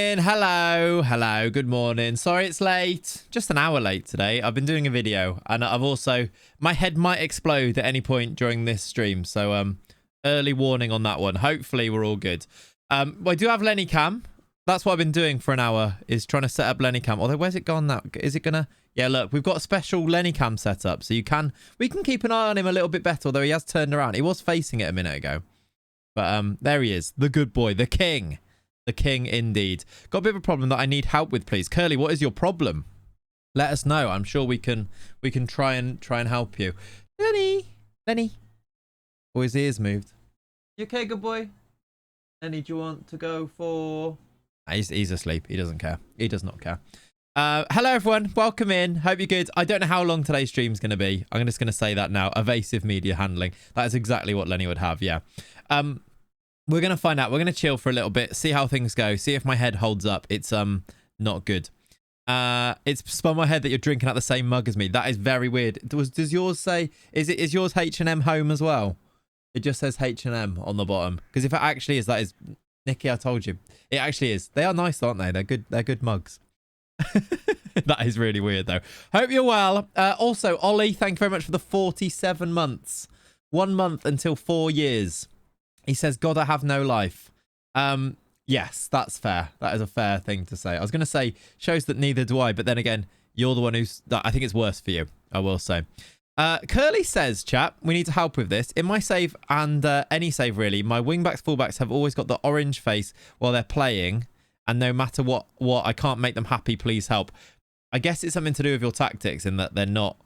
Hello, good morning. Sorry it's late. Just an hour late today. I've been doing a video and I've also, my head might explode at any point during this stream. So early warning on that one. Hopefully we're all good. I do have Lenny Cam. That's what I've been doing for an hour, is trying to set up Lenny Cam. Although where's it gone now? Is it gonna? Yeah, look, we've got a special Lenny Cam set up, so we can keep an eye on him a little bit better, although he has turned around. He was facing it a minute ago. But there he is, the good boy, the king. The king indeed. Got a bit of a problem that I need help with, please. Curly, what is your problem? Let us know. I'm sure we can try and help you. Lenny. Oh, his ears moved. You okay, good boy? Lenny, do you want to go for... He's asleep. He doesn't care. He does not care. Hello, everyone. Welcome in. Hope you're good. I don't know how long today's stream's going to be. I'm just going to say that now. Evasive media handling. That is exactly what Lenny would have, yeah. We're going to find out. We're going to chill for a little bit, see how things go, see if my head holds up. It's not good. It's spun my head that you're drinking out the same mug as me. That is very weird. Does yours say, is yours H&M home as well? It just says H&M on the bottom. Because if it actually is, that is... Nikki, I told you. It actually is. They are nice, aren't they? They're good mugs. That is really weird, though. Hope you're well. Also, Ollie, thank you very much for the 47 months. 1 month until 4 years. He says, God, I have no life. Yes, that's fair. That is a fair thing to say. I was going to say, shows that neither do I. But then again, you're the one who's... I think it's worse for you, I will say. Curly says, chat, we need to help with this. In my save and any save, really, my wingbacks, fullbacks have always got the orange face while they're playing. And no matter what, I can't make them happy. Please help. I guess it's something to do with your tactics in that they're not,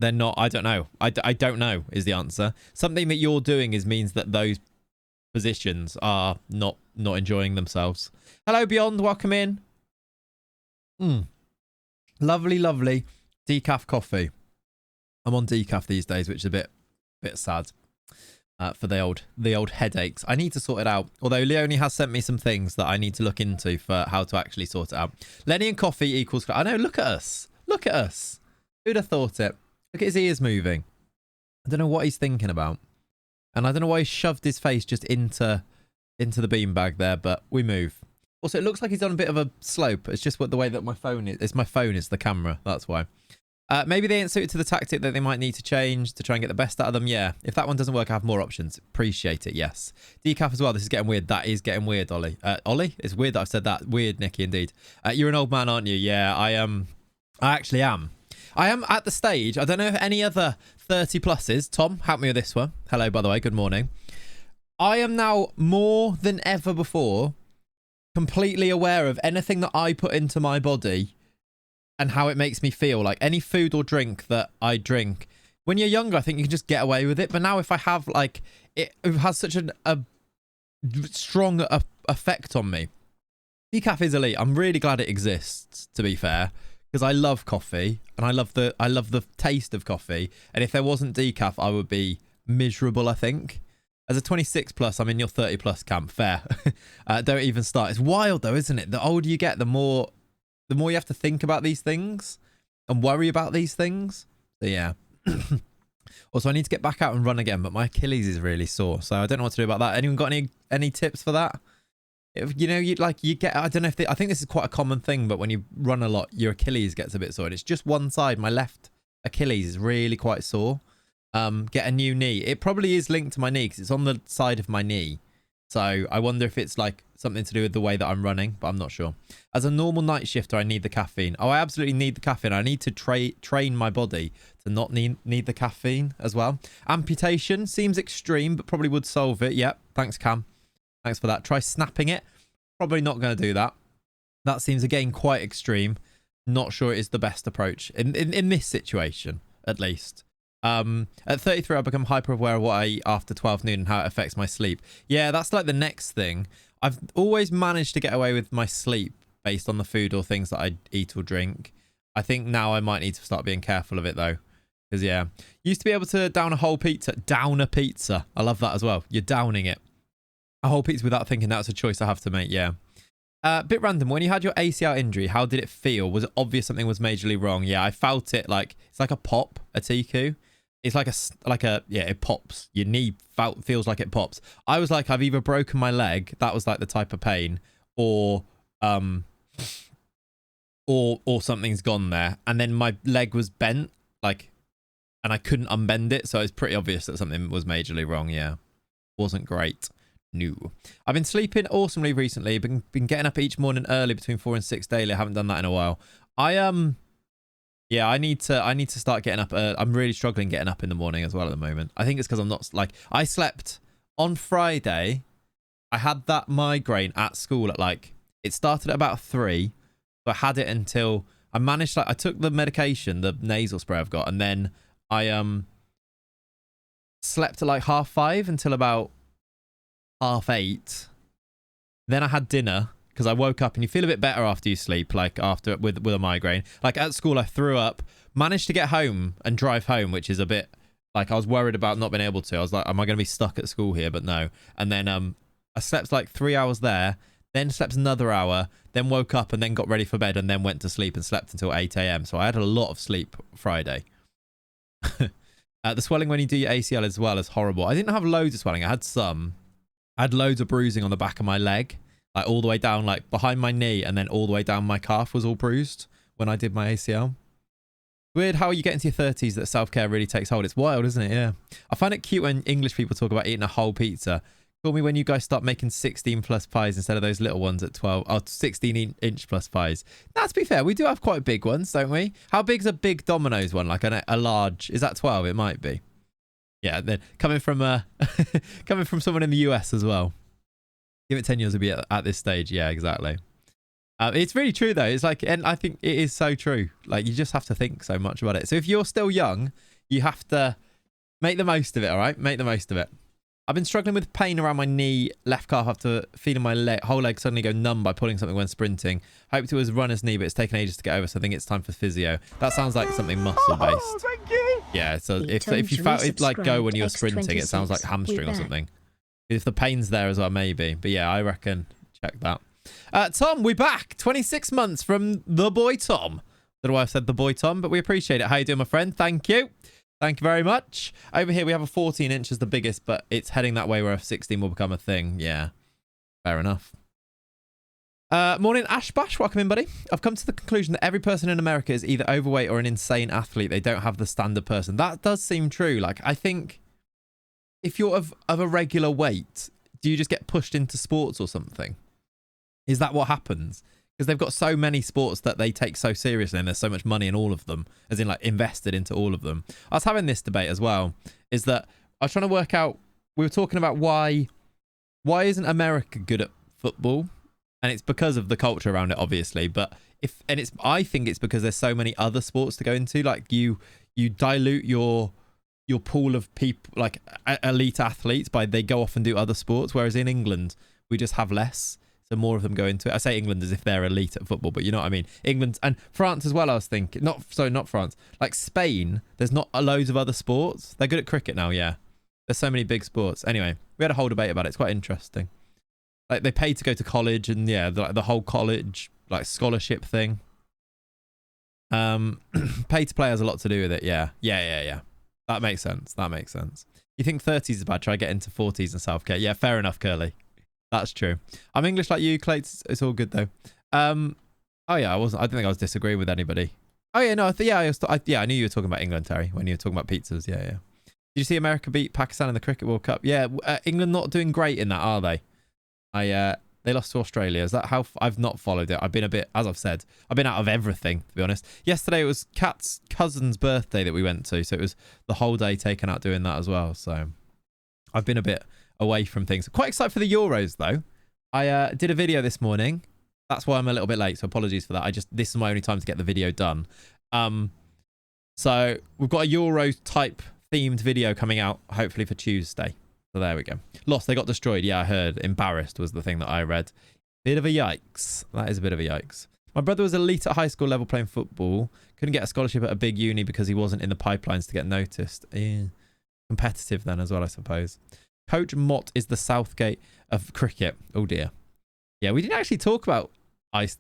I don't know. I don't know is the answer. Something that you're doing means that those positions are not enjoying themselves. Hello, Beyond. Welcome in. Lovely decaf coffee. I'm on decaf these days, which is a bit sad for the old headaches. I need to sort it out. Although Leonie has sent me some things that I need to look into for how to actually sort it out. Lenny and coffee equals... I know, look at us. Look at us. Who'd have thought it? Look at his ears moving. I don't know what he's thinking about. And I don't know why he shoved his face just into the beanbag there, but we move. Also, it looks like he's on a bit of a slope. It's just the way that my phone is. It's my phone is the camera. That's why. Maybe they ain't suited to the tactic that they might need to change to try and get the best out of them. Yeah. If that one doesn't work, I have more options. Appreciate it. Yes. Decaf as well. This is getting weird. That is getting weird, Ollie. Ollie? It's weird that I've said that. Weird, Nicky, indeed. You're an old man, aren't you? Yeah, I actually am. I am at the stage. I don't know if any other 30 pluses. Tom, help me with this one. Hello, by the way. Good morning. I am now more than ever before completely aware of anything that I put into my body and how it makes me feel. Like any food or drink that I drink. When you're younger, I think you can just get away with it. But now if I have like, it has such a strong effect on me. Decaf is elite. I'm really glad it exists, to be fair. Because I love coffee and I love the taste of coffee. And if there wasn't decaf, I would be miserable, I think. As a 26 plus, I'm in your 30 plus camp. Fair. Don't even start. It's wild though, isn't it? The older you get, the more you have to think about these things and worry about these things. So yeah. Also, I need to get back out and run again, but my Achilles is really sore. So I don't know what to do about that. Anyone got any tips for that? If, you know, you get, I don't know if I think this is quite a common thing, but when you run a lot, your Achilles gets a bit sore. And it's just one side. My left Achilles is really quite sore. Get a new knee. It probably is linked to my knee because it's on the side of my knee. So I wonder if it's like something to do with the way that I'm running, but I'm not sure. As a normal night shifter, I need the caffeine. Oh, I absolutely need the caffeine. I need to train my body to not need the caffeine as well. Amputation seems extreme, but probably would solve it. Yep. Thanks, Cam. Thanks for that. Try snapping it. Probably not going to do that. That seems, again, quite extreme. Not sure it is the best approach in this situation, at least. At 33, I become hyper aware of what I eat after 12 noon and how it affects my sleep. Yeah, that's like the next thing. I've always managed to get away with my sleep based on the food or things that I eat or drink. I think now I might need to start being careful of it, though. Because, yeah, used to be able to down a whole pizza. Down a pizza. I love that as well. You're downing it. A whole pizza without thinking that's a choice I have to make, yeah. Bit random. When you had your ACL injury, how did it feel? Was it obvious something was majorly wrong? Yeah, I felt it like, it's like a pop, a TQ. It's like a, yeah, it pops. Your knee feels like it pops. I was like, I've either broken my leg, that was like the type of pain, or or something's gone there, and then my leg was bent, like, and I couldn't unbend it, so it's pretty obvious that something was majorly wrong. Yeah, wasn't great. No. I've been sleeping awesomely recently. Been getting up each morning early between 4 and 6 daily. I haven't done that in a while. Yeah, I need to start getting up. I'm really struggling getting up in the morning as well at the moment. I think it's because I'm not, like, I slept on Friday. I had that migraine at school at, like, it started at about 3. So I had it until I managed, like, I took the medication, the nasal spray I've got, and then I slept at like 5:30 until about 8:30. Then I had dinner because I woke up, and you feel a bit better after you sleep, like after with a migraine. Like at school, I threw up, managed to get home and drive home, which is a bit like I was worried about not being able to. I was like, am I going to be stuck at school here? But no. And then I slept like 3 hours there, then slept another hour, then woke up and then got ready for bed and then went to sleep and slept until 8 a.m. So I had a lot of sleep Friday. The swelling when you do your ACL as well is horrible. I didn't have loads of swelling. I had some. I had loads of bruising on the back of my leg, like all the way down, like behind my knee, and then all the way down my calf was all bruised when I did my ACL. Weird how you get into your 30s that self-care really takes hold. It's wild, isn't it? Yeah. I find it cute when English people talk about eating a whole pizza. Call me when you guys start making 16 plus pies instead of those little ones at 12 or 16-inch plus pies. Now, to be fair, we do have quite big ones, don't we? How big's a big Domino's one? Like a large, is that 12? It might be. Yeah, then coming from coming from someone in the US as well. Give it 10 years to be at this stage. Yeah, exactly. It's really true though. It's like, and I think it is so true. Like you just have to think so much about it. So if you're still young, you have to make the most of it. All right, make the most of it. I've been struggling with pain around my knee, left calf after feeling my whole leg suddenly go numb by pulling something when sprinting. Hoped it was runner's knee, but it's taken ages to get over, so I think it's time for physio. That sounds like something muscle-based. Oh, thank you. Yeah, so if you felt it like go when you were sprinting, it sounds like hamstring or something. If the pain's there as well, maybe. But yeah, I reckon check that. Tom, we're back. 26 months from the boy Tom. Don't know why I said the boy Tom, but we appreciate it. How you doing, my friend? Thank you. Thank you very much. Over here, we have a 14 inch as the biggest, but it's heading that way where a 16 will become a thing. Yeah, fair enough. Morning, Ash Bash. Welcome in, buddy. I've come to the conclusion that every person in America is either overweight or an insane athlete. They don't have the standard person. That does seem true. Like, I think if you're of a regular weight, do you just get pushed into sports or something? Is that what happens? Because they've got so many sports that they take so seriously and there's so much money in all of them, as in like invested into all of them. I was having this debate as well, is that I was trying to work out, we were talking about why isn't America good at football? And it's because of the culture around it, obviously. But I think it's because there's so many other sports to go into. Like you dilute your pool of people, like elite athletes, by they go off and do other sports. Whereas in England, we just have less. So more of them go into it. I say England as if they're elite at football, but you know what I mean. England and France as well, I was thinking. Not France. Like Spain, there's not loads of other sports. They're good at cricket now, yeah. There's so many big sports. Anyway, we had a whole debate about it. It's quite interesting. Like they pay to go to college and yeah, the whole college like scholarship thing. Pay to play has a lot to do with it, yeah. Yeah. That makes sense. You think 30s is bad, try get into 40s and self-care. Yeah, fair enough, Curly. That's true. I'm English like you, Clates. It's all good though. Oh yeah, I don't think I was disagreeing with anybody. Oh yeah, no, I knew you were talking about England, Terry, when you were talking about pizzas. Yeah. Did you see America beat Pakistan in the Cricket World Cup? Yeah, England not doing great in that, are they? They lost to Australia. Is that how I've not followed it? I've been a bit, as I've said, I've been out of everything, to be honest. Yesterday it was Kat's cousin's birthday that we went to, so it was the whole day taken out doing that as well. So I've been a bit away from things. Quite excited for the Euros though. I did a video this morning. That's why I'm a little bit late, so apologies for that. This is my only time to get the video done. So we've got a Euro type themed video coming out hopefully for Tuesday. So there we go. Lost, they got destroyed. Yeah, I heard. Embarrassed was the thing that I read. Bit of a yikes. That is a bit of a yikes. My brother was elite at high school level playing football. Couldn't get a scholarship at a big uni because he wasn't in the pipelines to get noticed. Yeah. Competitive then as well, I suppose. Coach Mott is the Southgate of cricket. Oh dear. Yeah, we didn't actually talk about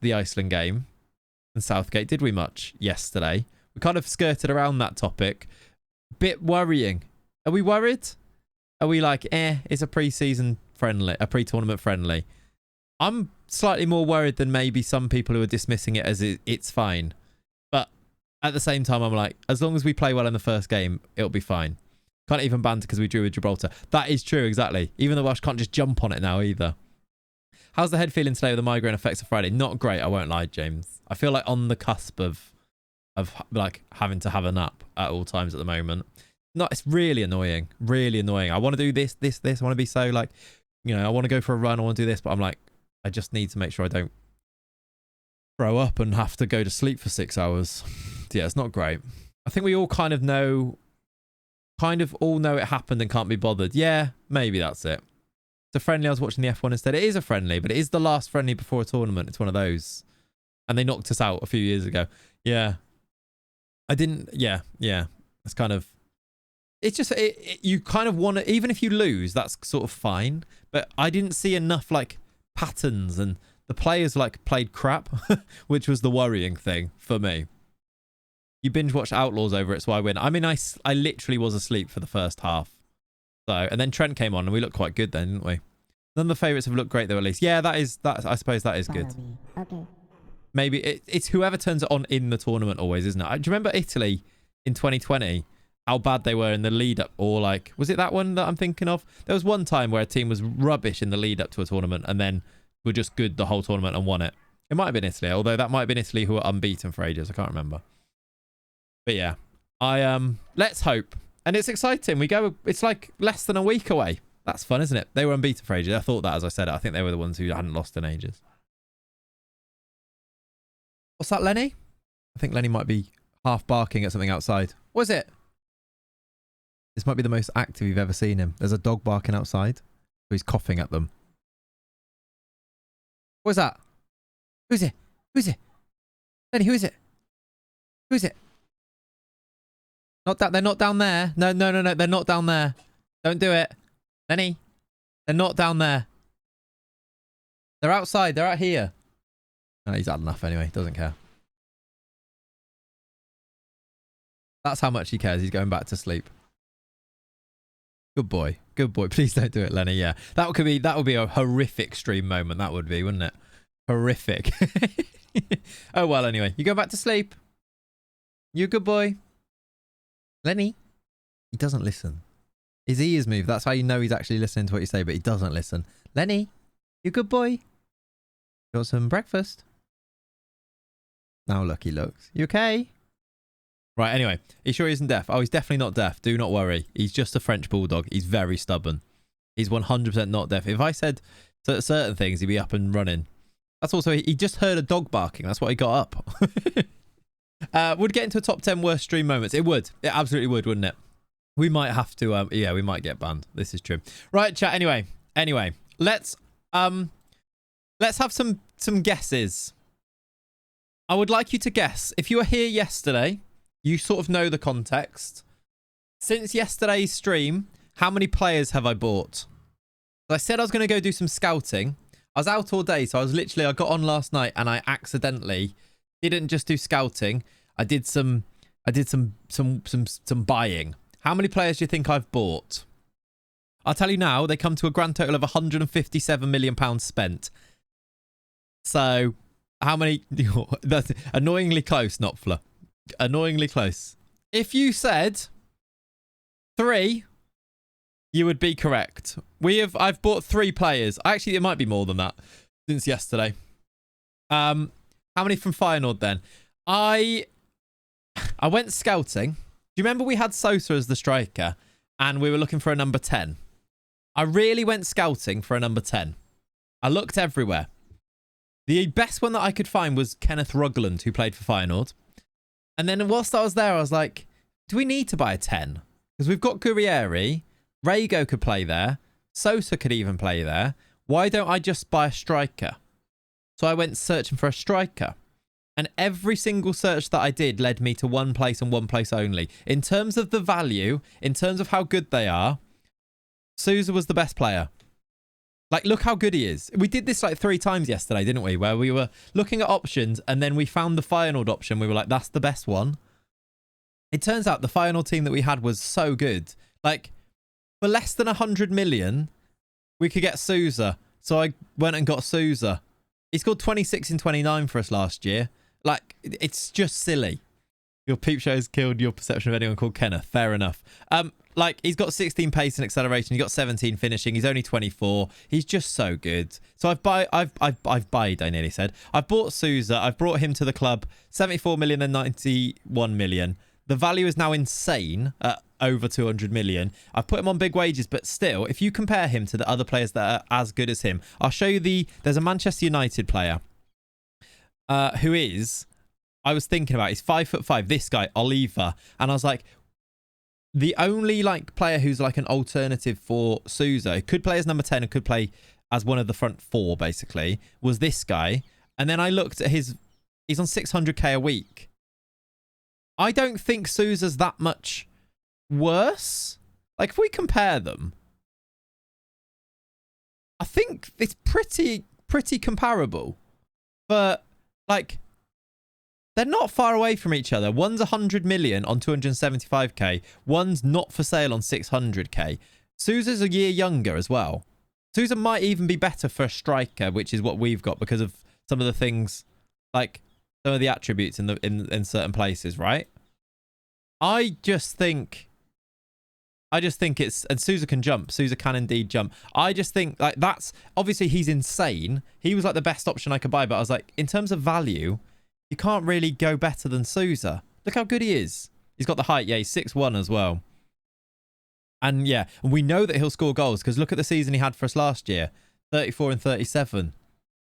the Iceland game and Southgate, did we much yesterday? We kind of skirted around that topic. Bit worrying. Are we worried? Are we like, it's a pre-season friendly, a pre-tournament friendly? I'm slightly more worried than maybe some people who are dismissing it as it's fine. But at the same time, I'm like, as long as we play well in the first game, it'll be fine. Can't even banter because we drew with Gibraltar. That is true, exactly. Even the Welsh can't just jump on it now either. How's the head feeling today with the migraine effects of Friday? Not great, I won't lie, James. I feel like on the cusp of like having to have a nap at all times at the moment. No, it's really annoying. Really annoying. I want to do this. I want to be so like, you know, I want to go for a run. I want to do this, but I'm like, I just need to make sure I don't throw up and have to go to sleep for 6 hours. Yeah, it's not great. I think we all kind of all know it happened and can't be bothered. Yeah, maybe that's it. It's a friendly. I was watching the F1 instead. It is a friendly, but it is the last friendly before a tournament. It's one of those. And they knocked us out a few years ago. Yeah. I didn't. Yeah. It's kind of. It's just. You kind of want to. Even if you lose, that's sort of fine. But I didn't see enough like patterns, and the players like played crap, which was the worrying thing for me. You binge watched Outlaws over it, so I win. I mean, I literally was asleep for the first half. So, and then Trent came on and we looked quite good then, didn't we? None of the favourites have looked great though, at least. Yeah, that I suppose that is good. Okay. Maybe it's whoever turns it on in the tournament always, isn't it? Do you remember Italy in 2020? How bad they were in the lead up, or like, was it that one that I'm thinking of? There was one time where a team was rubbish in the lead up to a tournament and then were just good the whole tournament and won it. It might have been Italy, although that might have been Italy who were unbeaten for ages. I can't remember. But yeah, let's hope. And it's exciting. It's like less than a week away. That's fun, isn't it? They were unbeaten for ages. I thought that as I said it. I think they were the ones who hadn't lost in ages. What's that, Lenny? I think Lenny might be half barking at something outside. What is it? This might be the most active you've ever seen him. There's a dog barking outside. So he's coughing at them. What is that? Who's it? Who's it? Lenny, who is it? Who is it? Not that they're not down there. No. They're not down there. Don't do it. Lenny. They're not down there. They're outside. They're out here. Oh, he's had enough anyway. Doesn't care. That's how much he cares. He's going back to sleep. Good boy. Good boy. Please don't do it, Lenny. Yeah. That would be a horrific stream moment. That would be, wouldn't it? Horrific. Oh, well, anyway. You go back to sleep. You a good boy. Lenny. He doesn't listen. His ears move. That's how you know he's actually listening to what you say, but he doesn't listen. Lenny. You a good boy. Got some breakfast? Now look, he looks. You okay? Right, anyway. He's sure he isn't deaf? Oh, he's definitely not deaf. Do not worry. He's just a French bulldog. He's very stubborn. He's 100% not deaf. If I said certain things, he'd be up and running. That's also, he just heard a dog barking. That's what he got up. Would get into a top 10 worst stream moments. It would. It absolutely would, wouldn't it? We might have to, yeah, we might get banned. This is true. Right, chat. Anyway, let's have some guesses. I would like you to guess. If you were here yesterday, you sort of know the context. Since yesterday's stream, how many players have I bought? I said I was going to go do some scouting. I was out all day, so I got on last night and I accidentally didn't just do scouting. I did some buying. How many players do you think I've bought? I'll tell you now, they come to a grand total of £157 million spent. So, how many? That's annoyingly close, Nopfler. Annoyingly close. If you said 3, you would be correct. I've bought 3 players. Actually, it might be more than that since yesterday. How many from Feyenoord then? I went scouting. Do you remember we had Sosa as the striker and we were looking for a number 10? I really went scouting for a number 10. I looked everywhere. The best one that I could find was Kenneth Rugland, who played for Feyenoord. And then whilst I was there, I was like, do we need to buy a 10? Because we've got Guerrieri. Rego could play there. Sosa could even play there. Why don't I just buy a striker? So I went searching for a striker. And every single search that I did led me to one place and one place only. In terms of the value, in terms of how good they are, Sousa was the best player. Like, look how good he is. We did this like 3 times yesterday, didn't we? Where we were looking at options and then we found the Feyenoord option. We were like, that's the best one. It turns out the Feyenoord team that we had was so good. Like, for less than 100 million, we could get Sousa So I went and got Sousa. He scored 26 in 29 for us last year. Like, it's just silly. Your peep show has killed your perception of anyone called Kenneth. Fair enough. Like, he's got 16 pace and acceleration. He's got 17 finishing. He's only 24. He's just so good. So I've bought, I nearly said. I've bought Sousa. I've brought him to the club. 74 million and 91 million. The value is now insane at over 200 million. I've put him on big wages, but still, if you compare him to the other players that are as good as him, I'll show you there's a Manchester United player who is, I was thinking about, he's 5'5", this guy, Oliver. And I was like, the only like player who's like an alternative for Sousa, who could play as number 10 and could play as one of the front four, basically, was this guy. And then I looked at he's on 600k a week. I don't think Sousa's that much worse. Like, if we compare them, I think it's pretty comparable. But, like, they're not far away from each other. One's 100 million on 275k. One's not for sale on 600k. Sousa's a year younger as well. Sousa might even be better for a striker, which is what we've got because of some of the things, like some of the attributes in certain places, right? I just think it's, and Sousa can jump. Sousa can indeed jump. I just think, like, that's, obviously he's insane. He was like the best option I could buy, but I was like, in terms of value, you can't really go better than Sousa. Look how good he is. He's got the height. Yeah, he's 6'1" as well. And yeah, and we know that he'll score goals because look at the season he had for us last year. 34 and 37.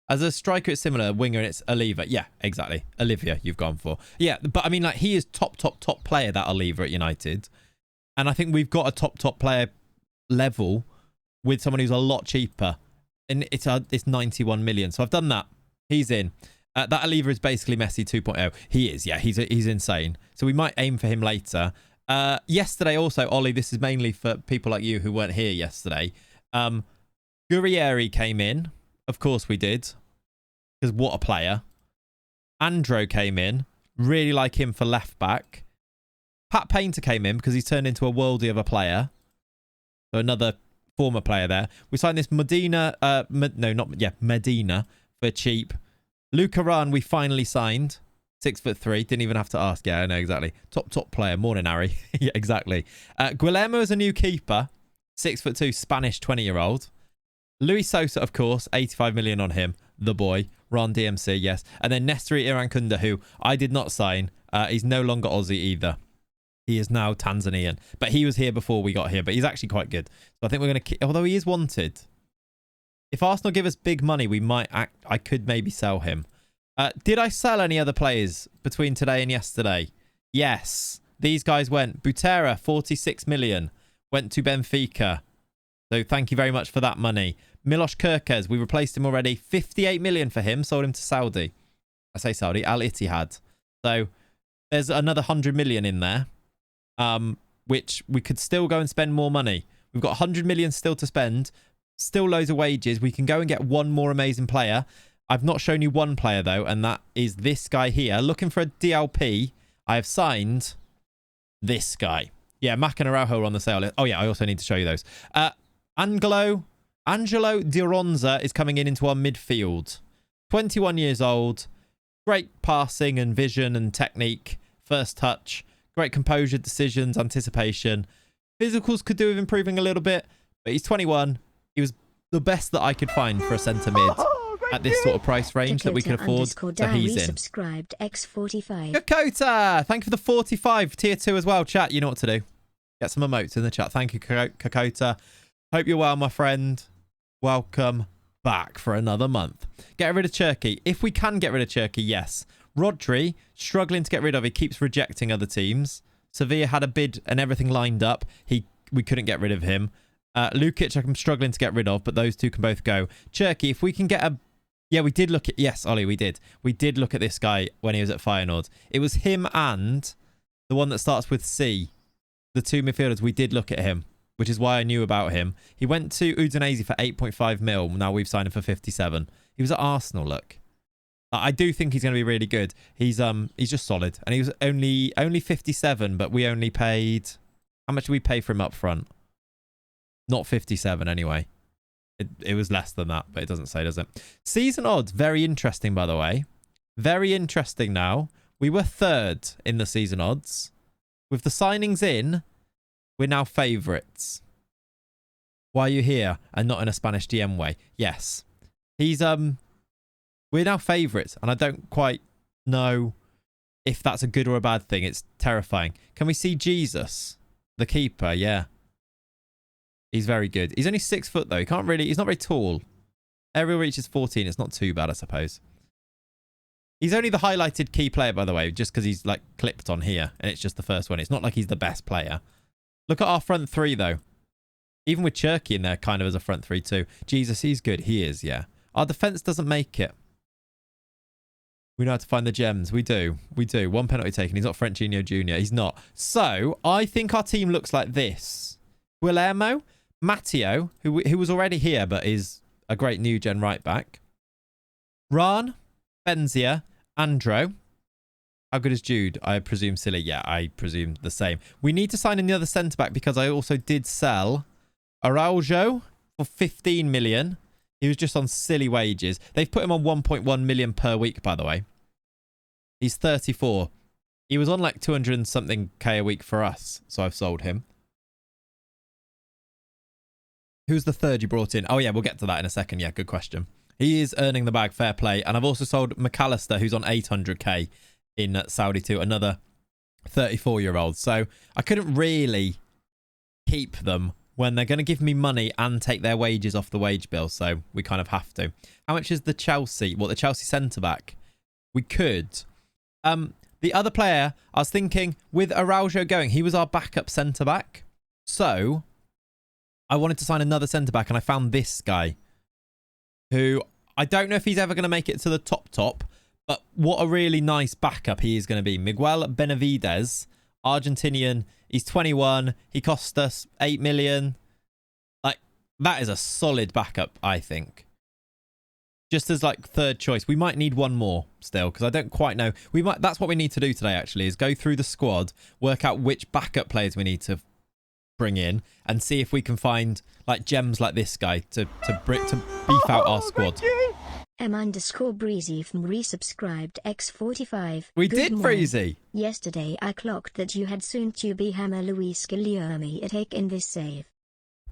As a striker, it's similar. Winger, it's Oliver. Yeah, exactly. Olivia, you've gone for. Yeah, but I mean, like, he is top player, that Oliver at United. And I think we've got a top player level with someone who's a lot cheaper. And it's 91 million. So I've done that. He's in. That Oliver is basically Messi 2.0. He is, yeah. He's insane. So we might aim for him later. Yesterday also, Ollie, this is mainly for people like you who weren't here yesterday. Gurrieri came in. Of course we did. Because what a player. Andro came in. Really like him for left back. Pat Painter came in because he's turned into a worldie of a player. So another former player there. We signed this Medina. Medina for cheap. Luca Run we finally signed. 6'3". Didn't even have to ask. Yeah, I know exactly. Top player. Morning, Harry. Yeah, exactly. Guillermo is a new keeper. 6'2", Spanish 20-year-old. Luis Sosa, of course. 85 million on him. The boy. Ron DMC, yes. And then Nestri Irankunda, who I did not sign. He's no longer Aussie either. He is now Tanzanian. But he was here before we got here. But he's actually quite good. So I think we're going to keep... Although he is wanted. If Arsenal give us big money, we might... I could maybe sell him. Did I sell any other players between today and yesterday? Yes. These guys went. Butera, 46 million. Went to Benfica. So thank you very much for that money. Milos Kerkez, we replaced him already. 58 million for him. Sold him to Saudi. I say Saudi. Al Ittihad. So there's another 100 million in there. Which we could still go and spend more money. We've got 100 million still to spend. Still loads of wages. We can go and get one more amazing player. I've not shown you one player, though, and that is this guy here. Looking for a DLP, I have signed this guy. Yeah, Mac and Araujo are on the sale. Oh, yeah, I also need to show you those. Angelo Di Ronza is coming into our midfield. 21 years old. Great passing and vision and technique. First touch. Great composure, decisions, anticipation. Physicals could do with improving a little bit, but he's 21. He was the best that I could find for a centre mid at this sort of price range that we can afford. So he's in. Subscribed X45. Kakota, thank you for the 45 tier 2 as well. Chat, you know what to do. Get some emotes in the chat. Thank you, Kakota. Hope you're well, my friend. Welcome back for another month. Get rid of Cherky. If we can get rid of Cherky, yes. Rodri, struggling to get rid of. He keeps rejecting other teams. Sevilla had a bid and everything lined up. We couldn't get rid of him. Lukic, I'm struggling to get rid of, but those two can both go. Cherky, if we can get a... Yeah, we did look at... Yes, Ollie, we did. We did look at this guy when he was at Feyenoord. It was him and the one that starts with C. The two midfielders, we did look at him, which is why I knew about him. He went to Udinese for 8.5 mil. Now we've signed him for 57. He was at Arsenal, look. I do think he's going to be really good. He's just solid. And he was only 57, but we only paid... How much did we pay for him up front? Not 57 anyway. It was less than that, but it doesn't say, does it? Season odds, very interesting, by the way. Very interesting now. We were third in the season odds. With the signings in, we're now favourites. Why are you here and not in a Spanish DM way? Yes. We're now favourites, and I don't quite know if that's a good or a bad thing. It's terrifying. Can we see Jesus? The keeper, yeah. He's very good. He's only 6 foot, though. He's not very tall. Aerial reach is 14. It's not too bad, I suppose. He's only the highlighted key player, by the way, just because he's, like, clipped on here, and it's just the first one. It's not like he's the best player. Look at our front three, though. Even with Cherky in there, kind of as a front three, too. Jesus, he's good. He is, yeah. Our defence doesn't make it. We know how to find the gems. We do. We do. 1 penalty taken. He's not Frenchino Jr. He's not. So, I think our team looks like this. Guillermo, Matteo, who was already here, but is a great new gen right back. Ran, Benzia, Andro. How good is Jude? I presume silly. Yeah, I presume the same. We need to sign in the other centre-back because I also did sell Araujo for 15 million. He was just on silly wages. They've put him on 1.1 million per week, by the way. He's 34. He was on like 200 and something K a week for us, so I've sold him. Who's the third you brought in? Oh, yeah, we'll get to that in a second. Yeah, good question. He is earning the bag, fair play. And I've also sold McAllister, who's on 800k in Saudi too, another 34-year-old. So I couldn't really keep them when they're going to give me money and take their wages off the wage bill. So we kind of have to. How much is the Chelsea? Well, the Chelsea centre-back. We could. The other player, I was thinking, with Araujo going, he was our backup centre-back. So I wanted to sign another centre-back, and I found this guy, who I don't know if he's ever going to make it to the top, but what a really nice backup he is going to be. Miguel Benavides, Argentinian. He's 21. He cost us 8 million. Like, that is a solid backup, I think. Just as, like, third choice. We might need one more still, because I don't quite know. That's what we need to do today, actually, is go through the squad, work out which backup players we need to bring in, and see if we can find, like, gems like this guy to beef out our squad. M_Breezy from resubscribed X45. We did, Breezy. Yesterday I clocked that you had soon to be Hammer Luis Guilherme at take in this save.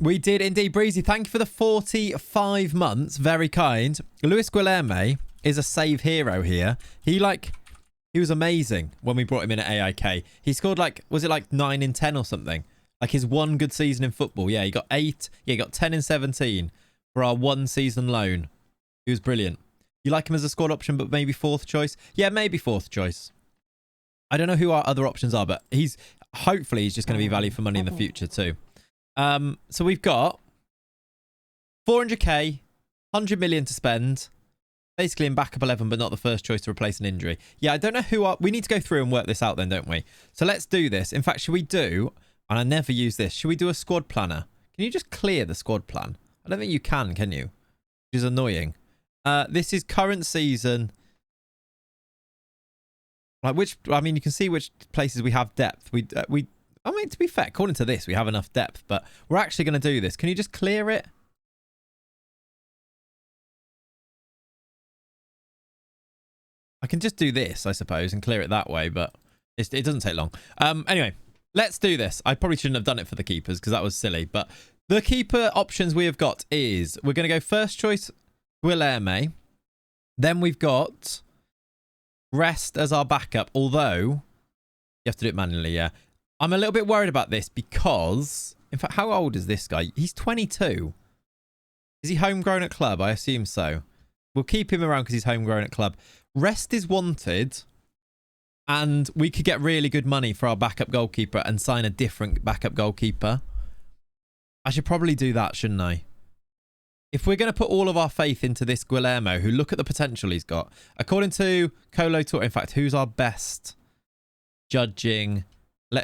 We did indeed, Breezy. Thank you for the 45 months. Very kind. Luis Guilherme is a save hero here. He was amazing when we brought him in at AIK. He scored was it 9 in 10 or something? Like his one good season in football. Yeah, he got 8. Yeah, he got 10 in 17 for our one season loan. He was brilliant. You like him as a squad option, but maybe fourth choice? Yeah, maybe fourth choice. I don't know who our other options are, but hopefully he's just going to be value for money in the future too. So we've got 400k, 100 million to spend, basically in backup 11, but not the first choice to replace an injury. Yeah, I don't know who we need to go through and work this out then, don't we? So let's do this. In fact, should we do, and I never use this, should we do a squad planner? Can you just clear the squad plan? I don't think you can you? Which is annoying. This is current season. You can see which places we have depth. I mean, to be fair, according to this, we have enough depth, but we're actually going to do this. Can you just clear it? I can just do this, I suppose, and clear it that way, but it doesn't take long. Anyway, let's do this. I probably shouldn't have done it for the keepers because that was silly, but the keeper options we have got is we're going to go first choice Guilherme. Then we've got Rest as our backup, although you have to do it manually, yeah. I'm a little bit worried about this because, in fact, how old is this guy? He's 22. Is he homegrown at club? I assume so. We'll keep him around because he's homegrown at club. Rest is wanted, and we could get really good money for our backup goalkeeper and sign a different backup goalkeeper. I should probably do that, shouldn't I? If we're going to put all of our faith into this Guillermo, who look at the potential he's got. According to Colo Tour, in fact, who's our best judging...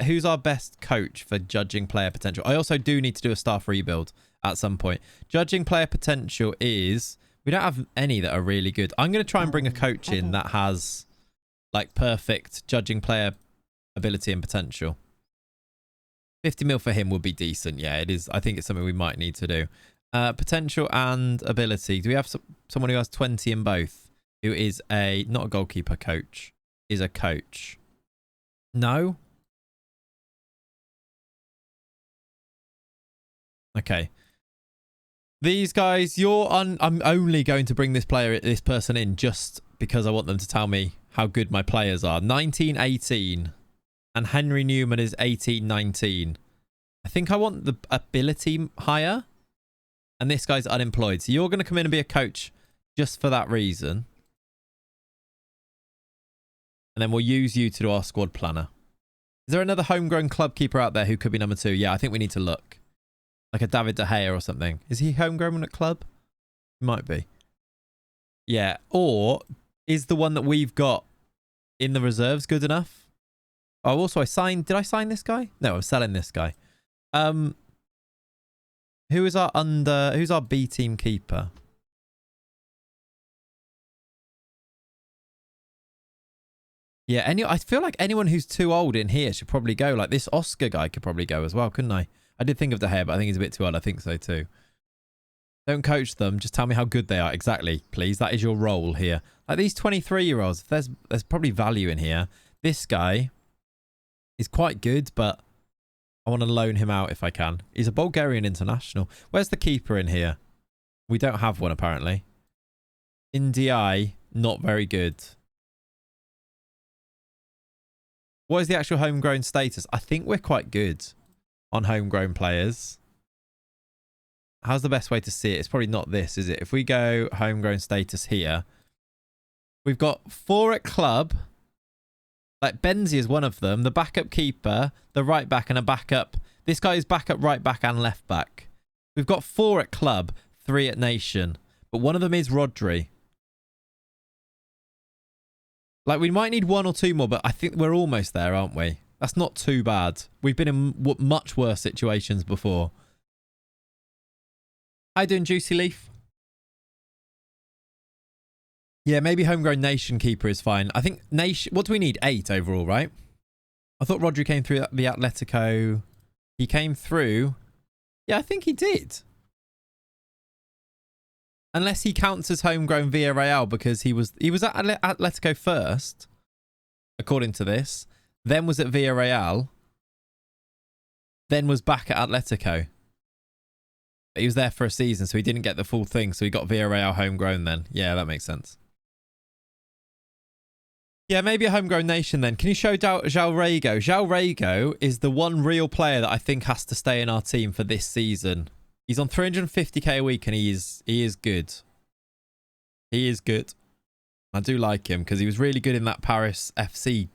Who's our best coach for judging player potential? I also do need to do a staff rebuild at some point. Judging player potential is... We don't have any that are really good. I'm going to try and bring a coach in that has like perfect judging player ability and potential. 50 mil for him would be decent. Yeah, it is. I think it's something we might need to do. Potential and ability. Do we have someone who has 20 in both? Who is not a goalkeeper coach, is a coach? No? Okay. These guys, I'm only going to bring this person in just because I want them to tell me how good my players are. 1918. And Henry Newman is 1819. I think I want the ability higher. And this guy's unemployed. So you're going to come in and be a coach just for that reason. And then we'll use you to do our squad planner. Is there another homegrown club keeper out there who could be number 2? Yeah, I think we need to look. Like a David De Gea or something. Is he homegrown at club? He might be. Yeah. Or is the one that we've got in the reserves good enough? Oh, also did I sign this guy? No, I'm selling this guy. Who's our B team keeper? Yeah, I feel like anyone who's too old in here should probably go. Like this Oscar guy could probably go as well, couldn't I? I did think of De Gea, but I think he's a bit too old. I think so too. Don't coach them. Just tell me how good they are. Exactly, please. That is your role here. Like these 23-year-olds, there's probably value in here. This guy is quite good, but I want to loan him out if I can. He's a Bulgarian international. Where's the keeper in here? We don't have one, apparently. Ndiaye, not very good. What is the actual homegrown status? I think we're quite good on homegrown players. How's the best way to see it? It's probably not this, is it? If we go homegrown status here, we've got 4 at club. Like Benzi is one of them. The backup keeper, the right back, and a backup. This guy is backup right back and left back. We've got 4 at club, 3 at nation. But one of them is Rodri. Like we might need 1 or 2 more, but I think we're almost there, aren't we? That's not too bad. We've been in much worse situations before. How you doing, Juicy Leaf? Yeah, maybe homegrown nation keeper is fine. I think nation... What do we need? 8 overall, right? I thought Rodri came through the Atletico. He came through... Yeah, I think he did. Unless he counts as homegrown Villarreal because he was at Atletico first, according to this. Then was at Villarreal. Then was back at Atletico. But he was there for a season, so he didn't get the full thing. So he got Villarreal homegrown then. Yeah, that makes sense. Yeah, maybe a homegrown nation then. Can you show João Rego? João Rego is the one real player that I think has to stay in our team for this season. He's on 350k a week and he is good. He is good. I do like him because he was really good in that Paris FC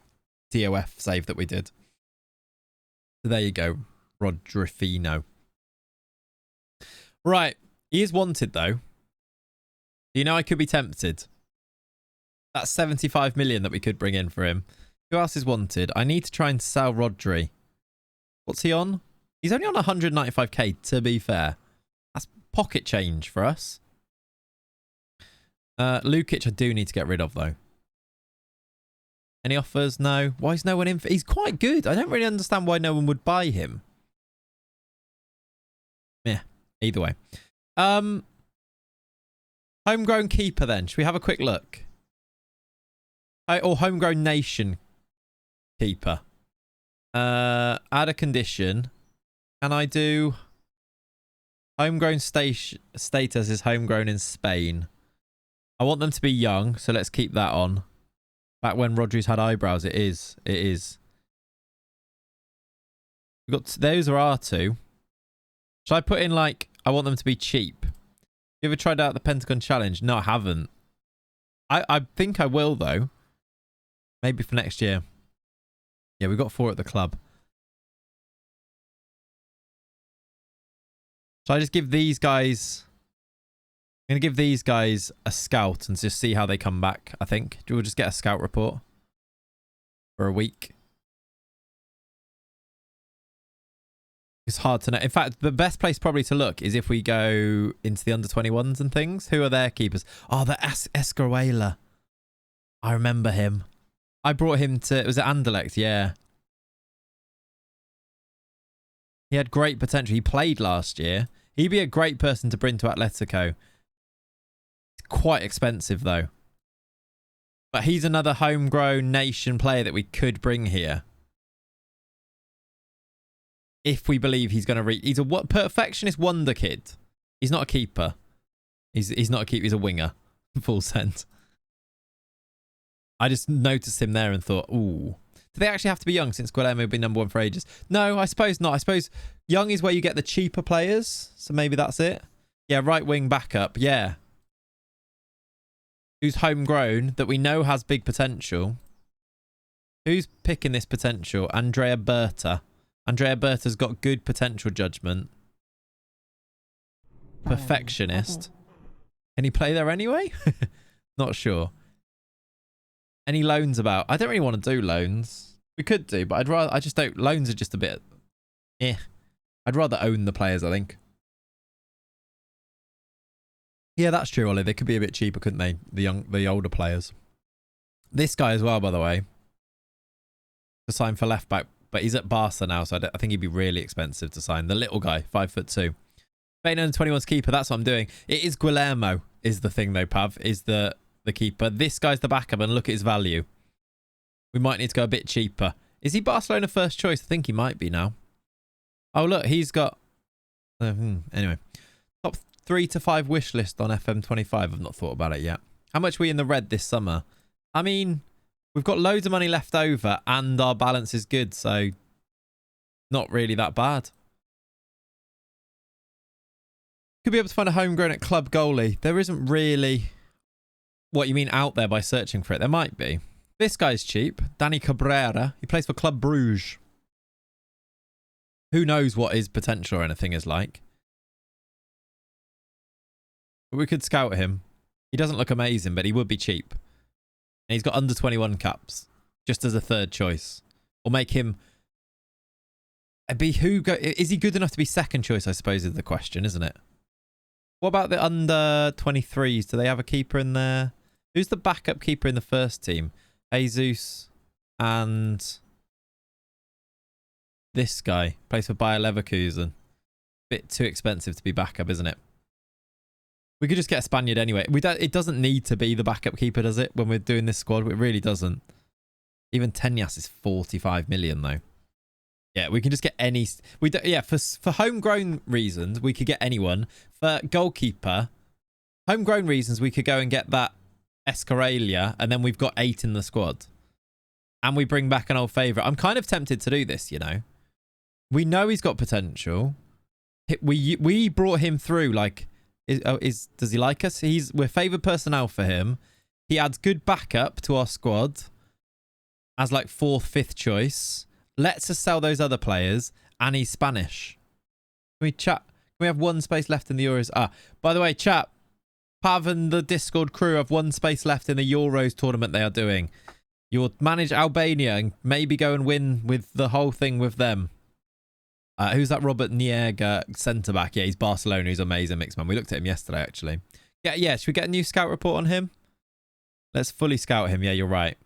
DOF save that we did. So there you go, Rodrifino. Right, he is wanted though. You know I could be tempted. That's 75 million that we could bring in for him. Who else is wanted? I need to try and sell Rodri. What's he on? He's only on 195k, to be fair. That's pocket change for us. Lukic I do need to get rid of, though. Any offers? No. Why is no one in? He's quite good. I don't really understand why no one would buy him. Yeah, either way. Homegrown keeper, then. Should we have a quick look? Or homegrown nation keeper. Add a condition. Can I do homegrown status is homegrown in Spain? I want them to be young, so let's keep that on. Back when Rodri's had eyebrows, it is. It is. We've got those are our 2. Should I put in like I want them to be cheap? You ever tried out the Pentagon Challenge? No, I haven't. I think I will though. Maybe for next year. Yeah, we got 4 at the club. So I just give these guys... I'm going to give these guys a scout and just see how they come back, I think. We'll just get a scout report for a week. It's hard to know. In fact, the best place probably to look is if we go into the under-21s and things. Who are their keepers? Oh, the Escaruela. I remember him. I brought him to... Was it Anderlecht? Yeah. He had great potential. He played last year. He'd be a great person to bring to Atletico. It's quite expensive, though. But he's another homegrown nation player that we could bring here. If we believe he's going to reach... He's a perfectionist wonder kid. He's not a keeper. He's not a keeper. He's a winger. Full sense. I just noticed him there and thought, ooh. Do they actually have to be young since Guillermo would be number one for ages? No, I suppose not. I suppose young is where you get the cheaper players. So maybe that's it. Yeah, right wing backup. Yeah. Who's homegrown that we know has big potential. Who's picking this potential? Andrea Berta. Andrea Berta's got good potential judgment. Perfectionist. Can he play there anyway? Not sure. Any loans about? I don't really want to do loans. We could do, but I just don't. Loans are just a bit... I'd rather own the players, I think. Yeah, that's true, Ollie. They could be a bit cheaper, couldn't they? The older players. This guy as well, by the way. To sign for left back. But he's at Barca now, so I think he'd be really expensive to sign. The little guy, 5'2". Spain under 21's keeper, that's what I'm doing. It is Guillermo, is the thing though, Pav, is the keeper. This guy's the backup, and look at his value. We might need to go a bit cheaper. Is he Barcelona first choice? I think he might be now. Oh, look, he's got... Anyway. Top 3 to 5 wish list on FM25. I've not thought about it yet. How much are we in the red this summer? I mean... We've got loads of money left over and our balance is good, so not really that bad. Could be able to find a homegrown at club goalie. There isn't really what you mean out there by searching for it. There might be. This guy's cheap. Danny Cabrera. He plays for Club Bruges. Who knows what his potential or anything is like. But we could scout him. He doesn't look amazing, but he would be cheap. And he's got under 21 caps, just as a third choice. Or make him... Is he good enough to be second choice, I suppose, is the question, isn't it? What about the under 23s? Do they have a keeper in there? Who's the backup keeper in the first team? Jesus and... This guy. Plays for Bayer Leverkusen. Bit too expensive to be backup, isn't it? We could just get a Spaniard anyway. It doesn't need to be the backup keeper, does it? When we're doing this squad, it really doesn't. Even Tenyas is 45 million though. Yeah, we can just get any. For homegrown reasons, we could get anyone. For goalkeeper, homegrown reasons, we could go and get that Escarella, and then we've got 8 in the squad. And we bring back an old favourite. I'm kind of tempted to do this, you know. We know he's got potential. We brought him through like. Does he like us? We're favoured personnel for him. He adds good backup to our squad as like 4th, 5th choice. Lets us sell those other players, and he's Spanish. Can we chat? Can we have one space left in the Euros? By the way, chat. Pav and the Discord crew have one space left in the Euros tournament they are doing. You'll manage Albania and maybe go and win with the whole thing with them. Who's that Robert Niega centre-back? Yeah, he's Barcelona. He's amazing, mixed man. We looked at him yesterday, actually. Yeah. Should we get a new scout report on him? Let's fully scout him. Yeah, you're right.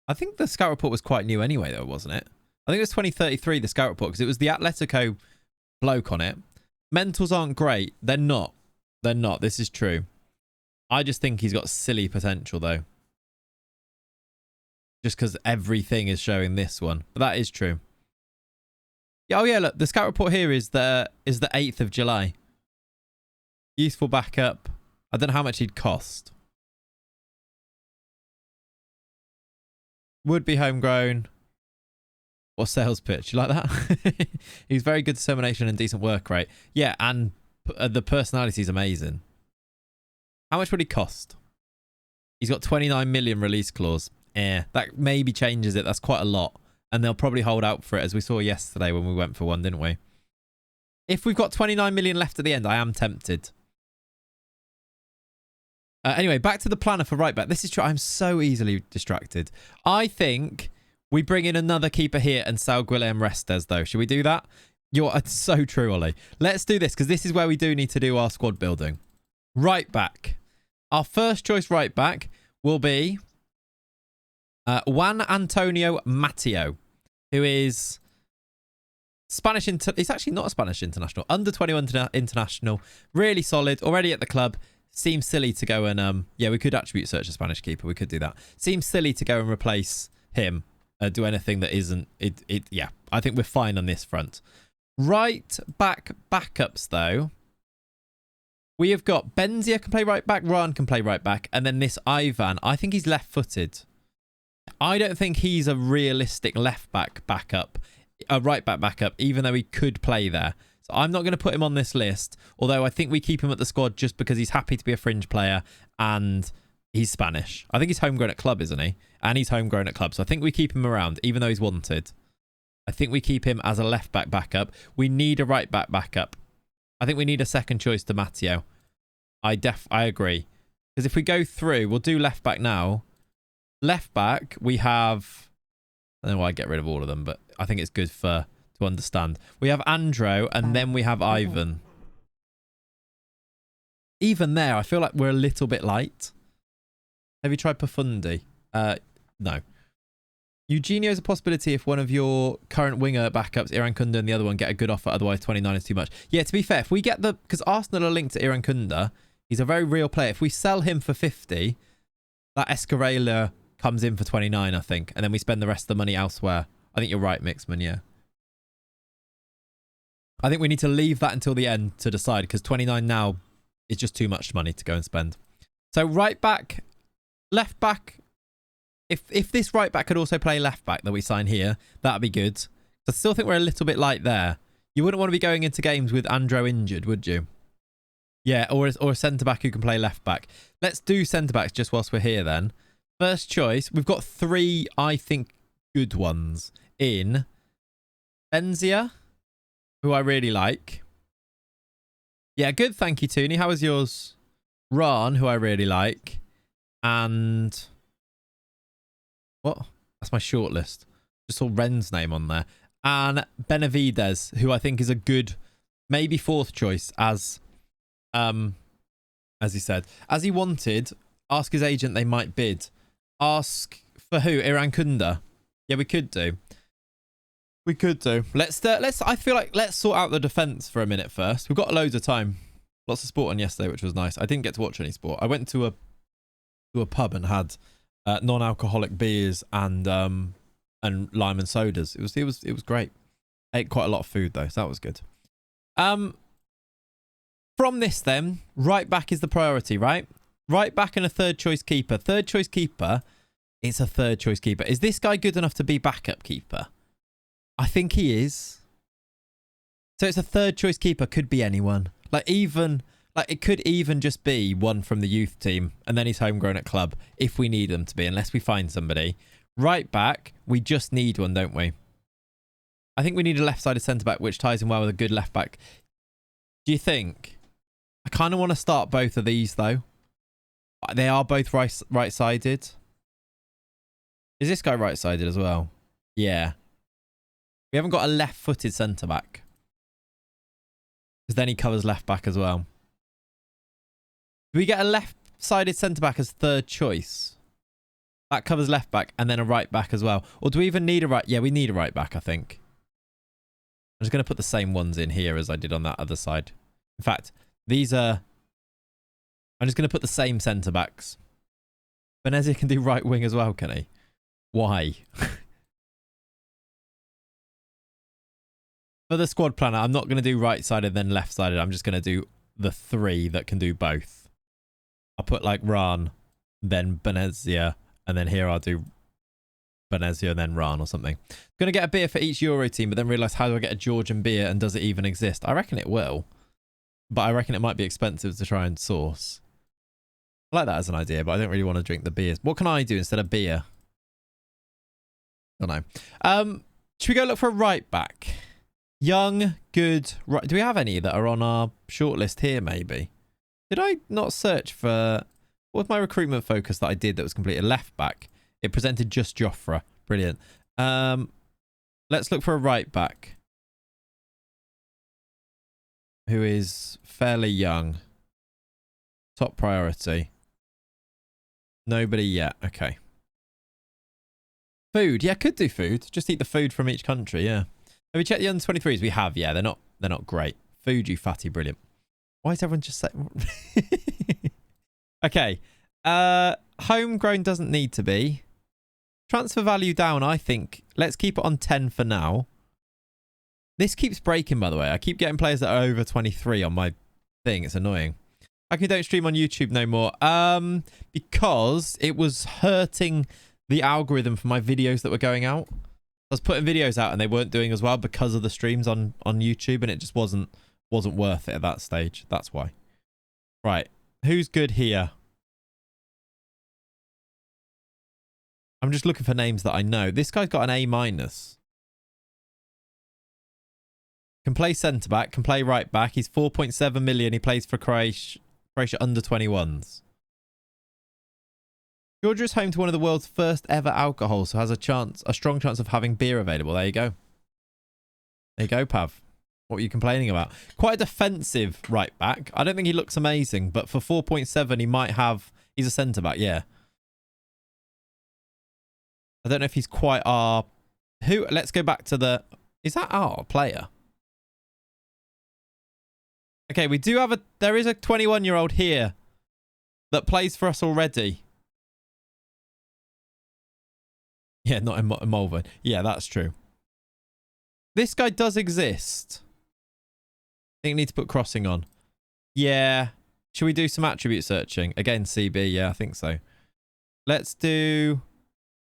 I think the scout report was quite new anyway, though, wasn't it? I think it was 2033, the scout report, because it was the Atletico bloke on it. Mentals aren't great. They're not. They're not. This is true. I just think he's got silly potential, though. Just because everything is showing this one. But that is true. Oh yeah, look, the scout report here is the 8th of July. Useful backup. I don't know how much he'd cost. Would be homegrown. Or sales pitch. You like that? He's very good determination and decent work rate. Yeah, and the personality is amazing. How much would he cost? He's got 29 million release clause. That maybe changes it. That's quite a lot. And they'll probably hold out for it, as we saw yesterday when we went for one, didn't we? If we've got 29 million left at the end, I am tempted. Anyway, back to the planner for right back. This is true. I'm so easily distracted. I think we bring in another keeper here and sell Guillem Restes, though. Should we do that? It's so true, Ollie. Let's do this, because this is where we do need to do our squad building. Right back. Our first choice right back will be Juan Antonio Matteo, who is It's actually not a Spanish international. Under 21 international. Really solid. Already at the club. Seems silly to go and yeah, we could attribute search a Spanish keeper. We could do that. Seems silly to go and replace him. Do anything that isn't it. Yeah, I think we're fine on this front. Right back backups though. We have got Benzia can play right back. Ran can play right back, and then this Ivan. I think he's left-footed. I don't think he's a realistic left back backup. A right back backup, even though he could play there. So I'm not going to put him on this list, although I think we keep him at the squad just because he's happy to be a fringe player and he's Spanish. I think he's homegrown at club, isn't he? And he's homegrown at club. So I think we keep him around, even though he's wanted. I think we keep him as a left back backup. We need a right back backup. I think we need a second choice to Matteo. I agree. Because if we go through, we'll do left back now. Left back, we have... I don't know why I get rid of all of them, but I think it's good to understand. We have Andro, and then we have Ivan. Even there, I feel like we're a little bit light. Have you tried Profundi? No. Eugenio's a possibility if one of your current winger backups, Irankunda, and the other one get a good offer. Otherwise, 29 is too much. Yeah, to be fair, if we get the... Because Arsenal are linked to Irankunda. He's a very real player. If we sell him for 50, that Escarella comes in for 29, I think. And then we spend the rest of the money elsewhere. I think you're right, Mixman, yeah. I think we need to leave that until the end to decide, because 29 now is just too much money to go and spend. So right back, left back. If this right back could also play left back that we sign here, that'd be good. I still think we're a little bit light there. You wouldn't want to be going into games with Andro injured, would you? Yeah, or a centre-back who can play left back. Let's do centre-backs just whilst we're here then. First choice, we've got 3, I think, good ones in Benzia, who I really like. Yeah, good, thank you, Tooney. How was yours? Ran, who I really like. And... what? That's my shortlist. Just saw Ren's name on there. And Benavides, who I think is a good, maybe 4th choice as he said. As he wanted, ask his agent, they might bid. Ask for who? Irankunda. Yeah, we could do. We could do. I feel like let's sort out the defense for a minute first. We've got loads of time. Lots of sport on yesterday, which was nice. I didn't get to watch any sport. I went to a pub and had non-alcoholic beers and lime and sodas. It was great. Ate quite a lot of food though, so that was good. From this then, right back is the priority, right? Right back and a 3rd choice keeper. 3rd choice keeper. It's a 3rd choice keeper. Is this guy good enough to be backup keeper? I think he is. So it's a 3rd choice keeper. Could be anyone. It could even just be one from the youth team, and then he's homegrown at club if we need them to be, unless we find somebody. Right back, we just need one, don't we? I think we need a left-sided centre-back, which ties in well with a good left-back. Do you think? I kind of want to start both of these, though. They are both right-sided. Is this guy right-sided as well? Yeah. We haven't got a left-footed centre-back. Because then he covers left-back as well. Do we get a left-sided centre-back as 3rd choice? That covers left-back and then a right-back as well. Or do we even need a right... Yeah, we need a right-back, I think. I'm just going to put the same ones in here as I did on that other side. In fact, these are... I'm just going to put the same centre-backs. Venezia can do right wing as well, can he? Why? For the squad planner, I'm not going to do right-sided then left-sided. I'm just going to do the 3 that can do both. I'll put like Ran, then Venezia, and then here I'll do Venezia and then Ran or something. Going to get a beer for each Euro team, but then realise how do I get a Georgian beer and does it even exist? I reckon it will. But I reckon it might be expensive to try and source. I like that as an idea, but I don't really want to drink the beers. What can I do instead of beer? I don't know. Should we go look for a right back? Young, good. Right. Do we have any that are on our shortlist here, maybe? Did I not search for... What was my recruitment focus that I did that was completed? Left back. It presented just Joffre. Brilliant. Let's look for a right back. Who is fairly young. Top priority. Nobody yet. Okay. Food. Yeah, could do food. Just eat the food from each country, yeah. Have we checked the under 23s? We have, yeah. They're not great. Fuji, fatty, brilliant. Why is everyone just saying? Okay. Homegrown doesn't need to be. Transfer value down, I think. Let's keep it on 10 for now. This keeps breaking, by the way. I keep getting players that are over 23 on my thing. It's annoying. How come you don't stream on YouTube no more? Because it was hurting the algorithm for my videos that were going out. I was putting videos out and they weren't doing as well because of the streams on YouTube, and it just wasn't worth it at that stage. That's why. Right. Who's good here? I'm just looking for names that I know. This guy's got an A-. Can play centre-back, can play right-back. He's 4.7 million. He plays for Croatia under 21s. Georgia is home to one of the world's first ever alcohols, so has a strong chance of having beer available. There you go. There you go, Pav. What are you complaining about? Quite a defensive right-back. I don't think he looks amazing, but for 4.7, he might have... He's a centre-back, yeah. I don't know if he's quite our... Who? Let's go back to the... Is that our player? Okay, we do have a... There is a 21-year-old here that plays for us already. Yeah, not in Malvern. Yeah, that's true. This guy does exist. I think we need to put crossing on. Yeah. Should we do some attribute searching? Again, CB. Yeah, I think so. Let's do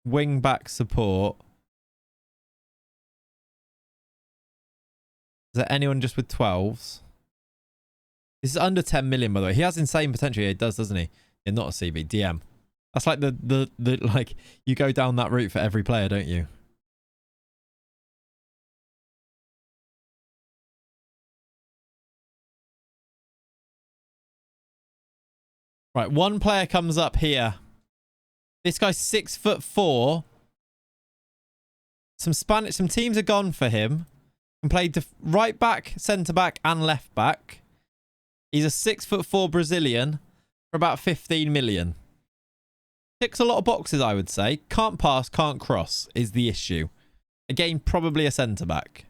wing back support. Is there anyone just with 12s? This is under 10 million, by the way. He has insane potential. Yeah, he does, doesn't he? Yeah, not a CB. DM. That's like the like, you go down that route for every player, don't you? Right, one player comes up here. This guy's 6'4". Some teams are gone for him. Can play right back, centre back, and left back. He's a 6'4" Brazilian for about 15 million. Ticks a lot of boxes, I would say. Can't pass, can't cross is the issue. Again, probably a centre back.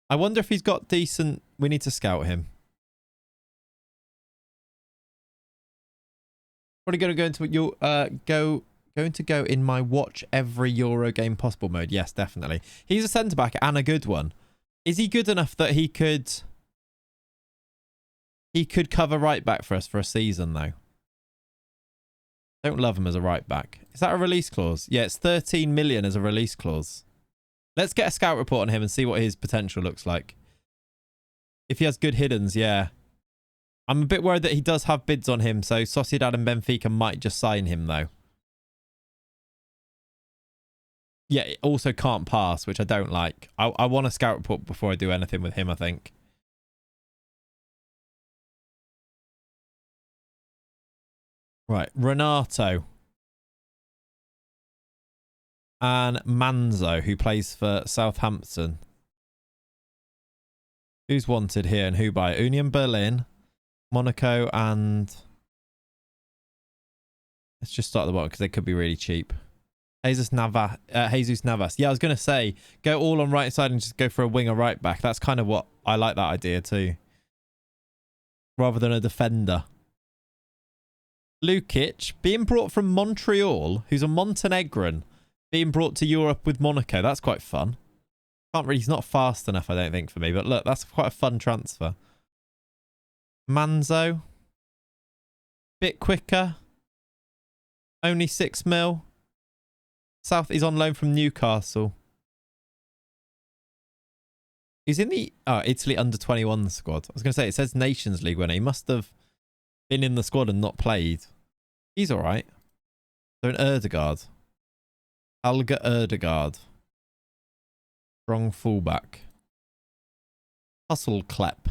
I wonder if he's got decent... We need to scout him. Probably going to go into your going to go in my watch every Euro game possible mode. Yes, definitely. He's a centre back and a good one. Is he good enough that he could cover right back for us for a season though? Don't love him as a right back. Is that a release clause? Yeah, it's 13 million as a release clause. Let's get a scout report on him and see what his potential looks like. If he has good hiddens, yeah. I'm a bit worried that he does have bids on him, so Sociedad and Benfica might just sign him, though. Yeah, it also can't pass, which I don't like. I want a scout report before I do anything with him, I think. Right, Renato. And Manzo, who plays for Southampton. Who's wanted here and who by? Union Berlin, Monaco, and... Let's just start at the bottom because they could be really cheap. Jesus Navas. Yeah, I was going to say, go all on right side and just go for a winger right back. That's kind of what... I like that idea too. Rather than a defender. Lukic, being brought from Montreal, who's a Montenegrin, being brought to Europe with Monaco. That's quite fun. Can't really... He's not fast enough, I don't think, for me. But look, that's quite a fun transfer. Manzo. Bit quicker. Only 6 mil. South is on loan from Newcastle. He's in the Italy under 21 squad. I was going to say, it says Nations League winner. He must have been in the squad and not played. He's all right. So an Erdegaard. Alga Erdegaard. Strong fullback. Hustle Klep.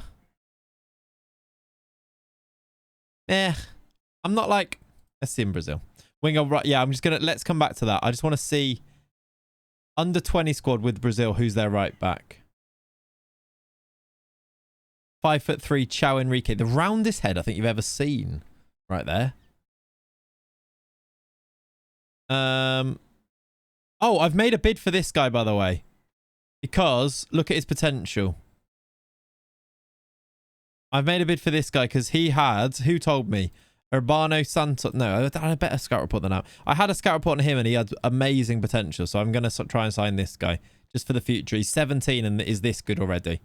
I'm not like... Let's see in Brazil. Winger right. Yeah, I'm just going to... Let's come back to that. I just want to see under 20 squad with Brazil. Who's their right back? 5'3" Chao Enrique. The roundest head I think you've ever seen. Right there. Oh, I've made a bid for this guy, by the way. Because look at his potential. I've made a bid for this guy because he had... Who told me? Urbano Santos. No, I had a better scout report than that. I had a scout report on him and he had amazing potential. So I'm going to try and sign this guy just for the future. He's 17 and is this good already?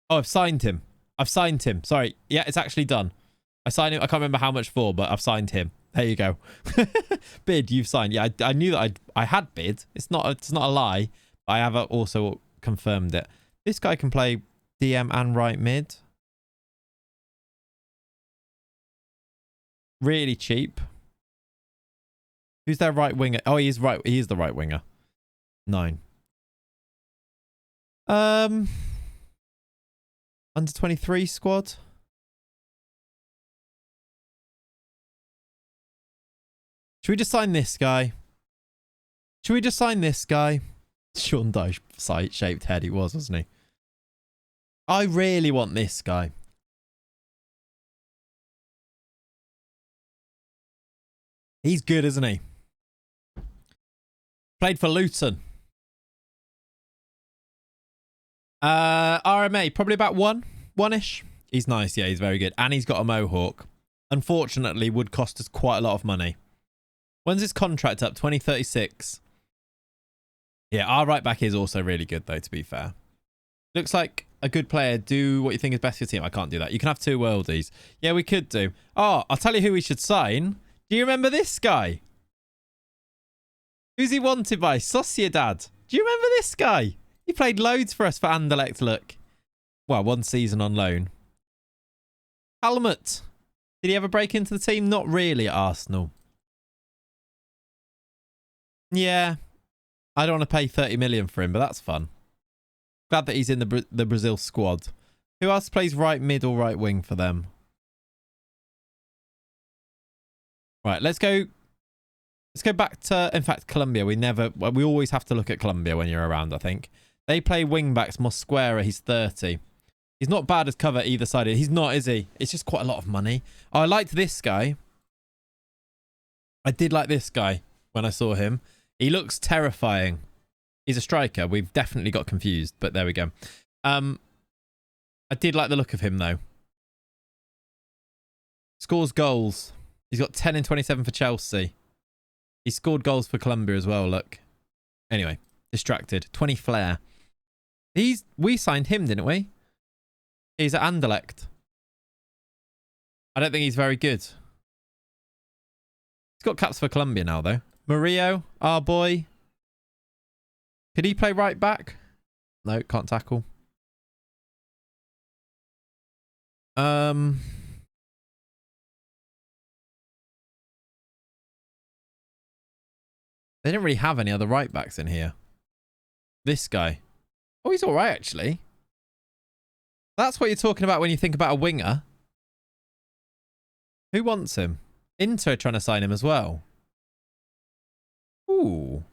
Oh, I've signed him. I've signed him. Sorry. Yeah, it's actually done. I signed him. I can't remember how much for, but I've signed him. There you go. Bid, you've signed. Yeah, I knew that I had bid. It's not a lie. I have also confirmed it. This guy can play DM and right mid. Really cheap. Who's their right winger? Oh, he is right. He is the right winger. 9. Under 23 squad. Should we just sign this guy? Should we just sign this guy? Sean Dyche shaped head he was, wasn't he? I really want this guy. He's good, isn't he? Played for Luton. RMA, probably about one-ish. He's nice, yeah, he's very good. And he's got a mohawk. Unfortunately, would cost us quite a lot of money. When's his contract up? 2036. Yeah, our right back is also really good, though, to be fair. Looks like a good player. Do what you think is best for your team. I can't do that. You can have 2 worldies. Yeah, we could do. Oh, I'll tell you who we should sign. Do you remember this guy? Who's he wanted by? Sociedad. Do you remember this guy? He played loads for us for Anderlecht, look. Well, 1 season on loan. Helmut. Did he ever break into the team? Not really at Arsenal. Yeah. I don't want to pay 30 million for him, but that's fun. Glad that he's in the Brazil squad. Who else plays right mid or right wing for them? Right, let's go back to, in fact, Colombia. We always have to look at Colombia when you're around, I think. They play wing backs. Mosquera, he's 30. He's not bad as cover either side. He's not, is he? It's just quite a lot of money. Oh, I liked this guy. I did like this guy when I saw him. He looks terrifying. He's a striker. We've definitely got confused, but there we go. I did like the look of him, though. Scores goals. He's got 10 and 27 for Chelsea. He scored goals for Colombia as well, look. Anyway, distracted. 20 flair. We signed him, didn't we? He's at Anderlecht. I don't think he's very good. He's got caps for Colombia now, though. Murillo, our boy. Could he play right back? No, can't tackle. They didn't really have any other right backs in here. This guy. Oh, he's all right, actually. That's what you're talking about when you think about a winger. Who wants him? Inter trying to sign him as well. Ooh.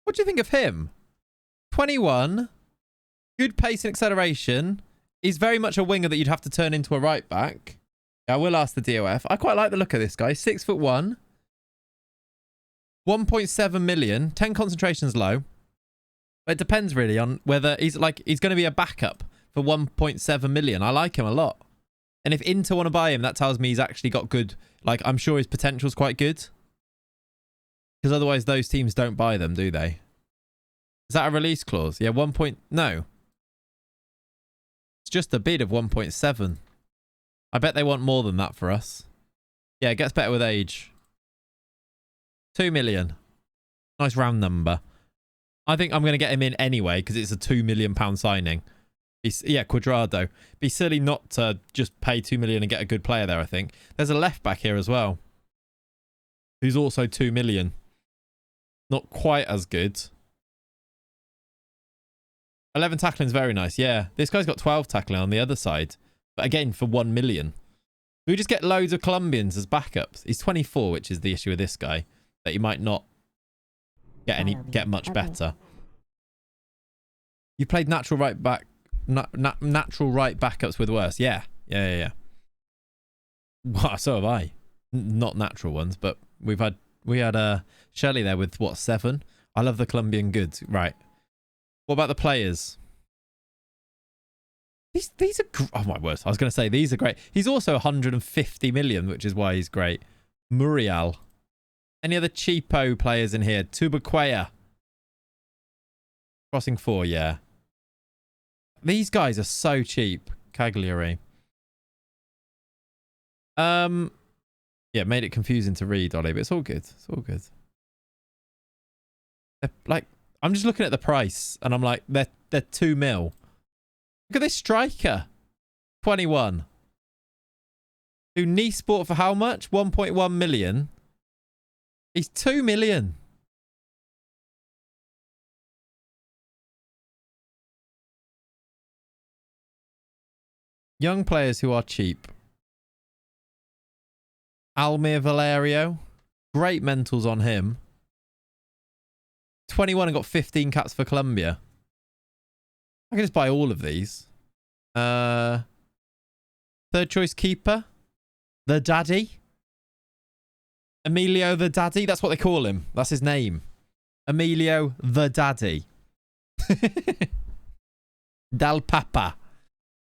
What do you think of him? 21. Good pace and acceleration. He's very much a winger that you'd have to turn into a right back. I will ask the DOF. I quite like the look of this guy. 6'1". 1.7 million. 10 concentrations low. It depends really on whether he's going to be a backup for 1.7 million. I like him a lot. And if Inter want to buy him, that tells me he's actually got good, I'm sure his potential's quite good. Because otherwise those teams don't buy them, do they? Is that a release clause? Yeah, no. It's just a bid of 1.7. I bet they want more than that for us. Yeah, it gets better with age. 2 million. Nice round number. I think I'm going to get him in anyway because it's a £2 million signing. Yeah, Cuadrado. Be silly not to just pay 2 million and get a good player there, I think. There's a left back here as well. Who's also 2 million. Not quite as good. 11 tackling is very nice. Yeah, this guy's got 12 tackling on the other side. But again, for 1 million. We just get loads of Colombians as backups. He's 24, which is the issue with this guy. That he might not get much better. You played natural right back, natural right backups with worse. Yeah. Well, so have I. Not natural ones, but we've had We had Shelley there with, what, 7? I love the Colombian goods. Right. What about the players? These are... Oh, my word. I was going to say, these are great. He's also 150 million, which is why he's great. Muriel. Any other cheapo players in here? Tubaquea. Crossing 4, yeah. These guys are so cheap. Cagliari. Yeah, made it confusing to read, Ollie, but it's all good. It's all good. They're, like, I'm just looking at the price, and I'm like, they're 2 mil. Look at this striker. 21. Who Nice bought for how much? 1.1 million. He's 2 million. Young players who are cheap. Almir Valerio. Great mentals on him. 21 and got 15 caps for Colombia. I can just buy all of these. Third choice keeper. The Daddy. Emilio the Daddy. That's what they call him. That's his name. Emilio the Daddy. Dal Papa.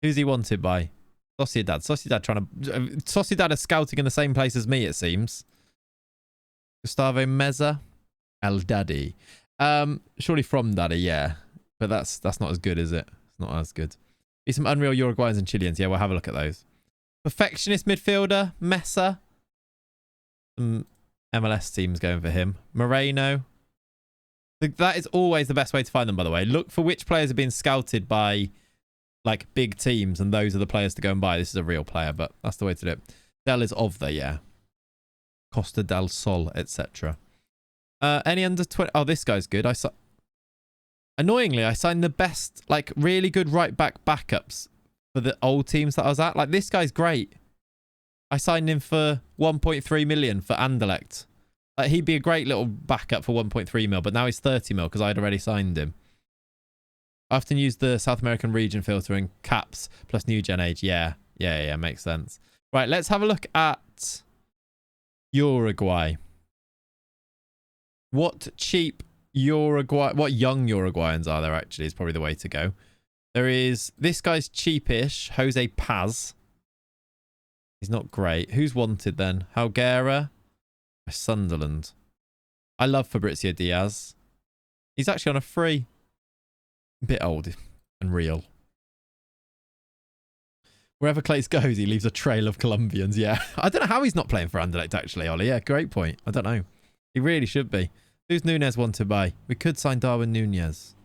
Who's he wanted by? Sociedad. Sociedad trying to... Sociedad are scouting in the same place as me, it seems. Gustavo Meza. El Daddy. Surely from Daddy, yeah. But that's not as good, is it? It's not as good. Be some unreal Uruguayans and Chileans. Yeah, we'll have a look at those. Perfectionist midfielder. Mesa. Some MLS teams going for him. Moreno. That is always the best way to find them, by the way. Look for which players are being scouted by... like big teams, and those are the players to go and buy. This is a real player, but that's the way to do it. Del is of the, yeah. Costa del Sol, etc. Any under 20? Oh, this guy's good. Annoyingly, I signed the best, like, really good right back backups for the old teams that I was at. Like, this guy's great. I signed him for 1.3 million for Anderlecht. Like, he'd be a great little backup for 1.3 mil, but now he's 30 mil because I'd already signed him. I often use the South American region filter in caps plus new gen age. Yeah, makes sense. Right, let's have a look at Uruguay. What cheap Uruguay... What young Uruguayans are there, actually, is probably the way to go. There is... This guy's cheapish. Jose Paz. He's not great. Who's wanted, then? Helguera? Sunderland. I love Fabrizio Diaz. He's actually on a free... Bit old and real. Wherever Claes goes, he leaves a trail of Colombians. Yeah. I don't know how he's not playing for Anderlecht, actually, Ollie. Yeah, great point. I don't know. He really should be. Who's Nunez wanted by? We could sign Darwin Nunez.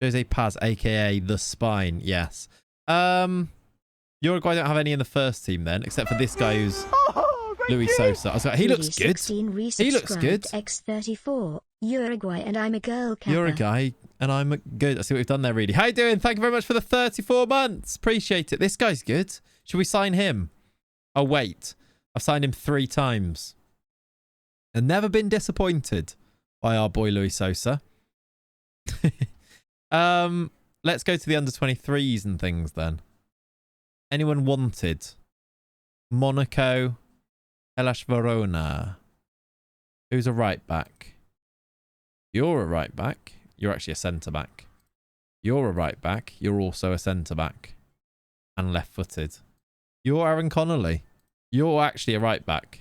Jose Paz, a.k.a. The Spine. Yes. Uruguay don't have any in the first team, then, except for this guy who's... Luis Sosa. I was like, he looks good. He looks good. X34. Uruguay and I'm a girl. Uruguay and I'm a good. I see what we've done there, really. How you doing? Thank you very much for the 34 months. Appreciate it. This guy's good. Should we sign him? Oh, wait. I've signed him 3 times. And never been disappointed by our boy Luis Sosa. Let's go to the under 23s and things then. Anyone wanted? Monaco. Hellas Verona. Who's a right back? You're a right back. You're actually a centre back. You're a right back. You're also a centre back. And left footed. You're Aaron Connolly. You're actually a right back.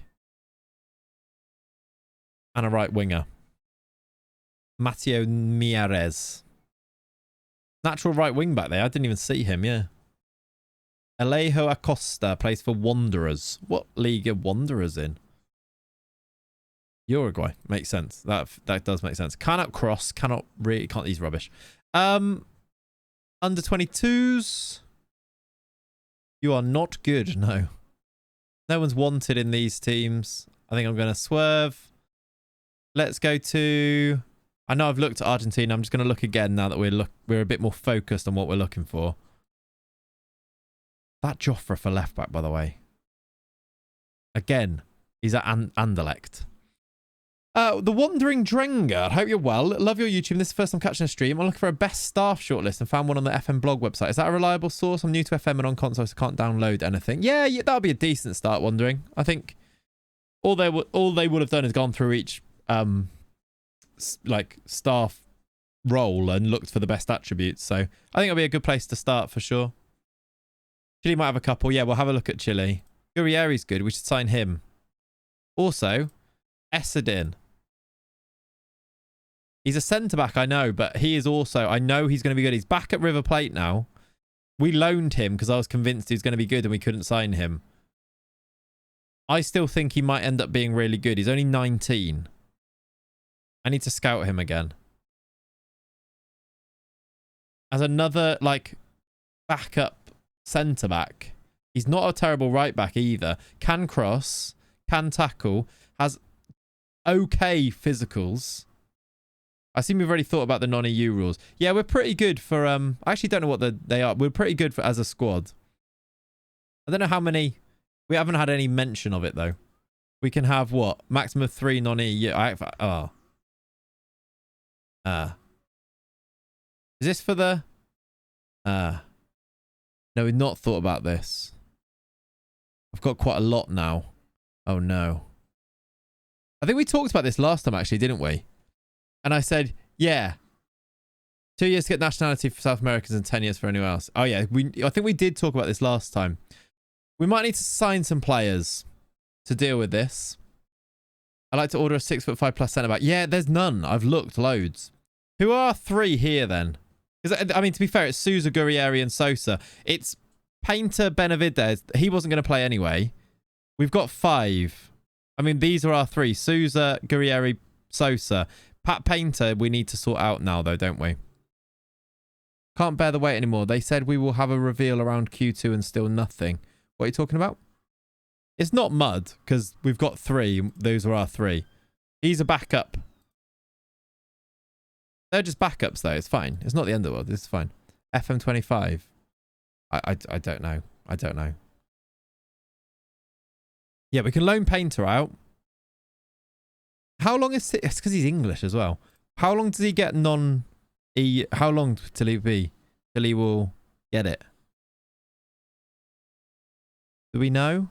And a right winger. Mateo Mieres. Natural right wing back there. I didn't even see him, yeah. Alejo Acosta plays for Wanderers. What league are Wanderers in? Uruguay. Makes sense. That does make sense. Cannot cross. Cannot really... Can't use rubbish. Under 22s. You are not good. No. No one's wanted in these teams. I think I'm going to swerve. Let's go to... I know I've looked at Argentina. I'm just going to look again now that we're a bit more focused on what we're looking for. That Joffre for left back, by the way. Again, he's at Anderlecht. The Wandering Drenga. I hope you're well. Love your YouTube. This is the first time catching a stream. I'm looking for a best staff shortlist and found one on the FM blog website. Is that a reliable source? I'm new to FM and on console, so can't download anything. Yeah, that'll be a decent start, Wandering. I think all they would have done is gone through each like staff role and looked for the best attributes. So I think it'll be a good place to start for sure. Chile might have a couple. Yeah, we'll have a look at Chile. Gurrieri's good. We should sign him. Also, Esedin. He's a centre-back, I know, but he is also... I know he's going to be good. He's back at River Plate now. We loaned him because I was convinced he was going to be good and we couldn't sign him. I still think he might end up being really good. He's only 19. I need to scout him again. As another, like, backup centre-back. He's not a terrible right-back either. Can cross, can tackle, has okay physicals. I assume we've already thought about the non-EU rules. Yeah, we're pretty good for... I actually don't know what they are. We're pretty good for as a squad. I don't know how many... We haven't had any mention of it, though. We can have, what? Maximum of 3 non-EU... Is this for the... No, we've not thought about this. I've got quite a lot now. Oh, no. I think we talked about this last time, actually, didn't we? And I said, yeah. 2 years to get nationality for South Americans and 10 years for anyone else. Oh, yeah. I think we did talk about this last time. We might need to sign some players to deal with this. I'd like to order a 6'5" centre-back. Yeah, there's none. I've looked loads. Who are 3 here, then? Because, I mean, to be fair, it's Sousa, Gurrieri and Sosa. It's Painter, Benavidez. He wasn't going to play anyway. We've got 5. I mean, these are our 3. Sousa, Gurrieri, Sosa. Pat Painter, we need to sort out now, though, don't we? Can't bear the wait anymore. They said we will have a reveal around Q2 and still nothing. What are you talking about? It's not mud, because we've got 3. Those are our 3. He's a backup. They're just backups, though. It's fine. It's not the end of the world. It's fine. FM25. I don't know. I don't know. Yeah, we can loan Painter out. How long is it? It's because he's English as well. How long does he get non-E? How long till he will get it? Do we know?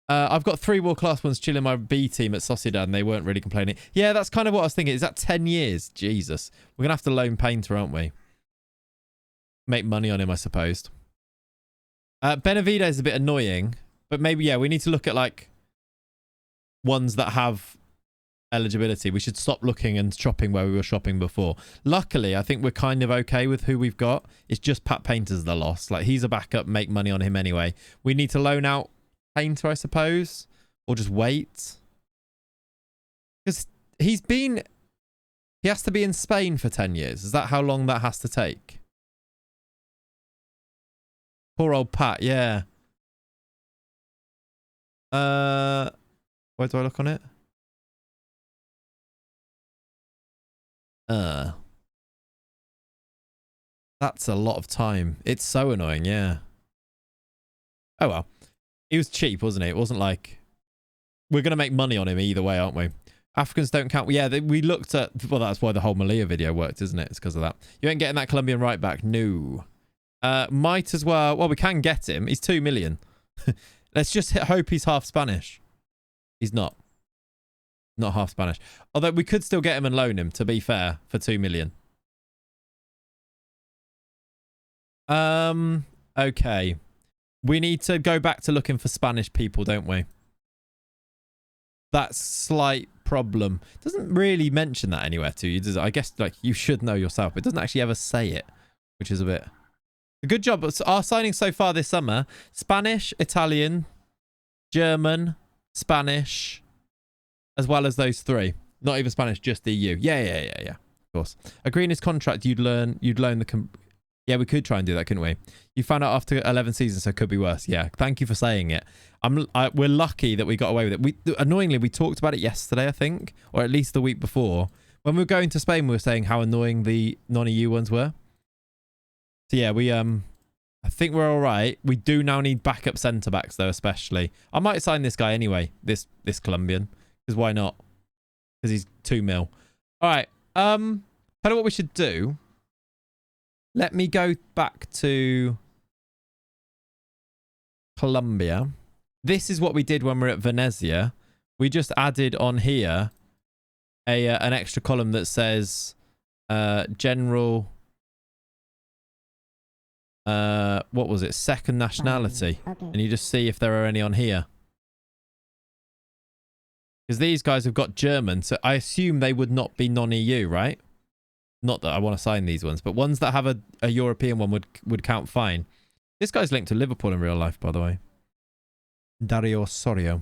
I've got 3 world-class ones chilling my B team at Sociedad and they weren't really complaining. Yeah, that's kind of what I was thinking. Is that 10 years? Jesus. We're going to have to loan Painter, aren't we? Make money on him, I suppose. Benavidez is a bit annoying. But maybe, yeah, we need to look at, like, ones that have eligibility. We should stop looking and shopping where we were shopping before. Luckily, I think we're kind of okay with who we've got. It's just Pat Painter's the loss. Like, he's a backup, make money on him anyway. We need to loan out Painter, I suppose. Or just wait. Because he has to be in Spain for 10 years. Is that how long that has to take? Poor old Pat, yeah. Where do I look on it? That's a lot of time. It's so annoying, yeah. Oh well. He was cheap, wasn't he? It wasn't like... We're going to make money on him either way, aren't we? Africans don't count. Yeah, we looked at... Well, that's why the whole Malia video worked, isn't it? It's because of that. You ain't getting that Colombian right back. No. Might as well... Well, we can get him. He's 2 million. Let's just hope he's half Spanish. He's not. Not half Spanish. Although we could still get him and loan him, to be fair, for 2 million. Okay. We need to go back to looking for Spanish people, don't we? That's slight problem. Doesn't really mention that anywhere to you, does it? I guess like you should know yourself, but it doesn't actually ever say it, which is a bit... A good job. Our signings so far this summer, Spanish, Italian, German, Spanish, as well as those 3. Not even Spanish, just EU. Yeah. Of course. Agreeing his contract, you'd loan the... Yeah, we could try and do that, couldn't we? You found out after 11 seasons, so it could be worse. Yeah, thank you for saying it. We're lucky that we got away with it. Annoyingly, we talked about it yesterday, I think, or at least the week before. When we were going to Spain, we were saying how annoying the non-EU ones were. So yeah, I think we're all right. We do now need backup centre-backs, though, especially. I might sign this guy anyway, this Colombian, because why not? Because he's 2 mil. All right. Tell you what we should do. Let me go back to Colombia. this is what we did when we were at Venezia. We just added on here an extra column that says general, what was it? Second nationality. Okay. And you just see if there are any on here. Because these guys have got German, so I assume they would not be non-EU, right? Not that I want to sign these ones, but ones that have a European one would count fine. This guy's linked to Liverpool in real life, by the way. Dario Sorio.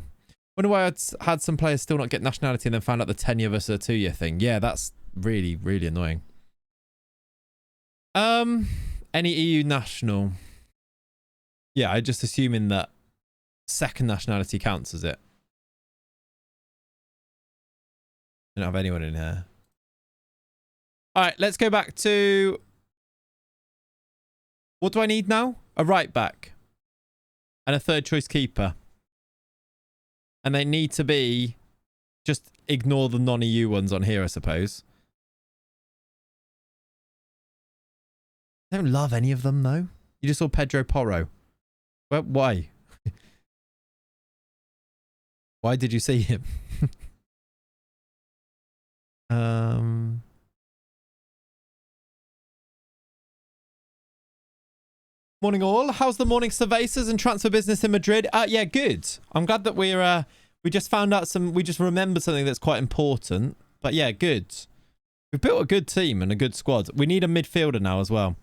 Wonder why I'd had some players still not get nationality and then found out the 10-year versus a 2-year thing. Yeah, that's really, really annoying. Any EU national? Yeah, I just assuming that second nationality counts as it. I don't have anyone in here. All right, let's go back to... What do I need now? A right back. And a third choice keeper. And they need to be... Just ignore the non-EU ones on here, I suppose. I don't love any of them, though. You just saw Pedro Porro. Well, why? Why did you see him? Morning all. How's the morning cervezas and transfer business in Madrid? Yeah, good. I'm glad that we just found out we just remembered something that's quite important. But yeah, good. We've built a good team and a good squad. We need a midfielder now as well.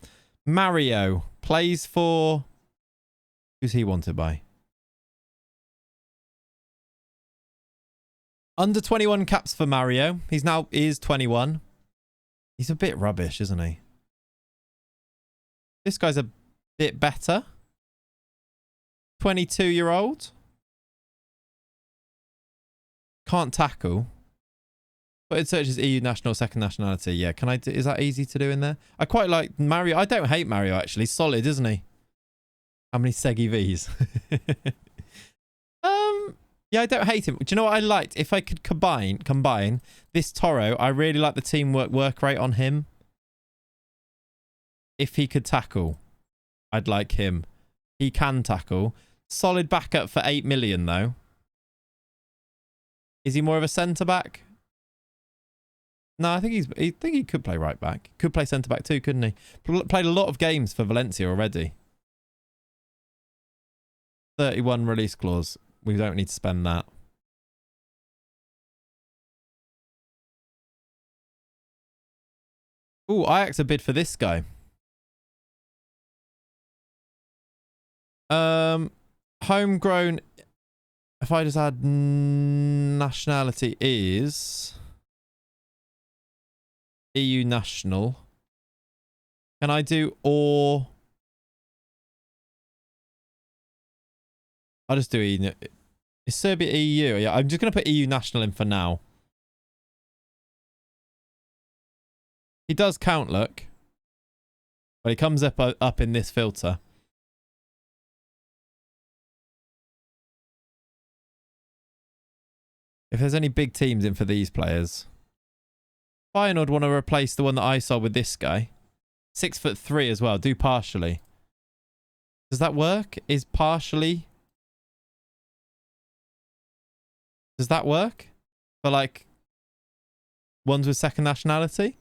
Mario plays for... Who's he wanted by? Under 21 caps for Mario. He is 21. He's a bit rubbish, isn't he? This guy's a bit better. 22-year-old. Can't tackle. But it searches EU national, second nationality. Yeah, can I do, is that easy to do in there? I quite like Mario. I don't hate Mario, actually. Solid, isn't he? How many Segi Vs? Yeah, I don't hate him. Do you know what I liked? If I could combine this Toro, I really like the teamwork work rate on him. If he could tackle, I'd like him. He can tackle. Solid backup for 8 million, though. Is he more of a centre-back? No, I think he could play right back. Could play centre back too, couldn't he? Played a lot of games for Valencia already. 31 release clause. We don't need to spend that. Ooh, Ajax a bid for this guy. Homegrown. If I just add nationality is EU national. Can I do or? I'll just do EU. Is Serbia EU? Yeah, I'm just going to put EU national in for now. He does count, look. But he comes up in this filter. If there's any big teams in for these players. Feyenoord want to replace the one that I saw with this guy. 6'3" as well. Do partially. Does that work? Is partially... Does that work? For like... ones with second nationality?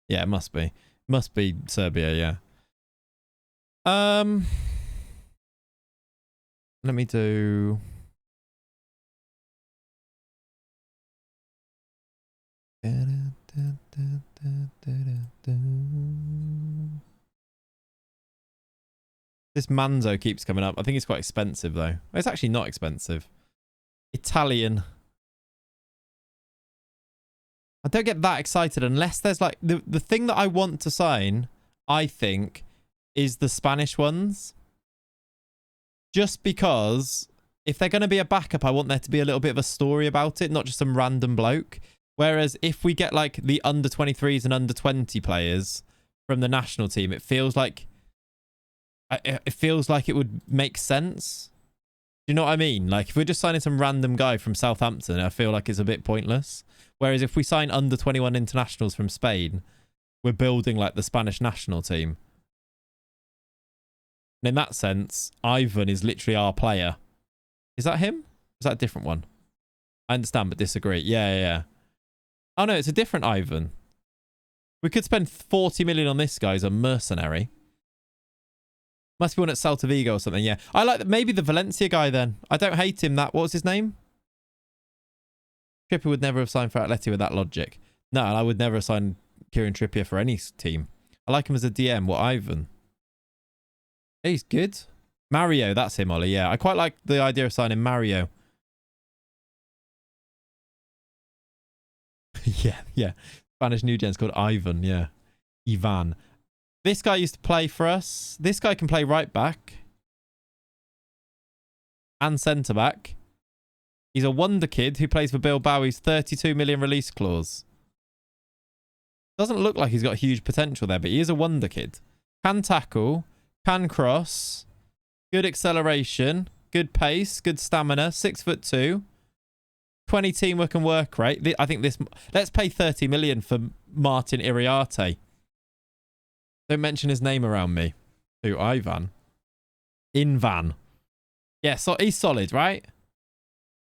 Yeah, it must be. Must be Serbia, yeah. Let me do... This Manzo keeps coming up. I think it's quite expensive though. It's actually not expensive. Italian. I don't get that excited unless there's like the thing that I want to sign, I think, is the Spanish ones. Just because if they're going to be a backup, I want there to be a little bit of a story about it, not just some random bloke. Whereas if we get like the under 23s and under 20 players from the national team, it feels like it would make sense. Do you know what I mean? Like if we're just signing some random guy from Southampton, I feel like it's a bit pointless. Whereas if we sign under 21 internationals from Spain, we're building like the Spanish national team. And in that sense, Ivan is literally our player Is that him? Is that a different one? I understand, but disagree. Yeah. Oh, no, it's a different Ivan. We could spend 40 million on this guy as a mercenary. Must be one at Celta Vigo or something, yeah. I like that. Maybe the Valencia guy then. I don't hate him. What was his name? Trippier would never have signed for Atleti with that logic. No, and I would never have signed Kieran Trippier for any team. I like him as a DM. What, Ivan? He's good. Mario, that's him, Ollie. Yeah, I quite like the idea of signing Mario. yeah. Spanish new gen's called Ivan, yeah. Ivan. This guy used to play for us. This guy can play right back. And centre back. He's a wonder kid who plays for Bilbao. He's 32 million release clause. Doesn't look like he's got huge potential there, but he is a wonder kid. Can tackle. Can cross. Good acceleration. Good pace. Good stamina. 6'2". 20 teamwork and work rate. I think this... Let's pay 30 million for Martin Iriarte. Don't mention his name around me. Who? Ivan. Invan. Yeah, so he's solid, right?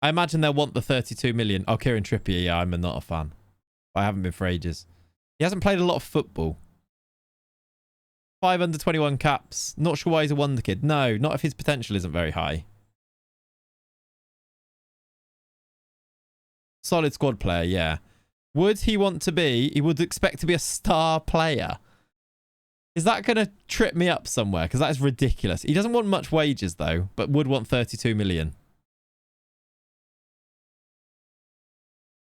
I imagine they'll want the 32 million. Oh, Kieran Trippier. Yeah, I'm not a fan. I haven't been for ages. He hasn't played a lot of football. 5 under 21 caps. Not sure why he's a wonder kid. No, not if his potential isn't very high. Solid squad player, yeah. Would he want to be... He would expect to be a star player. Is that going to trip me up somewhere? Because that is ridiculous. He doesn't want much wages, though, but would want 32 million.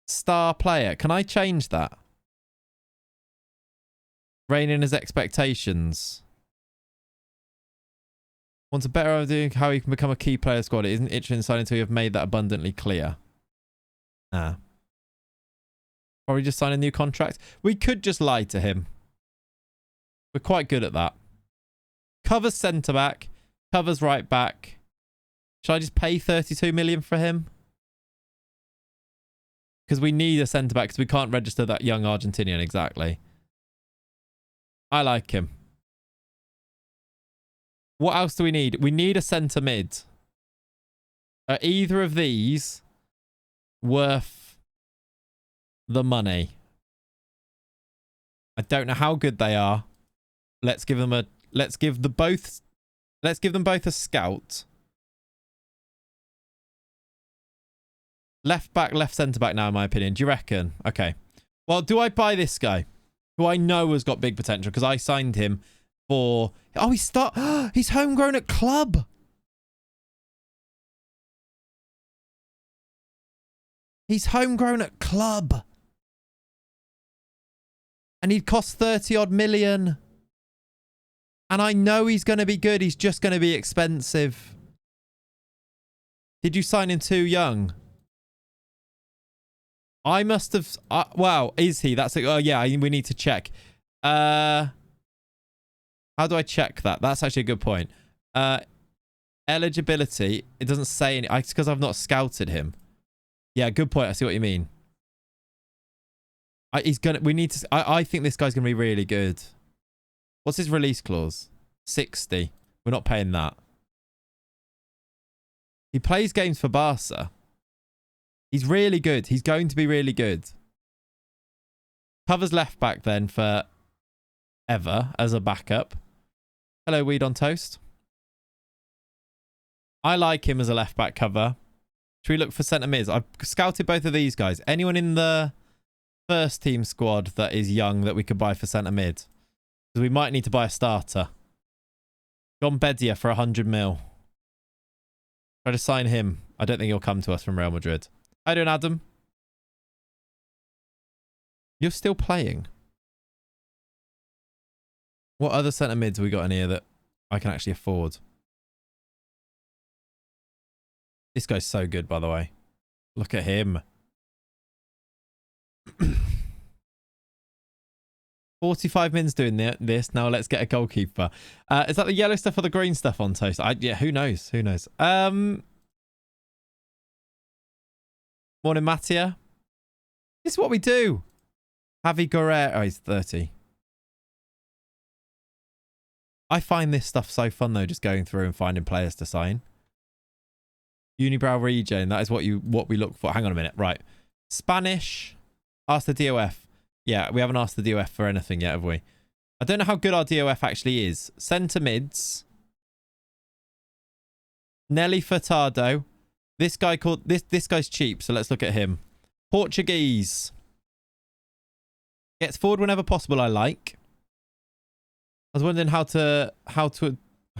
Star player. Can I change that? Rein in his expectations. Wants a better idea of how he can become a key player squad. It isn't itching inside until you have made that abundantly clear. Probably just sign a new contract. We could just lie to him. We're quite good at that. Covers centre back. Covers right back. Should I just pay 32 million for him? Because we need a centre back because we can't register that young Argentinian exactly. I like him. What else do we need? We need a centre mid. Are either of these worth the money? I don't know how good they are. Let's give them both a scout. Left back, left centre back now, in my opinion. Do you reckon? Okay. Well, do I buy this guy? Who I know has got big potential because I signed him for... Oh, he's homegrown at club. He's homegrown at club. And he'd cost 30 odd million. And I know he's going to be good. He's just going to be expensive. Did you sign him too young? I must have... wow, is he? That's... Oh, yeah, we need to check. How do I check that? That's actually a good point. Eligibility. It doesn't say any... It's because I've not scouted him. Yeah, good point. I see what you mean. We need to... I think this guy's going to be really good. What's his release clause? 60. We're not paying that. He plays games for Barca. He's really good. He's going to be really good. Covers left back then for ever as a backup. Hello, Weed on Toast. I like him as a left back cover. Should we look for centre mids? I've scouted both of these guys. Anyone in the first team squad that is young that we could buy for centre mid? Because we might need to buy a starter. John Bedia for 100 mil. Try to sign him. I don't think he'll come to us from Real Madrid. How you doing, Adam? You're still playing. What other centre mids have we got in here that I can actually afford? This guy's so good, by the way. Look at him. 45 mins doing this. Now let's get a goalkeeper. Is that the yellow stuff or the green stuff on Toast? Yeah, who knows? Who knows? Morning, Mattia. This is what we do. Javi Guerrero. Oh, he's 30. I find this stuff so fun, though, just going through and finding players to sign. Unibrow region. That is what we look for. Hang on a minute. Right. Spanish. Ask the DOF. Yeah, we haven't asked the DOF for anything yet, have we? I don't know how good our DOF actually is. Centre mids. Nelly Furtado. This guy called this guy's cheap, so let's look at him. Portuguese. Gets forward whenever possible, I like. I was wondering how to hang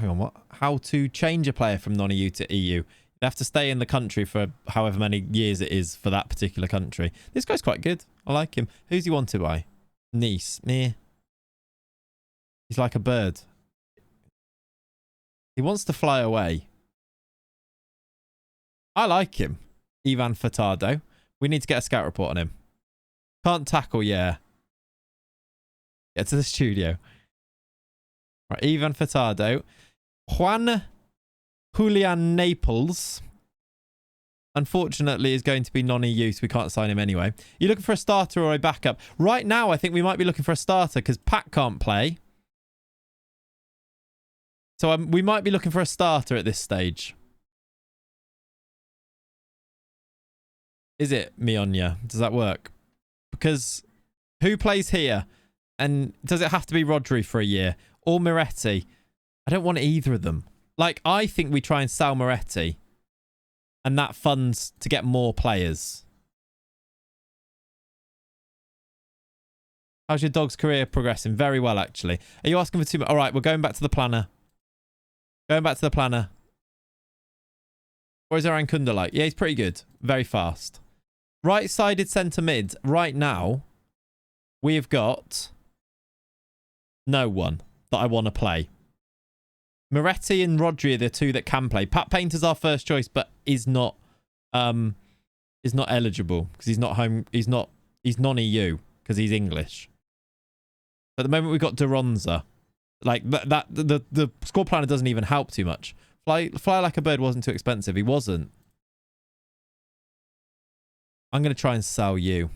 on, what? How to change a player from non-EU to EU. You have to stay in the country for however many years it is for that particular country. This guy's quite good. I like him. Who's he wanted by? Nice. Meh. He's like a bird. He wants to fly away. I like him. Ivan Furtado. We need to get a scout report on him. Can't tackle, yeah. Get to the studio. Right, Ivan Furtado. Juan Julian Naples. Unfortunately, is going to be non-EU, so we can't sign him anyway. You're looking for a starter or a backup? Right now, I think we might be looking for a starter because Pat can't play. So we might be looking for a starter at this stage. Is it Mionia? Does that work? Because who plays here? And does it have to be Rodri for a year? Or Moretti? I don't want either of them. Like, I think we try and sell Moretti. And that funds to get more players. How's your dog's career progressing? Very well, actually. Are you asking for too much? All right, we're going back to the planner. Going back to the planner. What is Aran Kunda like? Yeah, he's pretty good. Very fast. Right-sided centre mid. Right now, we have got no one that I want to play. Moretti and Rodri are the two that can play. Pat Painter's our first choice, but is not eligible because he's not home. He's non-EU because he's English. At the moment, we've got Duronza. Like the squad planner doesn't even help too much. Fly like a bird wasn't too expensive. He wasn't. I'm going to try and sell you.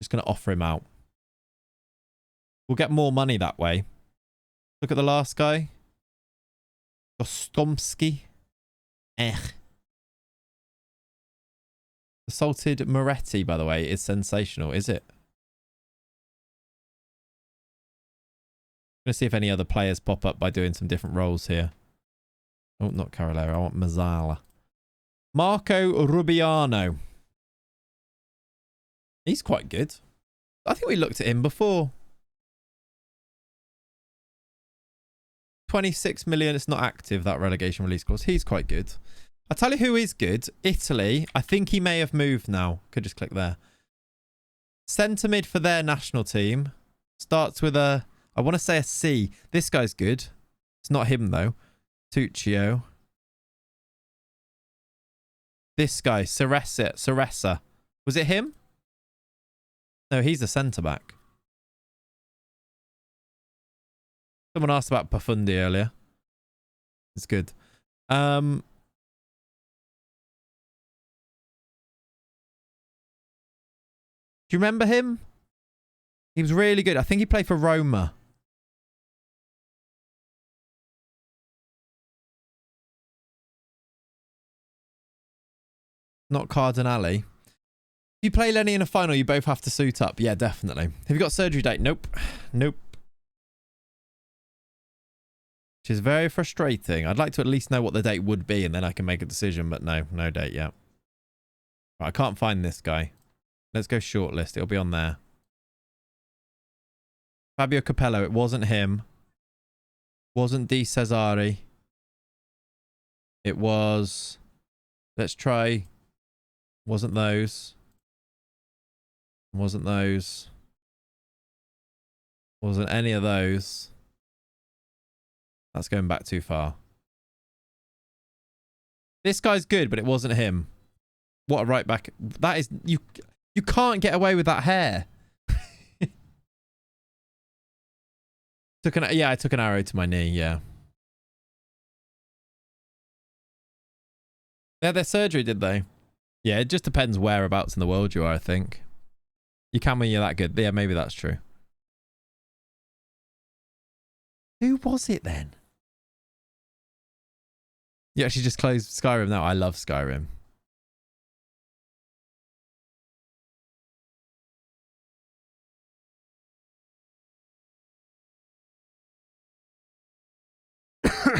Just going to offer him out. We'll get more money that way. Look at the last guy. Gostomski. Assaulted Moretti, by the way, is sensational, is it? I'm going to see if any other players pop up by doing some different roles here. Oh, not Carolero. I want Mazzala. Marco Rubiano. He's quite good. I think we looked at him before. 26 million. It's not active, that relegation release clause. He's quite good. I'll tell you who is good. Italy. I think he may have moved now. Could just click there. Centre mid for their national team. Starts with a... I want to say a C. This guy's good. It's not him, though. Tuccio. This guy, Ceresa. Was it him? No, he's a centre-back. Someone asked about Pafundi earlier. It's good. Do you remember him? He was really good. I think he played for Roma. Not Cardinale. If you play Lenny in a final, you both have to suit up. Yeah, definitely. Have you got surgery date? Nope. Nope. Which is very frustrating. I'd like to at least know what the date would be and then I can make a decision, but no date yet. Right, I can't find this guy. Let's go shortlist. It'll be on there. Fabio Capello. It wasn't him. Wasn't Di Cesare. It was... Let's try... Wasn't those. Wasn't those. Wasn't any of those. That's going back too far. This guy's good, but it wasn't him. What a right back. That is... You can't get away with that hair. I took an arrow to my knee, yeah. They had their surgery, did they? Yeah, it just depends whereabouts in the world you are, I think. You can when you're that good. Yeah, maybe that's true. Who was it then? You actually just closed Skyrim now. I love Skyrim.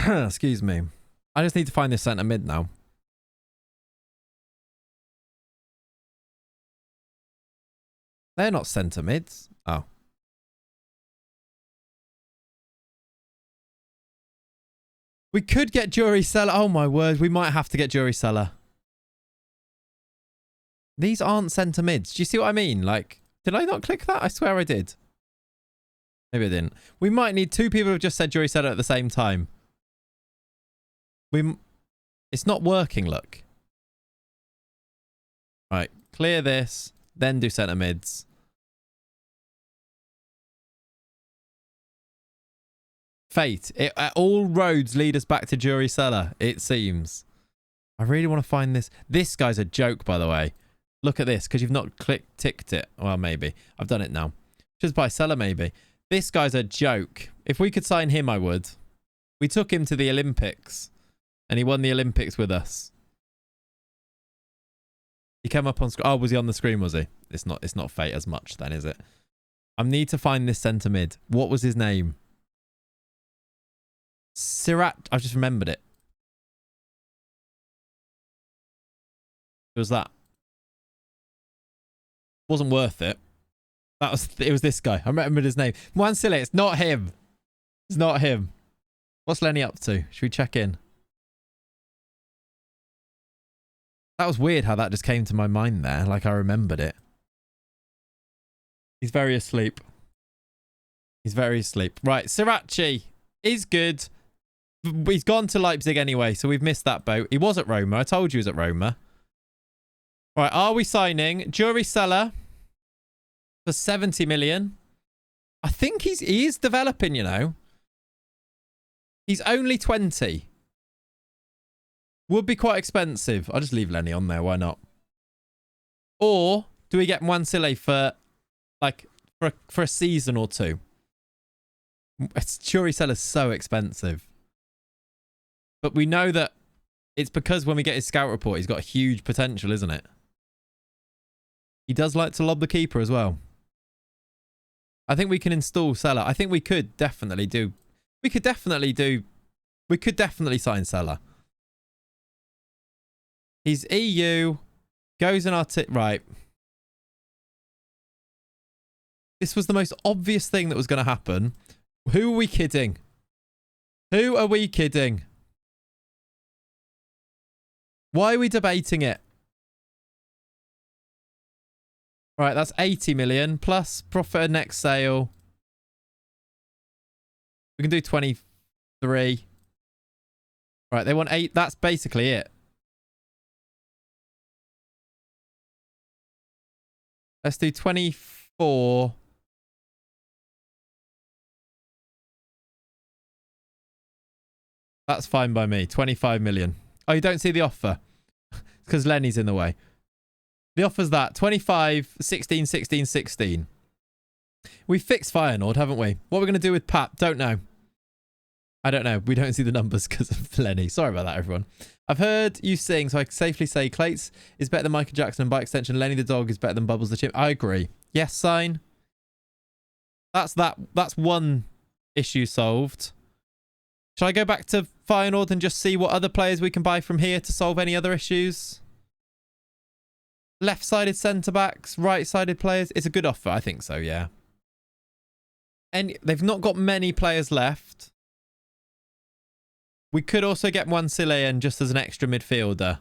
Excuse me. I just need to find this centre mid now. They're not centre mids. Oh. We could get Jury Seller. Oh my word. We might have to get Jury Seller. These aren't centre mids. Do you see what I mean? Like, did I not click that? I swear I did. Maybe I didn't. We might need 2 people who've just said Jury Seller at the same time. It's not working, look. Right. Clear this. Then do centre mids. Fate. All roads lead us back to Jury Seller, it seems. I really want to find this. This guy's a joke, by the way. Look at this, because you've not ticked it. Well, maybe. I've done it now. Just buy Seller, maybe. This guy's a joke. If we could sign him, I would. We took him to the Olympics, and he won the Olympics with us. He came up on screen. Oh, was he on the screen, was he? It's not Fate as much then, is it? I need to find this centre mid. What was his name? Sirat. I've just remembered it. It was that. Wasn't worth it. It was this guy. I remembered his name. Mwansile. It's not him. It's not him. What's Lenny up to? Should we check in? That was weird how that just came to my mind there. Like I remembered it. He's very asleep. He's very asleep. Right. Sriracha is good. He's gone to Leipzig anyway, so we've missed that boat. He was at Roma. I told you he was at Roma. Right. Are we signing Jury Seller for 70 million? I think he is developing, you know. He's only 20. Would be quite expensive. I'll just leave Lenny on there. Why not? Or do we get Mwansile for like for a season or 2? Jury Seller's so expensive. But we know that it's because when we get his scout report, he's got huge potential, isn't it? He does like to lob the keeper as well. I think we can install Seller. I think we could definitely do. We could definitely sign Seller. He's EU. Goes in our right. This was the most obvious thing that was going to happen. Who are we kidding? Who are we kidding? Why are we debating it? Right, that's 80 million plus profit of next sale. We can do 23. Right, they want 8. That's basically it. Let's do 24. That's fine by me. 25 million. Oh, you don't see the offer? Because Lenny's in the way. The offer's that. 25, 16, 16, 16. We fixed Feyenoord, haven't we? What are we going to do with Pap? Don't know. I don't know. We don't see the numbers because of Lenny. Sorry about that, everyone. I've heard you sing, so I can safely say Clates is better than Michael Jackson, and by extension, Lenny the dog is better than Bubbles the chimp. I agree. Yes, sign. That's that. That's one issue solved. Shall I go back to Feyenoord and just see what other players we can buy from here to solve any other issues? Left-sided centre-backs, right-sided players. It's a good offer. I think so, yeah. And they've not got many players left. We could also get Mwansile in just as an extra midfielder.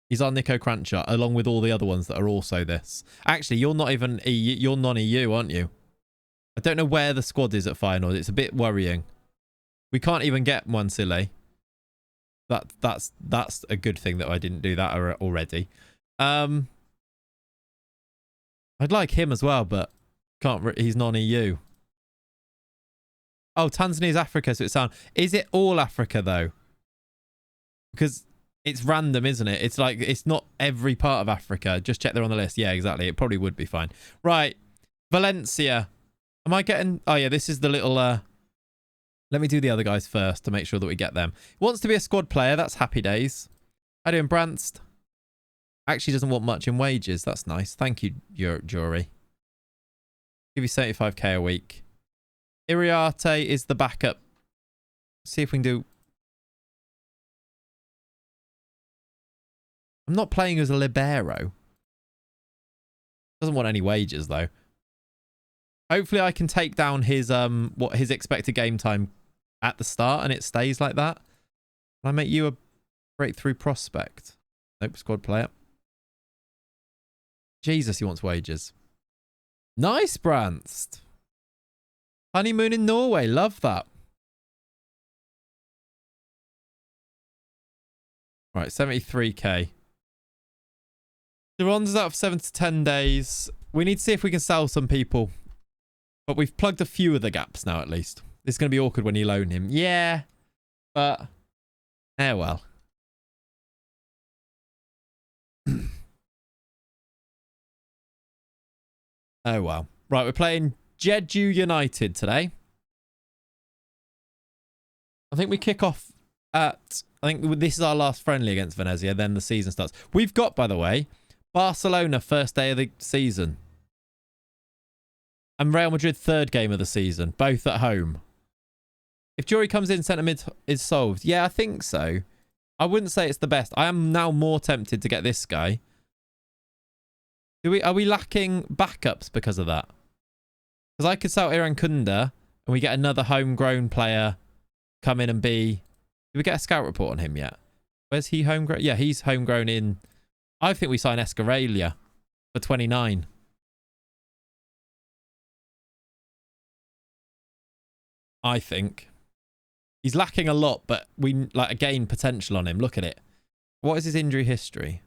He's our Nico Crancher, along with all the other ones that are also this. Actually, you're not even EU. You're non-EU, aren't you? I don't know where the squad is at Feyenoord. It's a bit worrying. We can't even get Mwansile. That's a good thing that I didn't do that already. I'd like him as well, but can't. He's non-EU. Oh, Tanzania's Africa, so it sounds. Is it all Africa though? Because it's random, isn't it? It's like it's not every part of Africa. Just check they're on the list. Yeah, exactly. It probably would be fine. Right, Valencia. Am I getting? Oh yeah, this is the little. Let me do the other guys first to make sure that we get them. Wants to be a squad player. That's happy days. How doing, Branst? Actually doesn't want much in wages. That's nice. Thank you, Jury. Give you 75k a week. Iriarte is the backup. See if we can do... I'm not playing as a libero. Doesn't want any wages, though. Hopefully I can take down his what his expected game time at the start and it stays like that. Can I make you a breakthrough prospect? Nope, squad player. Jesus, he wants wages. Nice, Branst. Honeymoon in Norway. Love that. Right, 73k. Deron's out for 7 to 10 days. We need to see if we can sell some people. But we've plugged a few of the gaps now, at least. It's going to be awkward when you loan him. Yeah, but... well. Oh, well. Right, we're playing Jeju United today. I think we kick off at... I think this is our last friendly against Venezia, then the season starts. We've got, by the way, Barcelona first day of the season. And Real Madrid third game of the season, both at home. If Jury comes in, centre mid is solved. Yeah, I think so. I wouldn't say it's the best. I am now more tempted to get this guy. Are we lacking backups because of that? Because I could sell Iran Kunda and we get another homegrown player come in and be... Did we get a scout report on him yet? Where's he homegrown? Yeah, he's homegrown in... I think we sign Escarella for 29. I think. He's lacking a lot, but we gain potential on him. Look at it. What is his injury history?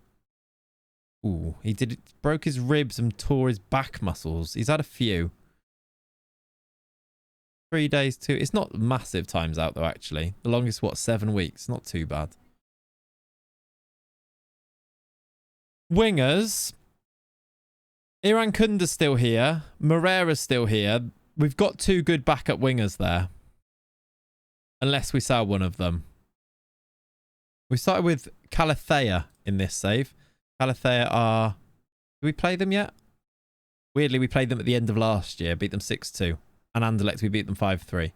Ooh, he broke his ribs and tore his back muscles. He's had a few. 3 days too. It's not massive times out though, actually. The longest, what, 7 weeks? Not too bad. Wingers. Iran Kunda's still here. Moreira's still here. We've got 2 good backup wingers there. Unless we sell one of them. We started with Calathea in this save. Calathea are... Did we play them yet? Weirdly, we played them at the end of last year. Beat them 6-2. And Anderlecht, we beat them 5-3.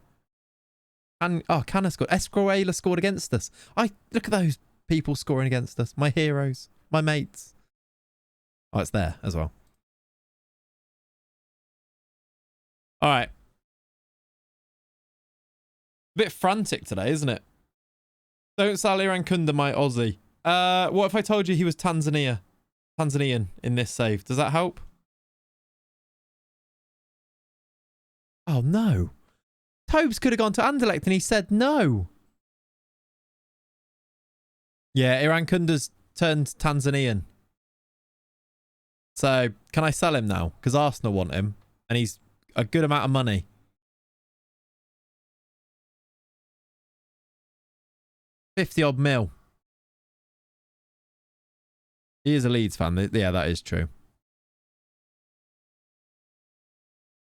And Canna scored. Escarella scored against us. Look at those people scoring against us. My heroes. My mates. Oh, it's there as well. All right. A bit frantic today, isn't it? Don't sell Iran Kunda, my Aussie. What if I told you he was Tanzanian in this save? Does that help? Oh, no. Tobes could have gone to Anderlecht and he said no. Yeah, Iran Kunda's turned Tanzanian. So, can I sell him now? Because Arsenal want him. And he's a good amount of money. $50 odd mil. He is a Leeds fan. Yeah, that is true.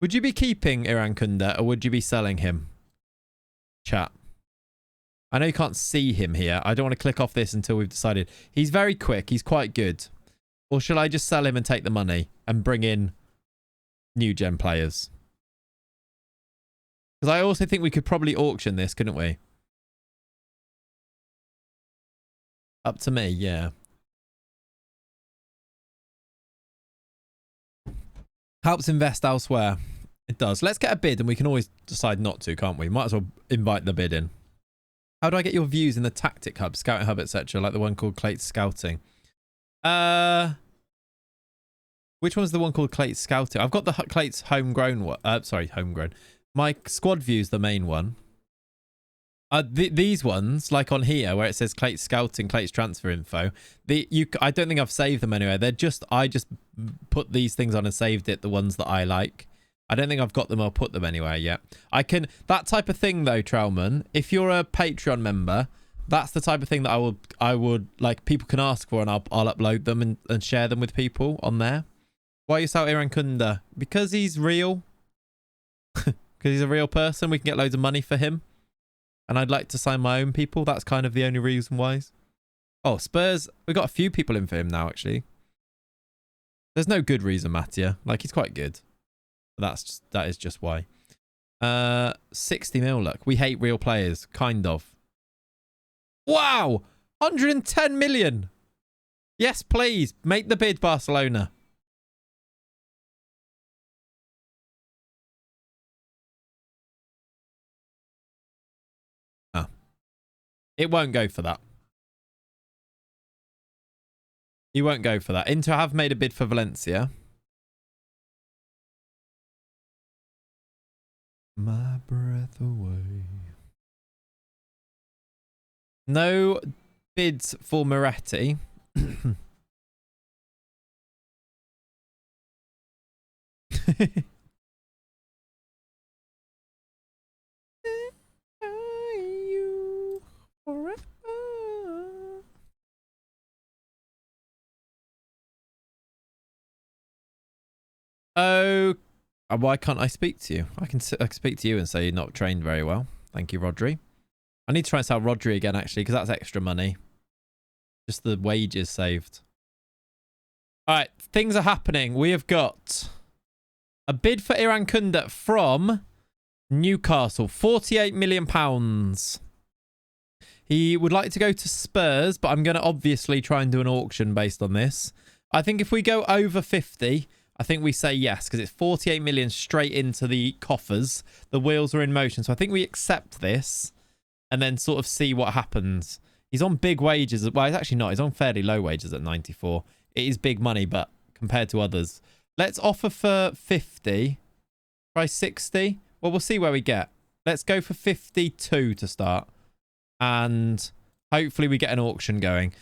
Would you be keeping Iran Kunda or would you be selling him? Chat. I know you can't see him here. I don't want to click off this until we've decided. He's very quick. He's quite good. Or shall I just sell him and take the money and bring in new gen players? Because I also think we could probably auction this, couldn't we? Up to me, yeah. Helps invest elsewhere. It does. Let's get a bid and we can always decide not to, can't we? Might as well invite the bid in. How do I get your views in the tactic hub, scouting hub, etc.? Like the one called Clates Scouting. Which one's the one called Clates Scouting? I've got the Clates homegrown one. Sorry, homegrown. My squad view's the main one. These ones, like on here, where it says Clates Scouting, Clates Transfer Info, I don't think I've saved them anywhere. I just put these things on and saved it, the ones that I like. I don't think I've got them or put them anywhere yet. That type of thing though, Trowman, if you're a Patreon member, that's the type of thing that I would like people can ask for and I'll upload them and share them with people on there. Why you sell Iran Kunda? Because he's real. Because he's a real person. We can get loads of money for him. And I'd like to sign my own people. That's kind of the only reason why. Oh, Spurs. We got a few people in for him now, actually. There's no good reason, Mattia. Like, he's quite good. But that is just why. 60 mil, look. We hate real players. Kind of. Wow! 110 million! Yes, please. Make the bid, Barcelona. Oh. It won't go for that. He won't go for that. Inter have made a bid for Valencia. My breath away. No bids for Moretti. Oh, why can't I speak to you? I can speak to you and say you're not trained very well. Thank you, Rodri. I need to try and sell Rodri again, actually, because that's extra money. Just the wages saved. All right, things are happening. We have got a bid for Iran Kunda from Newcastle. £48 million. He would like to go to Spurs, but I'm going to obviously try and do an auction based on this. I think if we go over 50... I think we say yes, because it's 48 million straight into the coffers. The wheels are in motion. So I think we accept this and then sort of see what happens. He's on big wages. Well, he's actually not. He's on fairly low wages at 94. It is big money, but compared to others. Let's offer for 50. Try 60. Well, we'll see where we get. Let's go for 52 to start. And hopefully we get an auction going.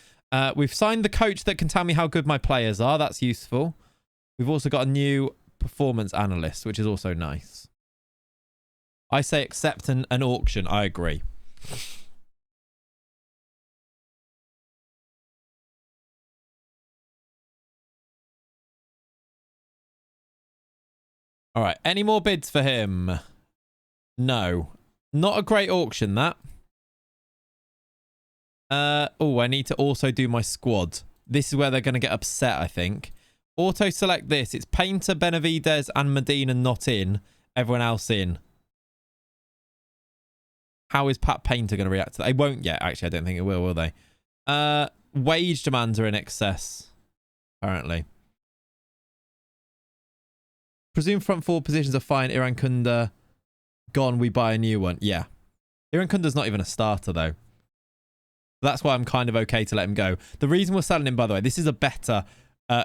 We've signed the coach that can tell me how good my players are. That's useful. We've also got a new performance analyst, which is also nice. I say accept an auction. I agree. All right. Any more bids for him? No. Not a great auction, that. Oh, I need to also do my squad. This is where they're going to get upset, I think. Auto select this. It's Painter, Benavides, and Medina not in. Everyone else in. How is Pat Painter going to react to that? They won't yet. Actually, I don't think it will they? Wage demands are in excess, apparently. Presume front four positions are fine. Iran Kunda gone. We buy a new one. Yeah. Iran Kunda's not even a starter, though. That's why I'm kind of okay to let him go. The reason we're selling him, by the way, this is a better...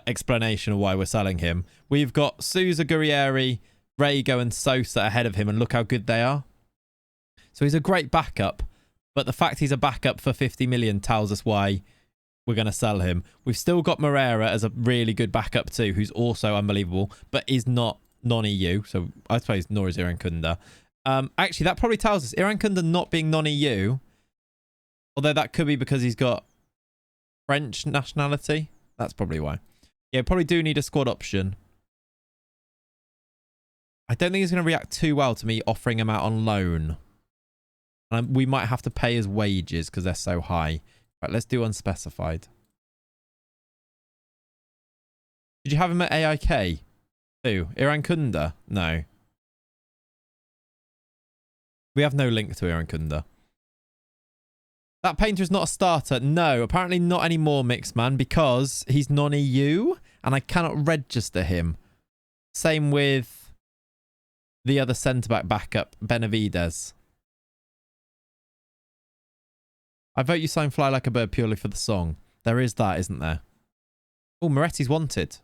explanation of why we're selling him. We've got Sousa, Guerrieri, Rego and Sosa ahead of him, and look how good they are. So he's a great backup, but the fact he's a backup for 50 million tells us why we're going to sell him. We've still got Moreira as a really good backup too, who's also unbelievable, but is not non-EU, so I suppose nor is Iran Kunda. Actually, that probably tells us Iran Kunda not being non-EU, although that could be because he's got French nationality. That's probably why. Yeah, probably do need a squad option. I don't think he's going to react too well to me offering him out on loan. And we might have to pay his wages because they're so high. Right, let's do unspecified. Did you have him at AIK? Who? Iran Kunda? No. We have no link to Iran Kunda. That Painter is not a starter. No, apparently not anymore, Mixman, because he's non-EU and I cannot register him. Same with the other centre-back backup, Benavides. I vote you sign Fly Like a Bird purely for the song. There is that, isn't there? Oh, Moretti's wanted.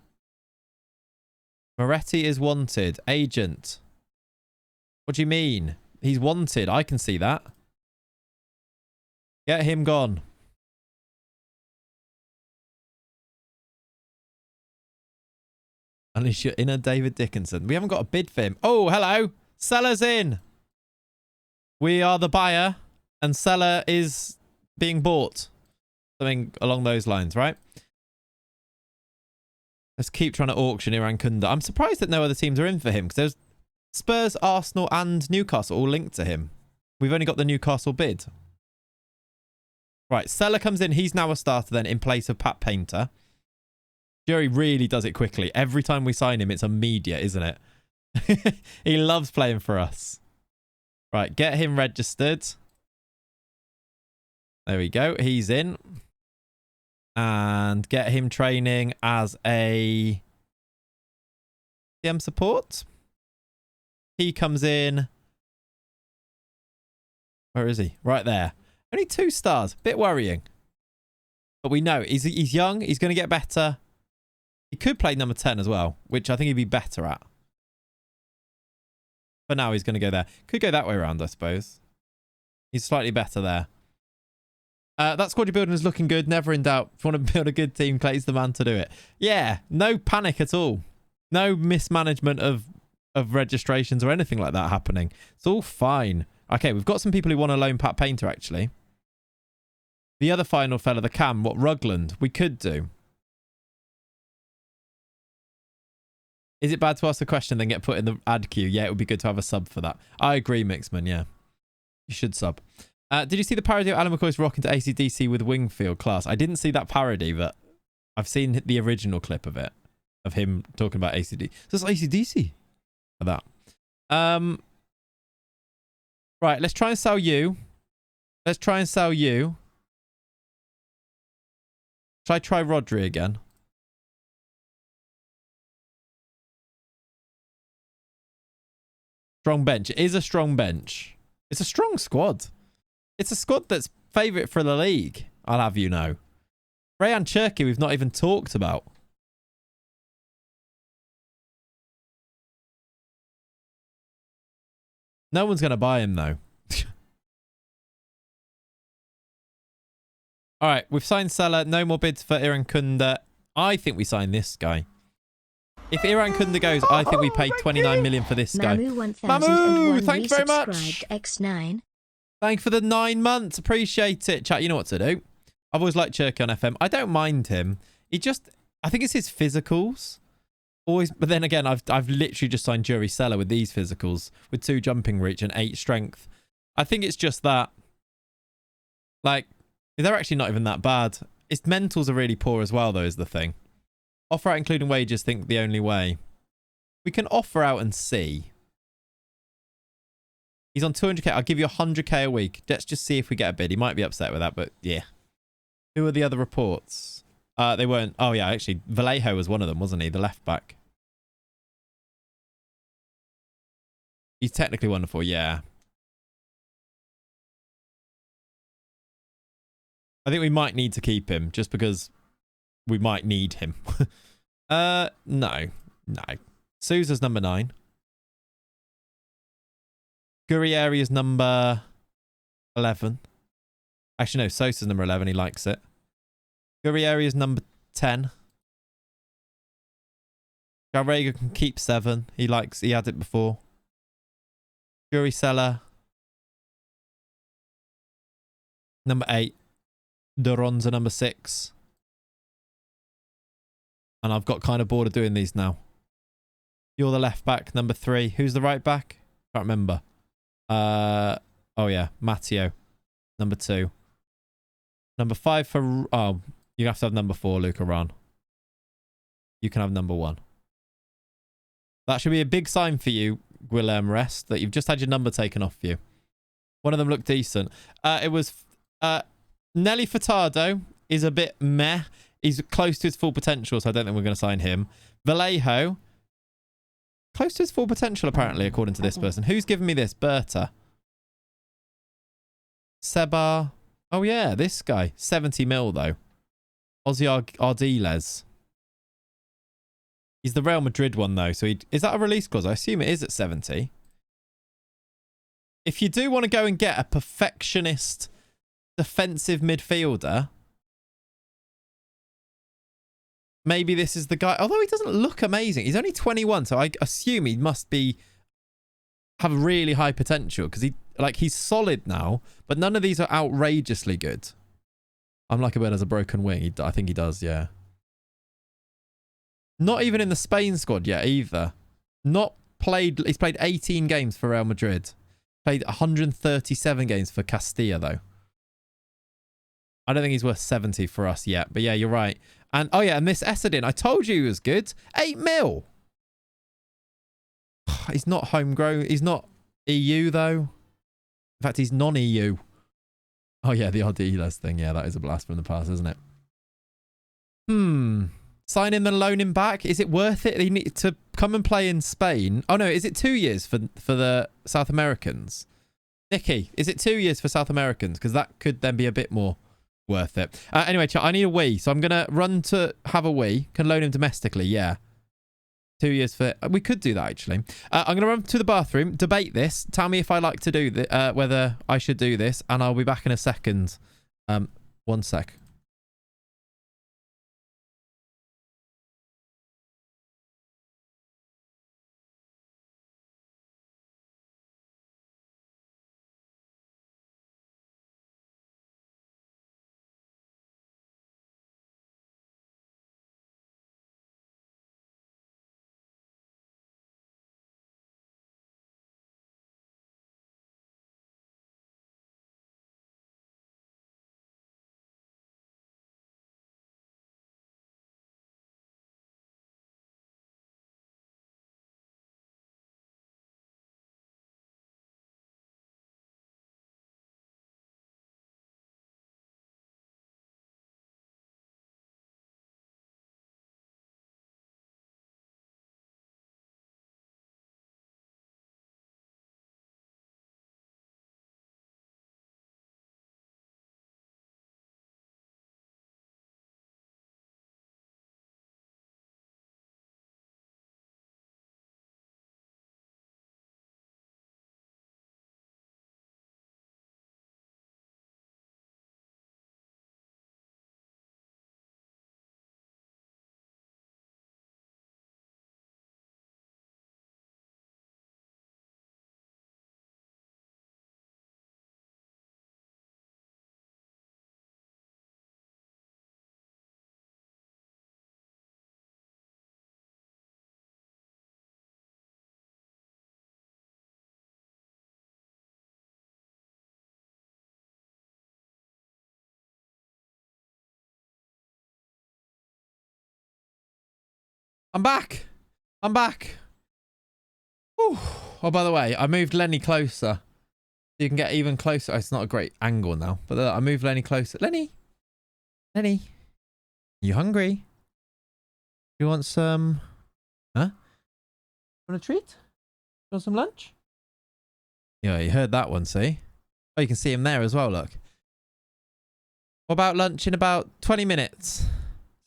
Moretti is wanted. Agent. What do you mean? He's wanted. I can see that. Get him gone. Unless you're in a David Dickinson. We haven't got a bid for him. Oh, hello. Seller's in. We are the buyer and seller is being bought. Something along those lines, right? Let's keep trying to auction Iran Kunda. I'm surprised that no other teams are in for him because there's Spurs, Arsenal and Newcastle all linked to him. We've only got the Newcastle bid. Right, Seller comes in. He's now a starter then in place of Pat Painter. Jury really does it quickly. Every time we sign him, it's immediate, isn't it? He loves playing for us. Right, get him registered. There we go. He's in. And get him training as a CM support. He comes in. Where is he? Right there. Only 2 stars. Bit worrying. But we know he's young. He's going to get better. He could play number 10 as well, which I think he'd be better at. For now, he's going to go there. Could go that way around, I suppose. He's slightly better there. That squad you're building is looking good. Never in doubt. If you want to build a good team, Clay's the man to do it. Yeah, no panic at all. No mismanagement of registrations or anything like that happening. It's all fine. Okay, we've got some people who want to loan Pat Painter, actually. The other final fella, the Cam, what, Rugland? We could do. Is it bad to ask a question then get put in the ad queue? Yeah, it would be good to have a sub for that. I agree, Mixman, yeah. You should sub. Did you see the parody of Alan McCoy's Rock into AC/DC with Wingfield class? I didn't see that parody, but I've seen the original clip of it. Of him talking about AC/DC. So it's AC/DC. For that. Right, let's try and sell you. Let's try and sell you. Should I try Rodri again? Strong bench. It is a strong bench. It's a strong squad. It's a squad that's favourite for the league, I'll have you know. Rayan Cherki we've not even talked about. No one's going to buy him, though. All right, we've signed Salah. No more bids for Iran Kunda. I think we sign this guy. If Iran Kunda goes, I think we pay 29 million for this guy. Mamu, thank you very much. X9. Thank you for the 9 months. Appreciate it. Chat, you know what to do. I've always liked Cherki on FM. I don't mind him. He just, I think it's his physicals. Always, but then again, I've literally just signed Jury Seller with these physicals with 2 jumping reach and 8 strength. I think it's just that, like, they're actually not even that bad. Its mentals are really poor as well, though, is the thing. Offer out including wages, think the only way. We can offer out and see. He's on 200k. I'll give you 100k a week. Let's just see if we get a bid. He might be upset with that, but yeah. Who are the other reports? They weren't. Oh, yeah, actually, Vallejo was one of them, wasn't he? The left back. He's technically wonderful, yeah. I think we might need to keep him just because we might need him. No. Sousa's number 9. Gurrieri is number 11. Actually, no, Sosa's number 11. He likes it. Gurrieri is number 10. Garrega can keep 7. He had it before. Jury Seller. Number 8. Duronza number 6. And I've got kind of bored of doing these now. You're the left back, number 3. Who's the right back? Can't remember. Oh yeah, Matteo, number 2. Number 5 for, oh, you have to have number 4, Luca Ran. You can have number 1. That should be a big sign for you, Guilherme Rest, that you've just had your number taken off you. One of them looked decent. It was Nelly Furtado is a bit meh. He's close to his full potential, so I don't think we're going to sign him. Vallejo, close to his full potential, apparently, according to this person. Who's given me this? Berta. Seba. Oh, yeah, this guy. 70 mil, though. Ozzy Ardiles. He's the Real Madrid one, though. So is that a release clause? I assume it is at 70. If you do want to go and get a perfectionist defensive midfielder, maybe this is the guy. Although he doesn't look amazing. He's only 21, so I assume he must have really high potential because he's solid now, but none of these are outrageously good. I'm like a bird has a broken wing. I think he does, yeah. Not even in the Spain squad yet either. He's played 18 games for Real Madrid. Played 137 games for Castilla, though. I don't think he's worth 70 for us yet. But yeah, you're right. And oh yeah, and this Essedin, I told you he was good. 8 mil. He's not homegrown. He's not EU, though. In fact, he's non-EU. Oh yeah, the Ardiles thing. Yeah, that is a blast from the past, isn't it? Sign him and loan him back. Is it worth it? He need to come and play in Spain. Oh no, is it 2 years for the South Americans? Nicky, is it 2 years for South Americans? Because that could then be a bit more worth it. Anyway, chat, I need a wee, so I'm gonna run to have a wee. Can loan him domestically. Yeah, 2 years for. We could do that actually. I'm gonna run to the bathroom, debate this. Tell me if I like to do whether I should do this, and I'll be back in a second. 1 sec. I'm back. I'm back. Whew. Oh, by the way, I moved Lenny closer. So you can get even closer. Oh, it's not a great angle now, but I moved Lenny closer. Lenny. Lenny. You hungry? You want some... Huh? Want a treat? You want some lunch? Yeah, you heard that one, see? Oh, you can see him there as well, look. What about lunch in about 20 minutes? Is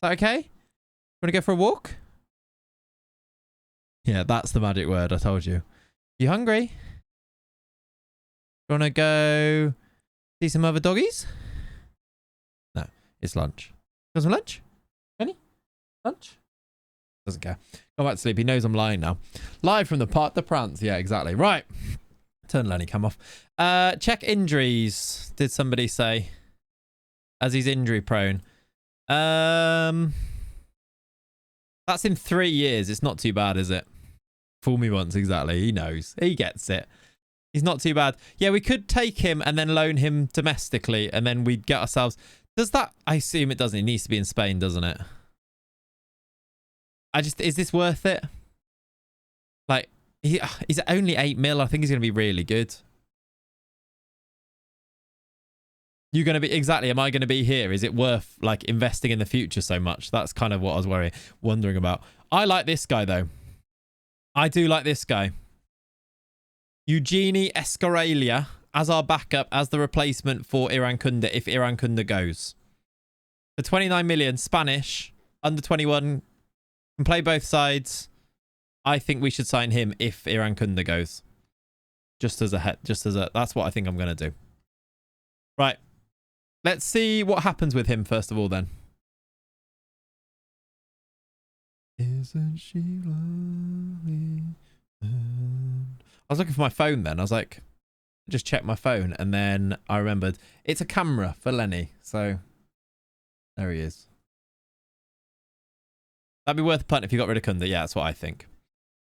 that okay? Want to go for a walk? Yeah, that's the magic word, I told you. You hungry? You want to go see some other doggies? No, it's lunch. Want some lunch? Any? Lunch? Doesn't care. Go back to sleep. He knows I'm lying now. Live from the Parc des Princes. Yeah, exactly. Right. Turn Lenny cam off. Check injuries, did somebody say. As he's injury prone. That's in 3 years. It's not too bad, is it? Fool me once, exactly. He knows. He gets it. He's not too bad. Yeah, we could take him and then loan him domestically, and then we'd get ourselves... Does that... I assume it doesn't. It needs to be in Spain, doesn't it? Is this worth it? Like, he's only 8 mil. I think he's going to be really good. You're going to be... Exactly. Am I going to be here? Is it worth, like, investing in the future so much? That's kind of what I was wondering about. I like this guy, though. I do like this guy. Eugeni Escaralia as our backup, as the replacement for Irankunda if Irankunda goes. For 29 million, Spanish, under 21, can play both sides. I think we should sign him if Irankunda goes. That's what I think I'm going to do. Right. Let's see what happens with him first of all then. Isn't she lovely? I was looking for my phone then. I was like, just check my phone. And then I remembered it's a camera for Lenny. So there he is. That'd be worth a punt if you got rid of Kunda. Yeah, that's what I think.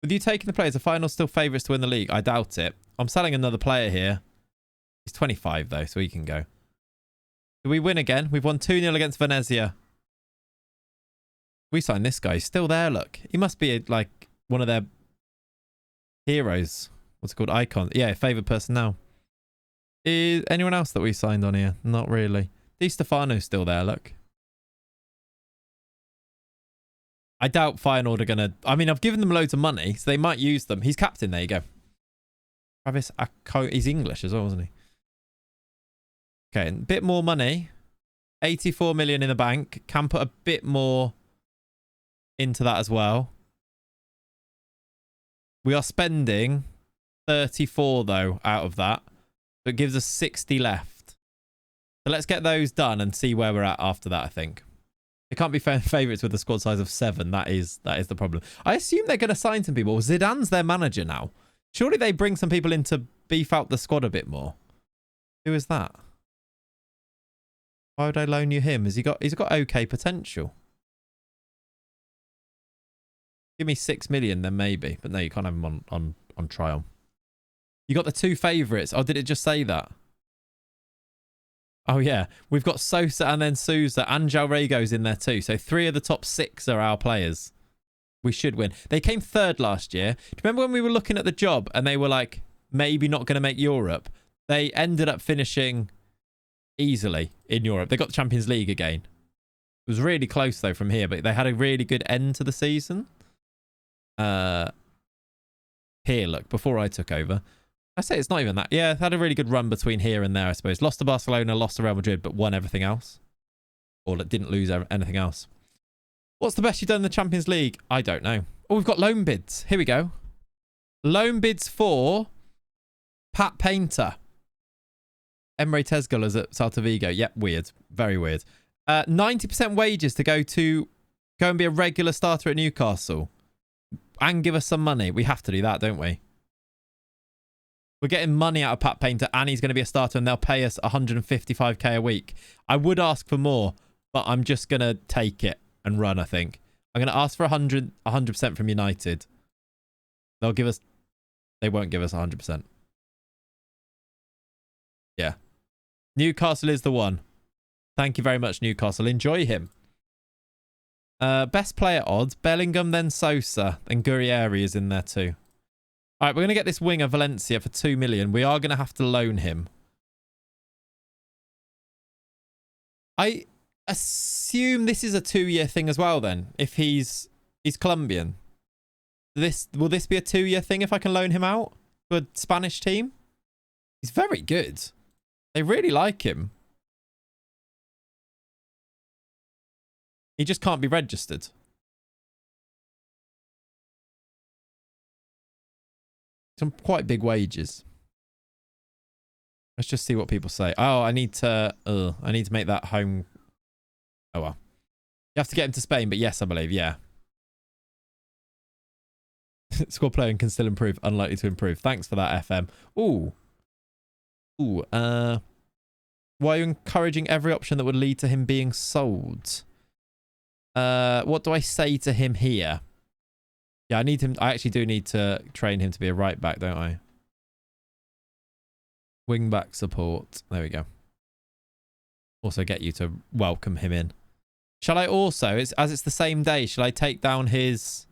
With you taking the players, the final's still favourites to win the league. I doubt it. I'm selling another player here. He's 25 though, so he can go. Do we win again? We've won 2-0 against Venezia. We signed this guy. He's still there, look. He must be like one of their heroes. What's it called? Icon. Yeah, favoured person now. Is anyone else that we signed on here? Not really. Di Stefano's still there, look. I doubt Feyenoord are going to... I mean, I've given them loads of money, so they might use them. He's captain. There you go. Travis Ako... He's English as well, isn't he? Okay, a bit more money. 84 million in the bank. Can put a bit more into that as well. We are spending 34, though, out of that. So it gives us 60 left. So let's get those done and see where we're at after that, I think. They can't be favourites with a squad size of 7. That is the problem. I assume they're going to sign some people. Zidane's their manager now. Surely they bring some people in to beef out the squad a bit more. Who is that? Why would I loan you him? He's got okay potential. Give me 6 million then maybe. But no, you can't have him on trial. You got the 2 favourites. Oh, did it just say that? Oh, yeah. We've got Sosa and then Sousa and Jalrego's in there too. So 3 of the top 6 are our players. We should win. They came 3rd last year. Do you remember when we were looking at the job and they were like, maybe not going to make Europe? They ended up finishing easily in Europe. They got the Champions League again. It was really close though from here, but they had a really good end to the season. Here, look, before I took over. I say it's not even that. Yeah, had a really good run between here and there, I suppose. Lost to Barcelona, lost to Real Madrid, but won everything else. Or didn't lose anything else. What's the best you've done in the Champions League? I don't know. Oh, we've got loan bids. Here we go. Loan bids for Pat Painter. Emre Tezgul is at Celta Vigo. Yep, weird. Very weird. 90% wages to go and be a regular starter at Newcastle. And give us some money. We have to do that, don't we? We're getting money out of Pat Painter and he's going to be a starter and they'll pay us 155k a week. I would ask for more, but I'm just going to take it and run, I think. I'm going to ask for 100% from United. They won't give us 100%. Yeah. Newcastle is the one. Thank you very much, Newcastle. Enjoy him. Best player odds. Bellingham, then Sosa. And Gurrieri is in there too. All right, we're going to get this winger, Valencia, for 2 million. We are going to have to loan him. I assume this is a 2-year thing as well then. If he's Colombian. Will this be a 2-year thing if I can loan him out to a Spanish team? He's very good. They really like him. He just can't be registered. Some quite big wages. Let's just see what people say. Oh, I need to make that home. Oh, well. You have to get him to Spain, but yes, I believe, yeah. Squad playing can still improve. Unlikely to improve. Thanks for that, FM. Ooh. Why are you encouraging every option that would lead to him being sold? What do I say to him here? Yeah, I actually do need to train him to be a right back, don't I? Wing back support. There we go. Also get you to welcome him in. Shall I also, as it's the same day, shall I take down his...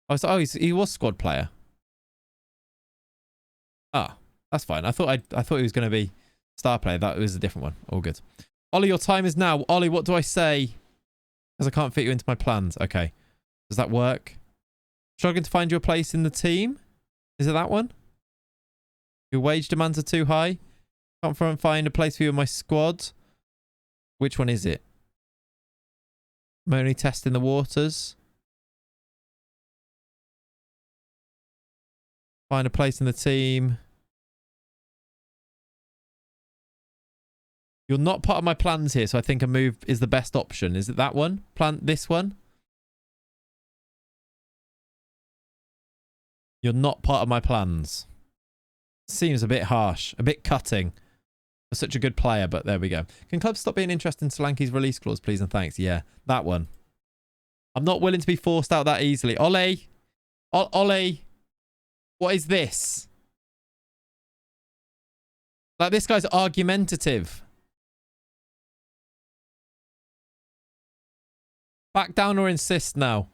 he was squad player. Ah, that's fine. I thought he was going to be star player. That was a different one. All good. Ollie, your time is now. Ollie, what do I say? Because I can't fit you into my plans. Okay. Does that work? Struggling to find your place in the team? Is it that one? Your wage demands are too high? Can't find a place for you in my squad? Which one is it? I'm only testing the waters. Find a place in the team. You're not part of my plans here, so I think a move is the best option. Is it that one? This one? You're not part of my plans. Seems a bit harsh. A bit cutting. For such a good player, but there we go. Can clubs stop being interested in Solanke's release clause, please and thanks? Yeah, that one. I'm not willing to be forced out that easily. Ollie! Ollie! What is this? Like, this guy's argumentative. Back down or insist now.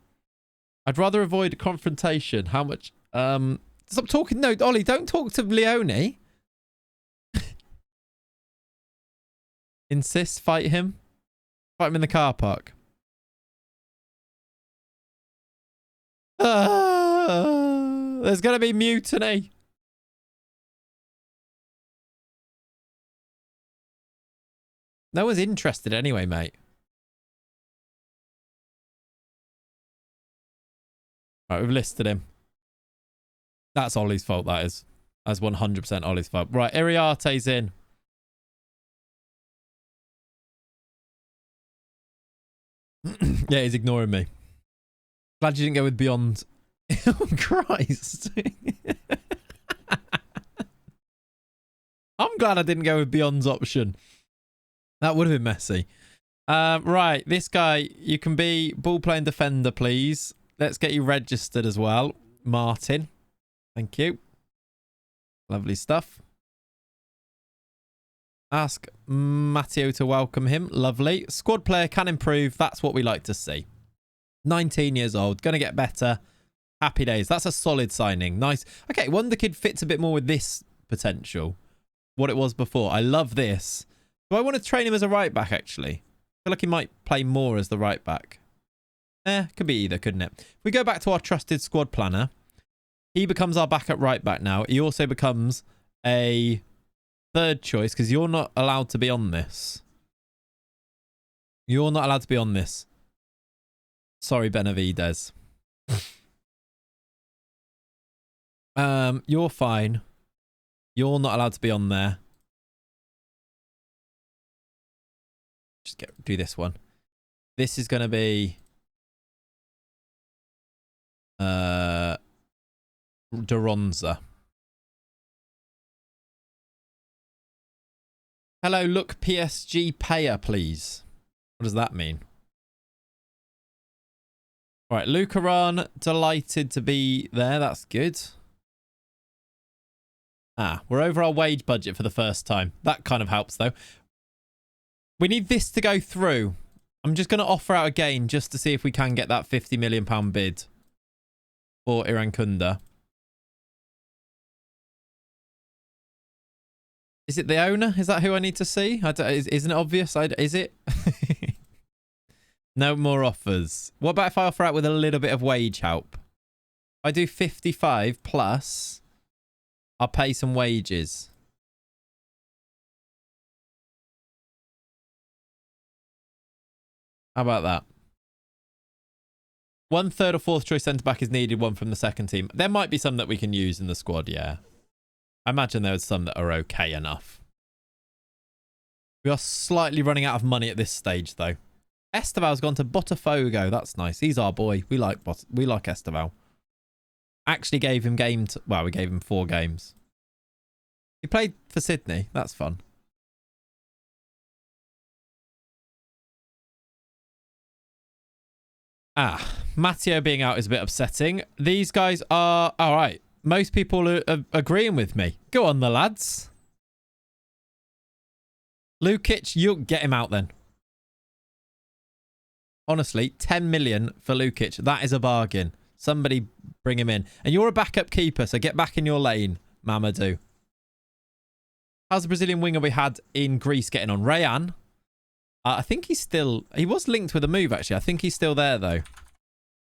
I'd rather avoid confrontation. How much? Stop talking. No, Ollie, don't talk to Leone. Insist, fight him. Fight him in the car park. There's going to be mutiny. No one's interested anyway, mate. Right, we've listed him. That's Ollie's fault, that is. That's 100% Ollie's fault. Right, Iriarte's in. Yeah, he's ignoring me. Glad you didn't go with Beyond. Oh, Christ. I'm glad I didn't go with Beyond's option. That would have been messy. Right, this guy, you can be ball-playing defender, please. Let's get you registered as well. Martin. Thank you. Lovely stuff. Ask Matteo to welcome him. Lovely. Squad player can improve. That's what we like to see. 19 years old. Going to get better. Happy days. That's a solid signing. Nice. Okay, Wonder Kid fits a bit more with this potential. What it was before. I love this. Do I want to train him as a right back, actually? I feel like he might play more as the right back. Could be either, couldn't it? If we go back to our trusted squad planner, he becomes our backup right back now. He also becomes a third choice because you're not allowed to be on this. You're not allowed to be on this. Sorry, Benavides. You're fine. You're not allowed to be on there. Just do this one. This is going to be Deronza. Hello, look PSG payer, please. What does that mean? All right, Lucaran, delighted to be there. That's good. We're over our wage budget for the first time. That kind of helps, though. We need this to go through. I'm just going to offer out again just to see if we can get that £50 million bid for Irankunda. Is it the owner? Is that who I need to see? Isn't it obvious? Is it? No more offers. What about if I offer out with a little bit of wage help? If I do 55 plus, I'll pay some wages. How about that? 1/3 or fourth choice centre back is needed, one from the second team. There might be some that we can use in the squad, yeah. I imagine there are some that are okay enough. We are slightly running out of money at this stage, though. Esteval's gone to Botafogo. That's nice. He's our boy. We like Esteval. Actually gave him we gave him 4 games. He played for Sydney. That's fun. Matteo being out is a bit upsetting. These guys are all right. Most people are agreeing with me. Go on, the lads. Lukic, you get him out then. Honestly, 10 million for Lukic. That is a bargain. Somebody bring him in. And you're a backup keeper, so get back in your lane, Mamadou. How's the Brazilian winger we had in Greece getting on? Rayan. I think he was linked with a move, actually. I think he's still there, though.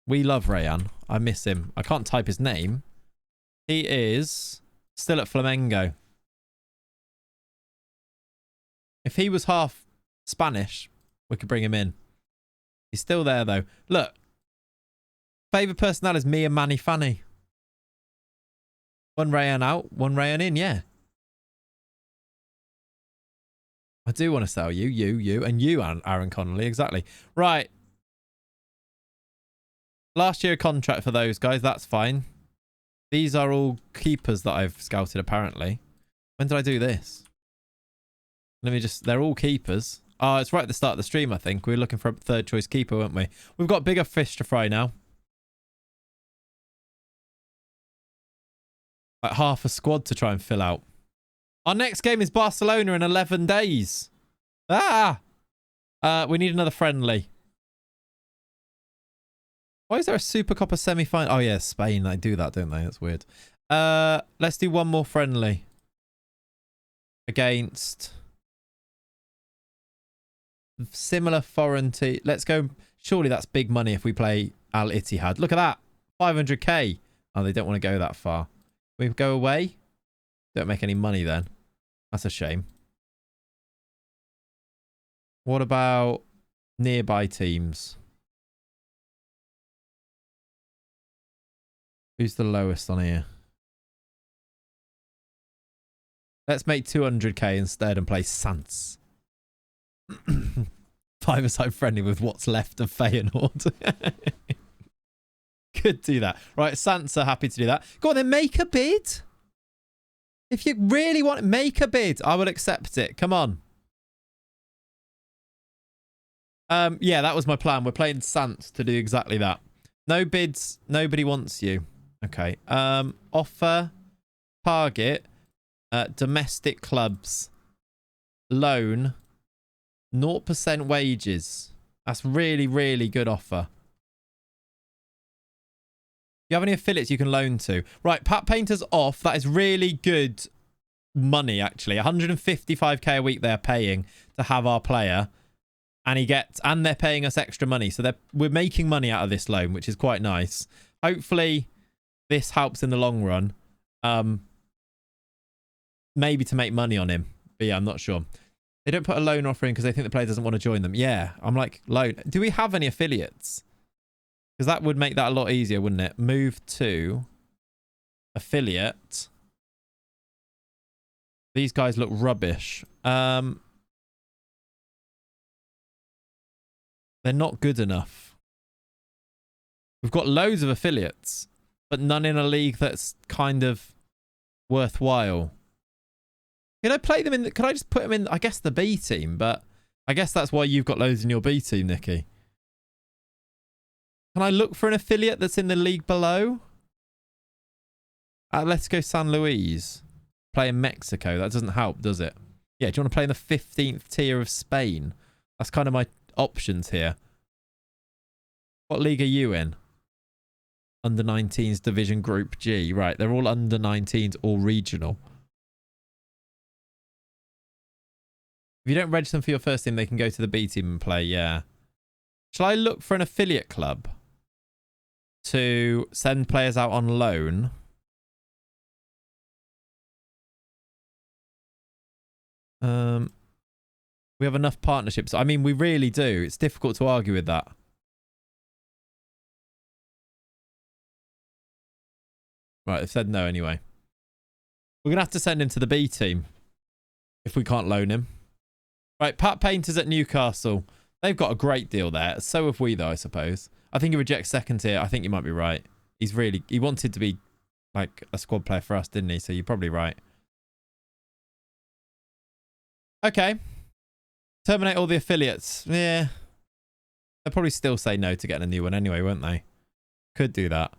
We love Rayan. I miss him. I can't type his name. He is still at Flamengo. If he was half Spanish, we could bring him in. He's still there, though. Look. Favourite personnel is me and Manny Fanny. One Rayan out, one Rayan in, yeah. I do want to sell you, and you, Aaron Connolly, exactly. Right. Last year contract for those guys, that's fine. These are all keepers that I've scouted, apparently. When did I do this? They're all keepers. Oh, it's right at the start of the stream, I think. We were looking for a third choice keeper, weren't we? We've got bigger fish to fry now. Like half a squad to try and fill out. Our next game is Barcelona in 11 days. Ah! We need another friendly. Why is there a Super Copa semi-final? Oh, yeah, Spain. They do that, don't they? That's weird. Let's do one more friendly. Against similar foreign team. Let's go. Surely that's big money if we play Al Ittihad. Look at that. 500k. Oh, they don't want to go that far. We go away. Don't make any money then. That's a shame. What about nearby teams? Who's the lowest on here? Let's make 200k instead and play Sans. 5-a-side friendly with what's left of Feyenoord. Could do that. Right, Sans are happy to do that. Go on then, make a bid. If you really want, make a bid. I will accept it. Come on. Yeah, that was my plan. We're playing Sans to do exactly that. No bids. Nobody wants you. Okay. Offer. Target. Domestic clubs. Loan. 0% wages. That's really, really good offer. Do you have any affiliates you can loan to? Right, Pat Painter's off. That is really good money, actually. 155k a week they're paying to have our player. And they're paying us extra money. So we're making money out of this loan, which is quite nice. Hopefully, this helps in the long run. Maybe to make money on him. But yeah, I'm not sure. They don't put a loan offer in because they think the player doesn't want to join them. Yeah, I'm like, loan. Do we have any affiliates? Because that would make that a lot easier, wouldn't it? Move to affiliate. These guys look rubbish. They're not good enough. We've got loads of affiliates, but none in a league that's kind of worthwhile. Can I play them in? Can I just put them in, I guess, the B team? But I guess that's why you've got loads in your B team, Nikki. Can I look for an affiliate that's in the league below? Let's go San Luis. Play in Mexico. That doesn't help, does it? Yeah, do you want to play in the 15th tier of Spain? That's kind of my options here. What league are you in? Under 19s Division Group G. Right, they're all under 19s or regional. If you don't register them for your first team, they can go to the B team and play, yeah. Shall I look for an affiliate club to send players out on loan? We have enough partnerships. I mean, we really do. It's difficult to argue with that. Right, they've said no anyway. We're going to have to send him to the B team if we can't loan him. Right, Pat Painter's at Newcastle. They've got a great deal there. So have we, though, I suppose. I think he rejects second tier. I think you might be right. He wanted to be like a squad player for us, didn't he? So you're probably right. Okay. Terminate all the affiliates. Yeah. They'll probably still say no to getting a new one anyway, won't they? Could do that.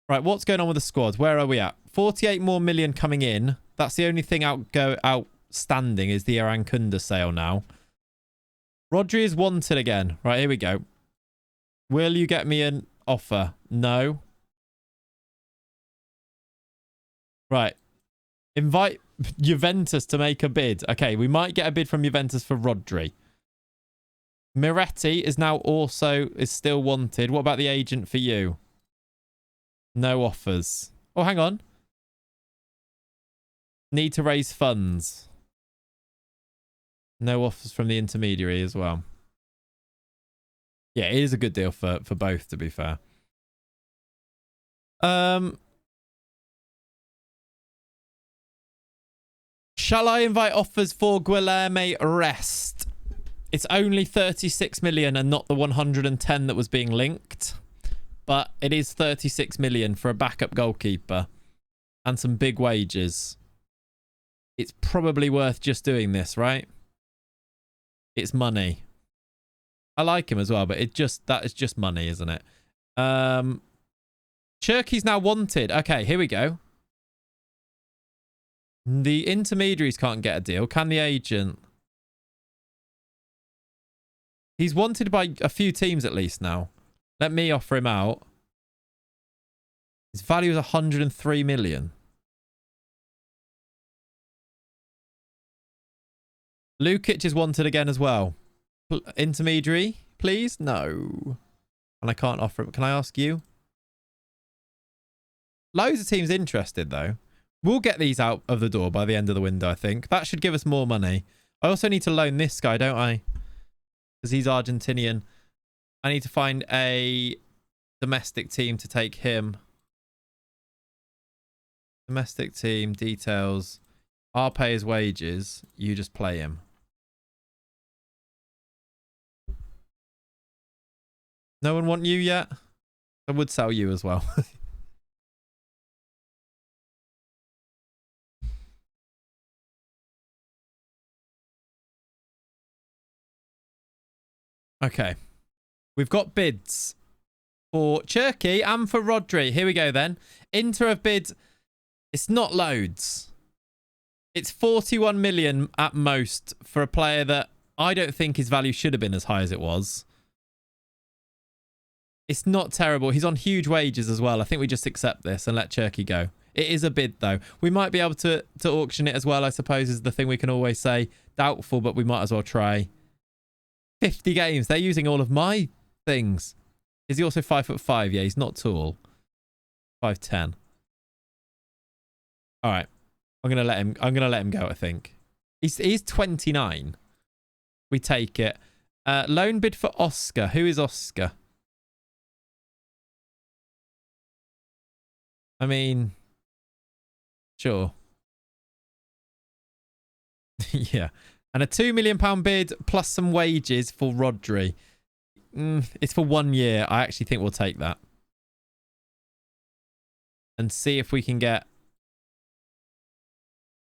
Right, what's going on with the squad? Where are we at? 48 more million coming in. That's the only thing outstanding is the Arankunda sale now. Rodri is wanted again. Right, here we go. Will you get me an offer? No. Right. Invite Juventus to make a bid. Okay, we might get a bid from Juventus for Rodri. Miretti is still wanted. What about the agent for you? No offers. Oh, hang on. Need to raise funds. No offers from the intermediary as well. Yeah, it is a good deal for both, to be fair. Shall I invite offers for Guilherme Rest? It's only 36 million and not the 110 that was being linked. But it is 36 million for a backup goalkeeper and some big wages. It's probably worth just doing this, right? It's money. I like him as well, but that is just money, isn't it? Cherky's now wanted. Okay, here we go. The intermediaries can't get a deal. Can the agent? He's wanted by a few teams at least now. Let me offer him out. His value is 103 million. Lukic is wanted again as well. Intermediary, please? No. And I can't offer him. Can I ask you? Loads of teams interested though. We'll get these out of the door by the end of the window, I think. That should give us more money. I also need to loan this guy, don't I? Because he's Argentinian. I need to find a domestic team to take him. Domestic team, details. I'll pay his wages. You just play him. No one want you yet? I would sell you as well. Okay. We've got bids for Cherky and for Rodri. Here we go then. Inter have bid. It's not loads. It's 41 million at most for a player that I don't think his value should have been as high as it was. It's not terrible. He's on huge wages as well. I think we just accept this and let Cherky go. It is a bid though. We might be able to auction it as well, I suppose, is the thing we can always say. Doubtful, but we might as well try. 50 games. They're using all of my things. Is he also 5'5"? Yeah, he's not tall. 5'10". All right. I'm gonna let him go, I think. He's 29. We take it. Loan bid for Oscar. Who is Oscar? I mean, sure. Yeah. And a £2 million bid plus some wages for Rodri. It's for 1 year. I actually think we'll take that. And see if we can get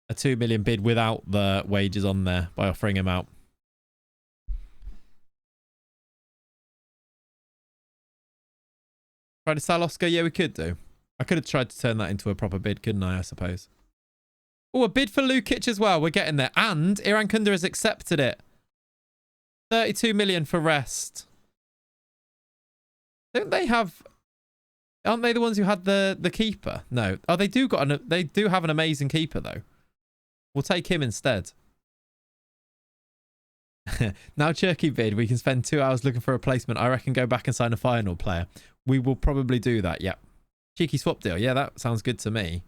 a 2 million bid without the wages on there by offering him out. Try to sell Oscar? Yeah, we could do. I could have tried to turn that into a proper bid, couldn't I suppose? Oh, a bid for Lukic as well. We're getting there. And Iran Kunda has accepted it. 32 million for rest. Don't they have... Aren't they the ones who had the keeper? No. Oh, they do have an amazing keeper, though. We'll take him instead. Now Cherky bid, we can spend 2 hours looking for a replacement. I reckon go back and sign a final player. We will probably do that, yep. Cheeky swap deal. Yeah, that sounds good to me.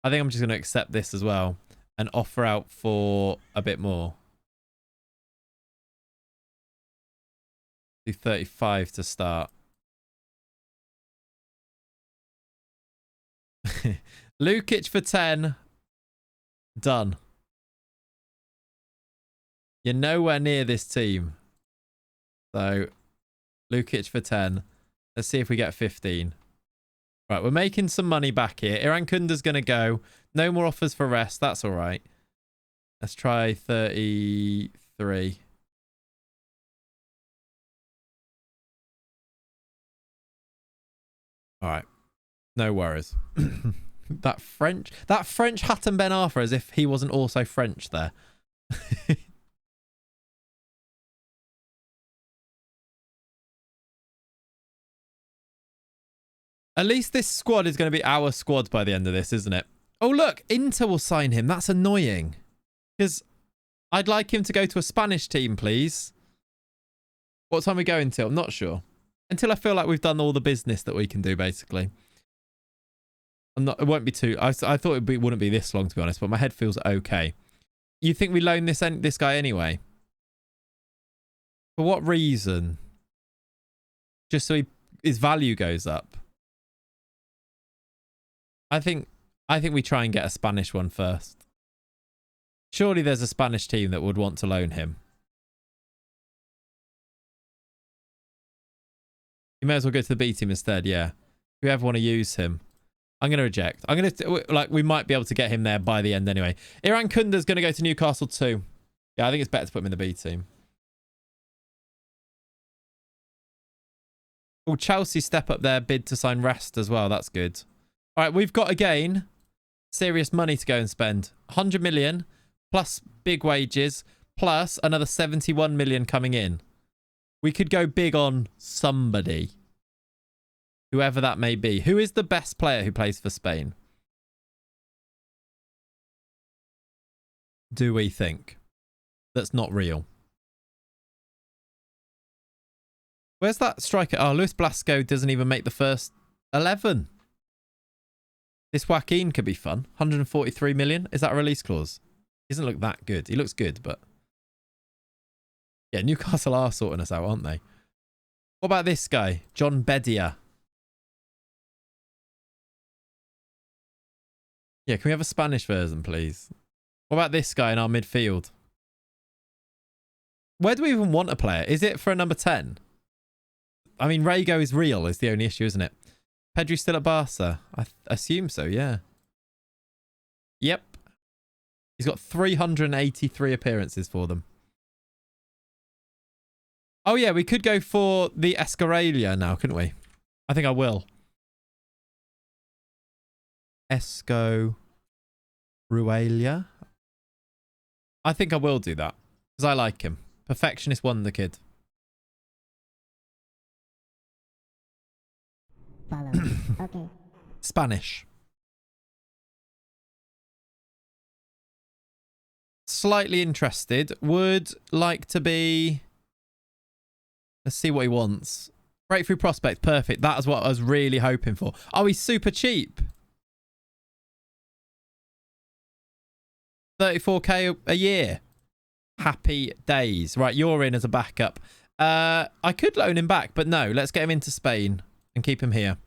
I think I'm just going to accept this as well and offer out for a bit more. Do 35 to start. Lukic for 10. Done. You're nowhere near this team. So, Lukic for 10. Let's see if we get 15. Right, we're making some money back here. Iran Kunda's going to go. No more offers for rest. That's all right. Let's try 33. All right. No worries. That French Hatem Ben Arfa, as if he wasn't also French there. At least this squad is going to be our squad by the end of this, isn't it? Oh, look. Inter will sign him. That's annoying. Because I'd like him to go to a Spanish team, please. What time are we going till? I'm not sure. Until I feel like we've done all the business that we can do, basically. It won't be too... I thought it wouldn't be this long, to be honest, but my head feels okay. You think we loan this guy anyway? For what reason? Just so his value goes up. I think we try and get a Spanish one first. Surely there's a Spanish team that would want to loan him. You may as well go to the B team instead, yeah. If you ever want to use him. I'm going to reject. We might be able to get him there by the end anyway. Iran Kunda's going to go to Newcastle too. Yeah, I think it's better to put him in the B team. Oh, Chelsea step up their bid to sign Rest as well. That's good. All right, we've got again serious money to go and spend. 100 million plus big wages plus another 71 million coming in. We could go big on somebody. Whoever that may be. Who is the best player who plays for Spain? Do we think? That's not real. Where's that striker? Oh, Luis Blasco doesn't even make the first 11. This Joaquin could be fun. 143 million. Is that a release clause? He doesn't look that good. He looks good, but... yeah, Newcastle are sorting us out, aren't they? What about this guy? John Bedia. Yeah, can we have a Spanish version, please? What about this guy in our midfield? Where do we even want a player? Is it for a number 10? I mean, Rego is real is the only issue, isn't it? Pedri still at Barca? I assume so, yeah. Yep. He's got 383 appearances for them. Oh, yeah, we could go for the Escarella now, couldn't we? I think I will. Ruelia. I think I will do that because I like him. Perfectionist wonder kid. Follow. Okay. Spanish. Slightly interested. Would like to be... let's see what he wants. Breakthrough prospect. Perfect. That is what I was really hoping for. Oh, he's super cheap. 34k a year. Happy days. Right, you're in as a backup. I could loan him back, but no. Let's get him into Spain and keep him here.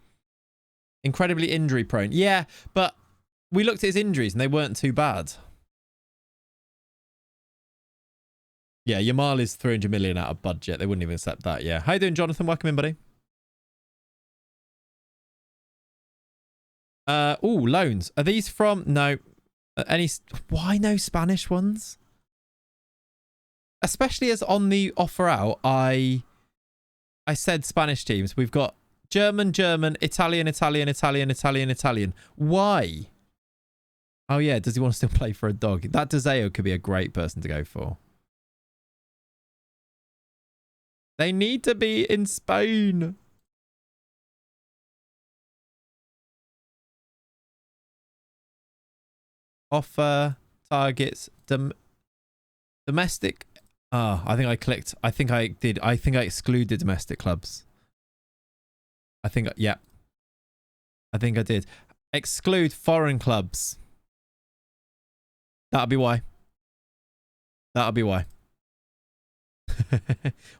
Incredibly injury prone. Yeah, but we looked at his injuries and they weren't too bad. Yeah, Yamal is 300 million out of budget. They wouldn't even accept that. Yeah. How you doing, Jonathan? Welcome in, buddy. Oh, loans. Are these from... no. Any... why no Spanish ones? Especially as on the offer out, I said Spanish teams. We've got German, Italian. Why? Oh, yeah. Does he want to still play for a dog? That Deseo could be a great person to go for. They need to be in Spain. Offer targets domestic. Ah, I think I clicked. I think I did. I think I excluded domestic clubs. I think, yeah. I think I did. Exclude foreign clubs. That'll be why. That'll be why.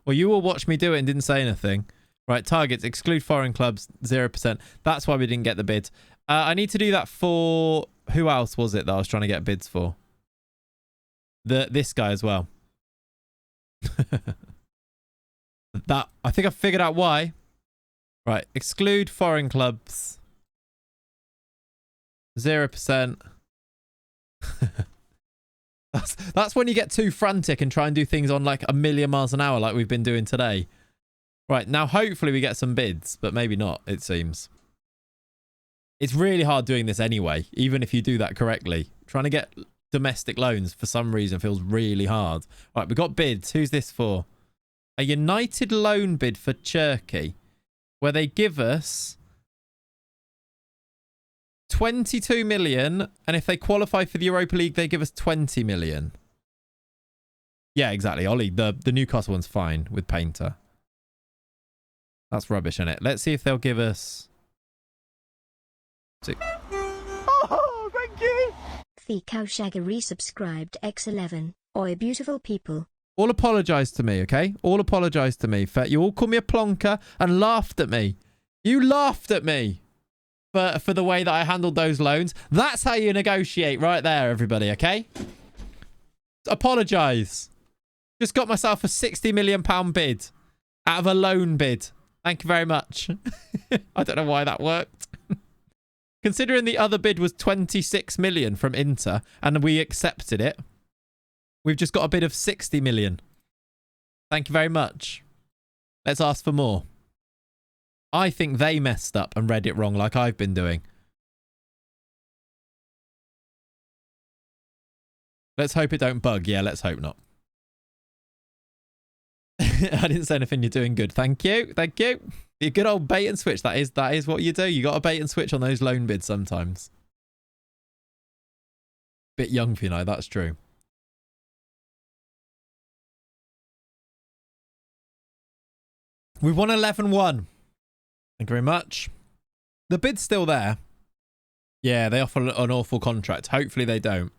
Well, you all watched me do it and didn't say anything. Right, targets, exclude foreign clubs, 0%. That's why we didn't get the bid. I need to do that for... who else was it that I was trying to get bids for? This guy as well. That, I think I figured out why. Right, exclude foreign clubs. 0%. That's when you get too frantic and try and do things on like 1,000,000 miles an hour like we've been doing today. Right, now hopefully we get some bids, but maybe not, it seems. It's really hard doing this anyway, even if you do that correctly. Trying to get domestic loans for some reason feels really hard. Right, we've got bids. Who's this for? A United loan bid for Turkey, where they give us 22 million, and if they qualify for the Europa League, they give us 20 million. Yeah, exactly. Ollie, the Newcastle one's fine with Painter. That's rubbish, isn't it? Let's see if they'll give us... Oh, thank you. Thikau Shagger resubscribed X11. Oi, beautiful people. All apologise to me, okay? All apologise to me. You all called me a plonker and laughed at me. You laughed at me for the way that I handled those loans. That's how you negotiate right there, everybody, okay? Apologise. Just got myself a £60 million bid out of a loan bid. Thank you very much. I don't know why that worked. Considering the other bid was 26 million from Inter and we accepted it, we've just got a bid of 60 million. Thank you very much. Let's ask for more. I think they messed up and read it wrong like I've been doing. Let's hope it don't bug. Yeah, let's hope not. I didn't say anything. You're doing good. Thank you. Thank you. Your good old bait and switch. That is what you do. You got to bait and switch on those loan bids sometimes. Bit young for you know. That's true. We've won 11-1. Thank you very much. The bid's still there. Yeah, they offer an awful contract. Hopefully they don't.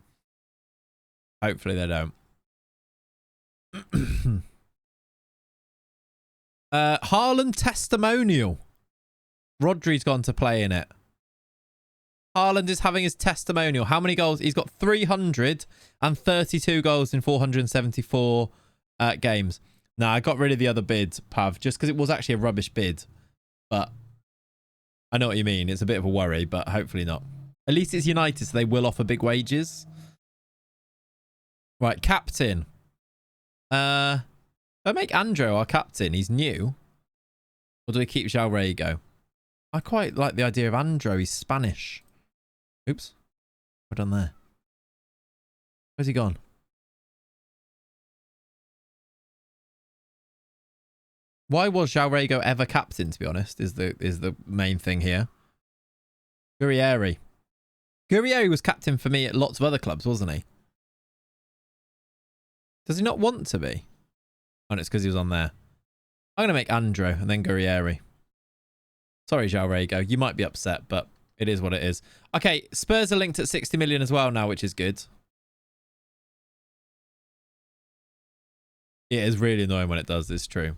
Hopefully they don't. Haaland testimonial. Rodri's gone to play in it. Haaland is having his testimonial. How many goals? He's got 332 goals in 474 games. Now, I got rid of the other bid, Pav, just because it was actually a rubbish bid. But I know what you mean. It's a bit of a worry, but hopefully not. At least it's United, so they will offer big wages. Right, captain. I make Andro our captain. He's new. Or do we keep João Rego? I quite like the idea of Andro. He's Spanish. Oops. What done there? Where's he gone? Why was João Rego ever captain, to be honest, is the main thing here. Gurrieri. Gurrieri was captain for me at lots of other clubs, wasn't he? Does he not want to be? Oh, it's because he was on there. I'm going to make Andro and then Gurrieri. Sorry, João Rego. You might be upset, but it is what it is. Okay, Spurs are linked at 60 million as well now, which is good. It is really annoying when it does, it's true.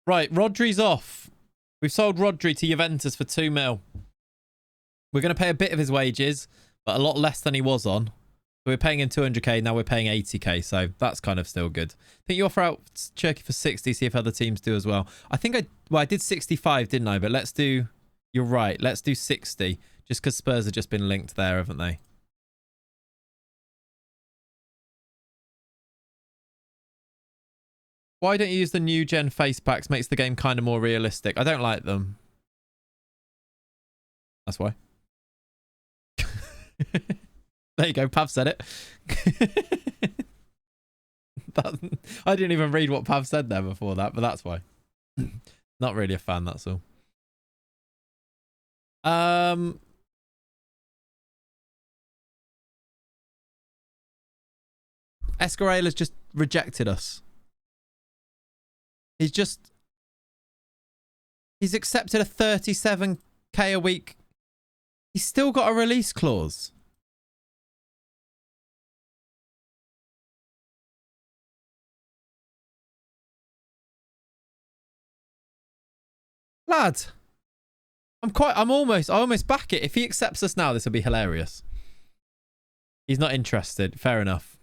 Right, Rodri's off. We've sold Rodri to Juventus for 2 mil. We're going to pay a bit of his wages, but a lot less than he was on. So we're paying him 200k, now we're paying 80k, so that's kind of still good. I think you offer out Cherky for 60, see if other teams do as well. I think I did 65, didn't I? But let's do, you're right, let's do 60, just because Spurs have just been linked there, haven't they? Why don't you use the new gen face packs? Makes the game kind of more realistic. I don't like them. That's why. There you go. Pav said it. I didn't even read what Pav said there before that, but that's why. Not really a fan, that's all. Escarela's just rejected us. He's accepted a 37k a week. He's still got a release clause. Lad, I almost back it. If he accepts us now, this will be hilarious. He's not interested. Fair enough.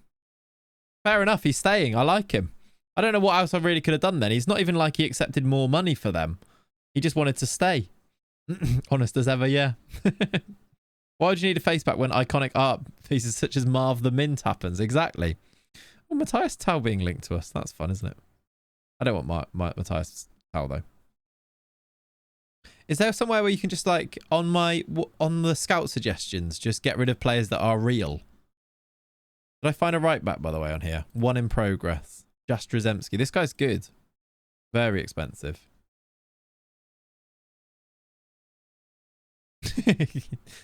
Fair enough. He's staying. I like him. I don't know what else I really could have done then. He's not even like he accepted more money for them. He just wanted to stay. Honest as ever, yeah. Why would you need a face back when iconic art pieces such as Marv the Mint happens? Exactly. Well, Matthias Tau being linked to us. That's fun, isn't it? I don't want my Matthias Tau, though. Is there somewhere where you can just, like, on the scout suggestions, just get rid of players that are real? Did I find a right back, by the way, on here? 1 in progress. Jastrzemski. This guy's good. Very expensive.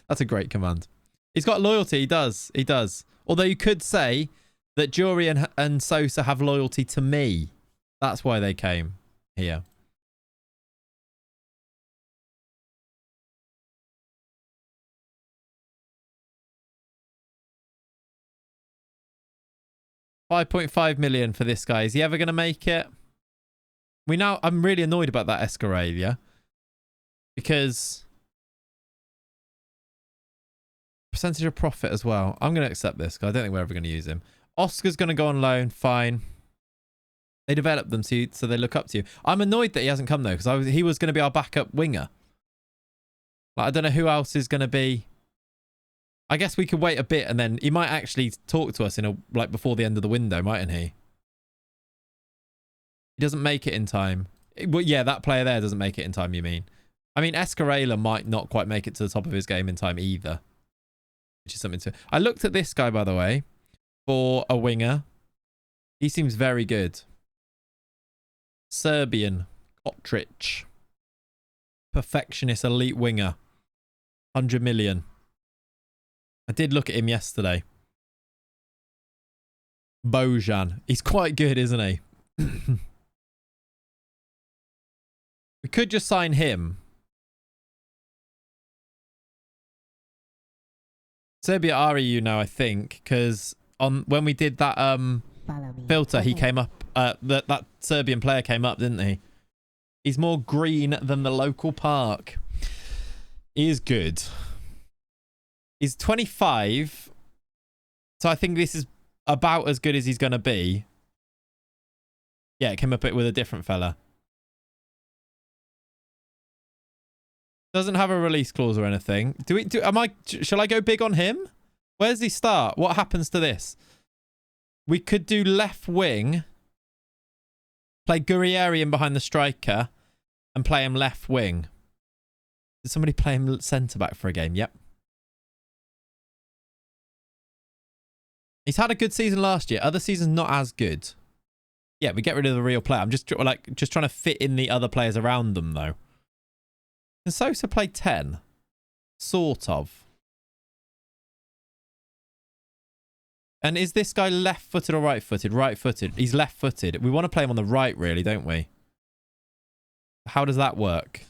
That's a great command. He's got loyalty. He does. He does. Although you could say that Jury and Sosa have loyalty to me. That's why they came here. $5.5 million for this guy. Is he ever going to make it? I'm really annoyed about that Escarella. Because percentage of profit as well. I'm going to accept this because I don't think we're ever going to use him. Oscar's going to go on loan. Fine. They develop them so they look up to you. I'm annoyed that he hasn't come though because he was going to be our backup winger. Like, I don't know who else is going to be. I guess we could wait a bit and then he might actually talk to us before the end of the window, mightn't he? He doesn't make it in time. Well, yeah, that player there doesn't make it in time, you mean? I mean, Escarella might not quite make it to the top of his game in time either. which is something to... I looked at this guy, by the way, for a winger. He seems very good. Serbian, Kotric. Perfectionist elite winger. 100 million. I did look at him yesterday. Bojan. He's quite good, isn't he? We could just sign him. Serbia are EU now, I think, because on when we did that filter, he came up. That Serbian player came up, didn't he? He's more green than the local park. He is good. He's 25, so I think this is about as good as he's going to be. Yeah, it came up with a different fella. Doesn't have a release clause or anything. Shall I go big on him? Where does he start? What happens to this? We could do left wing. Play Gurrieri in behind the striker. And play him left wing. Did somebody play him centre back for a game? Yep. He's had a good season last year. Other seasons not as good. Yeah, we get rid of the real player. I'm just trying to fit in the other players around them though. Can Sosa play 10? Sort of. And is this guy left-footed or right-footed? Right-footed. He's left-footed. We want to play him on the right, really, don't we? How does that work?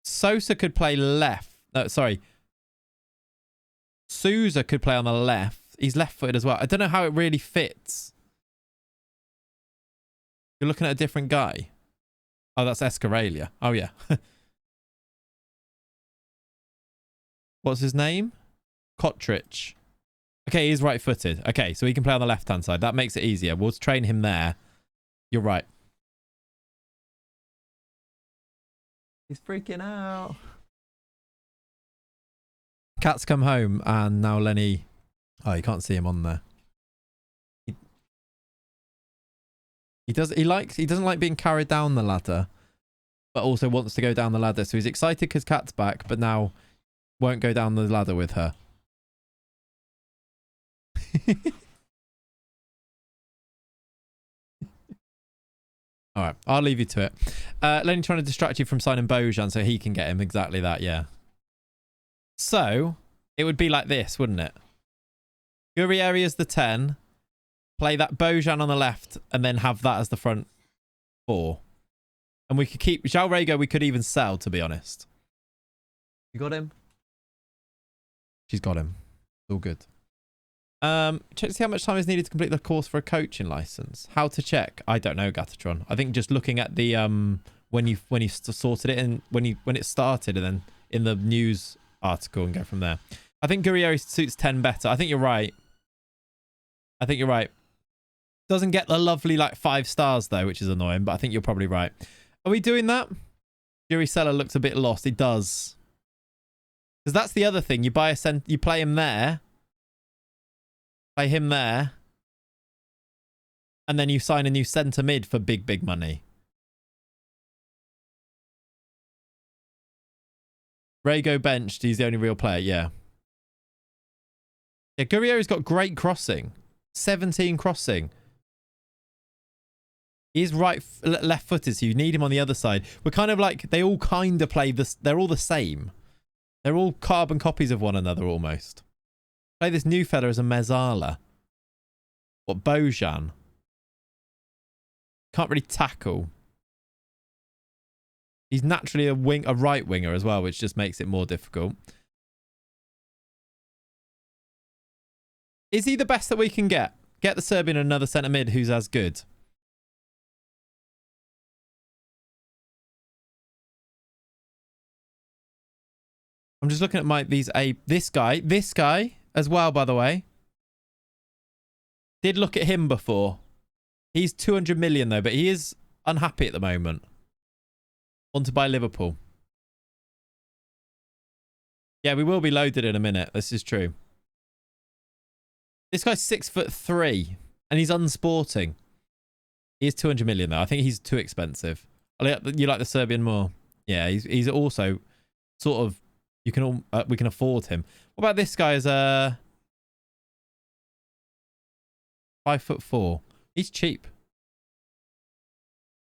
Sosa could play left. No, sorry. Sousa could play on the left. He's left-footed as well. I don't know how it really fits. You're looking at a different guy. Oh, that's Escaralia. Oh, yeah. What's his name? Kotric. Okay, he's right-footed. Okay, so he can play on the left-hand side. That makes it easier. We'll train him there. You're right. He's freaking out. Cat's come home and now Lenny... Oh, you can't see him on there. He doesn't like being carried down the ladder, but also wants to go down the ladder. So he's excited because Cat's back, but now won't go down the ladder with her. All right, I'll leave you to it. Lenny trying to distract you from signing Bojan so he can get him. Exactly that, yeah. So it would be like this, wouldn't it? Gurrieri is the 10. Play that Bojan on the left and then have that as the front 4. And we could keep... João Rego we could even sell, to be honest. You got him? She's got him. All good. Check to see how much time is needed to complete the course for a coaching license. How to check? I don't know, Gatatron. I think just looking at the... when you sorted it and when it started and then in the news article and go from there. I think Gurrieri suits 10 better. I think you're right. Doesn't get the lovely like 5 stars though, which is annoying, but I think you're probably right. Are we doing that? Yuri Seller looks a bit lost. He does. Because that's the other thing. You buy you play him there. Play him there. And then you sign a new centre mid for big, big money. Rego benched. He's the only real player. Yeah. Yeah, Gurrieri's got great crossing. 17 crossing. He's left-footed, so you need him on the other side. We're kind of like, they all kind of play this. They're all the same. They're all carbon copies of one another almost. Play this new fella as a Mezzala. What, Bojan? Can't really tackle. He's naturally a right winger as well, which just makes it more difficult. Is he the best that we can get? Get the Serbian another centre mid who's as good. I'm just looking at this guy as well, by the way. Did look at him before. He's 200 million though, but he is unhappy at the moment. Want to buy Liverpool. Yeah, we will be loaded in a minute. This is true. This guy's 6'3" and he's unsporting. He is 200 million though. I think he's too expensive. You like the Serbian more? Yeah, he's also sort of You can all we can afford him. What about this guy as a 5'4"? He's cheap.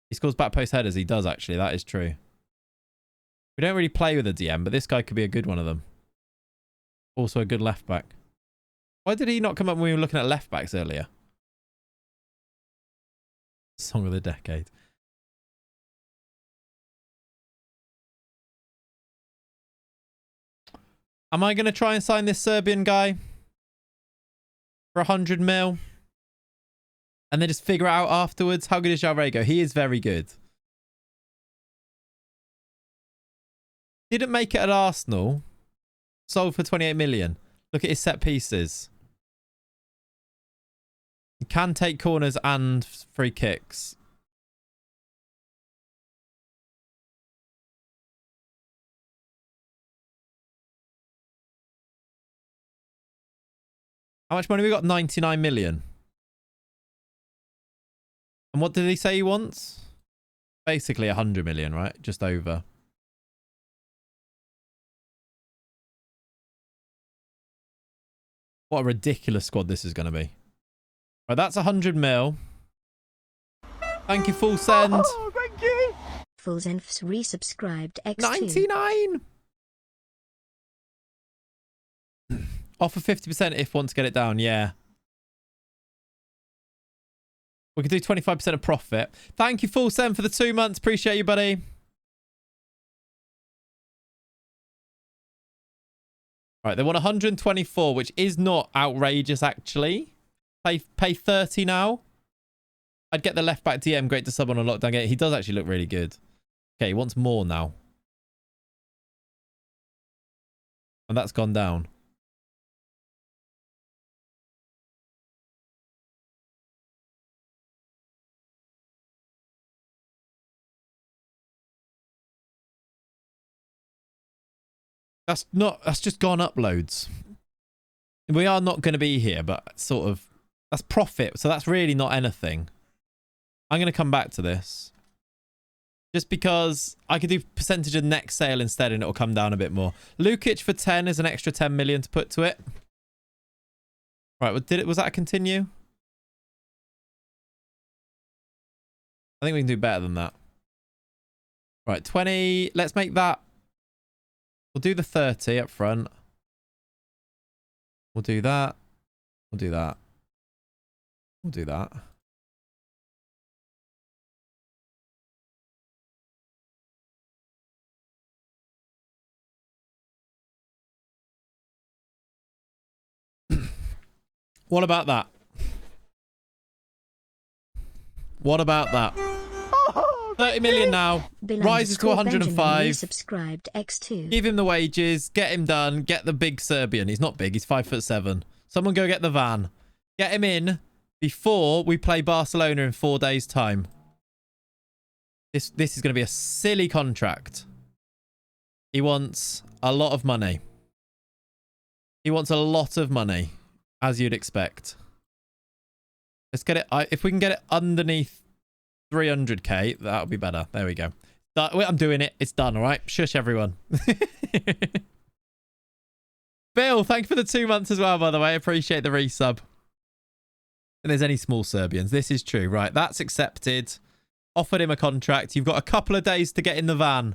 He scores back post headers. He does actually. That is true. We don't really play with a DM, but this guy could be a good one of them. Also a good left back. Why did he not come up when we were looking at left backs earlier? Song of the decade. Am I going to try and sign this Serbian guy for 100 mil? And then just figure it out afterwards? How good is Jalrego? He is very good. Didn't make it at Arsenal. Sold for 28 million. Look at his set pieces. He can take corners and free kicks. How much money we got? 99 million. And what did he say he wants? Basically 100 million, right? Just over. What a ridiculous squad this is going to be. Right, that's 100 mil. Thank you, full send. Oh, thank you. Full Zenfs resubscribed X2. 99. Offer 50% if want to get it down. Yeah. We could do 25% of profit. Thank you, full send, for the 2 months. Appreciate you, buddy. Right, they want 124, which is not outrageous, actually. Pay 30 now. I'd get the left back DM. Great to sub on a lockdown game. He does actually look really good. Okay, he wants more now. And that's gone down. That's just gone up loads. We are not going to be here, but sort of, that's profit. So that's really not anything. I'm going to come back to this. Just because I could do percentage of next sale instead and it'll come down a bit more. Lukic for 10 is an extra 10 million to put to it. Right, was that a continue? I think we can do better than that. Right, 20. Let's make that. We'll do the 30 up front. We'll do that. We'll do that. We'll do that. What about that? What about that? 30 million now. Rises to 105. Subscribed X2. Give him the wages. Get him done. Get the big Serbian. He's not big. He's 5'7". Someone go get the van. Get him in before we play Barcelona in 4 days' time. This is going to be a silly contract. He wants a lot of money. He wants a lot of money, as you'd expect. Let's get it. If we can get it underneath 300k, that'll be better. There we go. I'm doing it. It's done. All right. Shush, everyone. Bill, thank you for the 2 months as well, by the way. Appreciate the resub. And there's any small Serbians. This is true. Right. That's accepted. Offered him a contract. You've got a couple of days to get in the van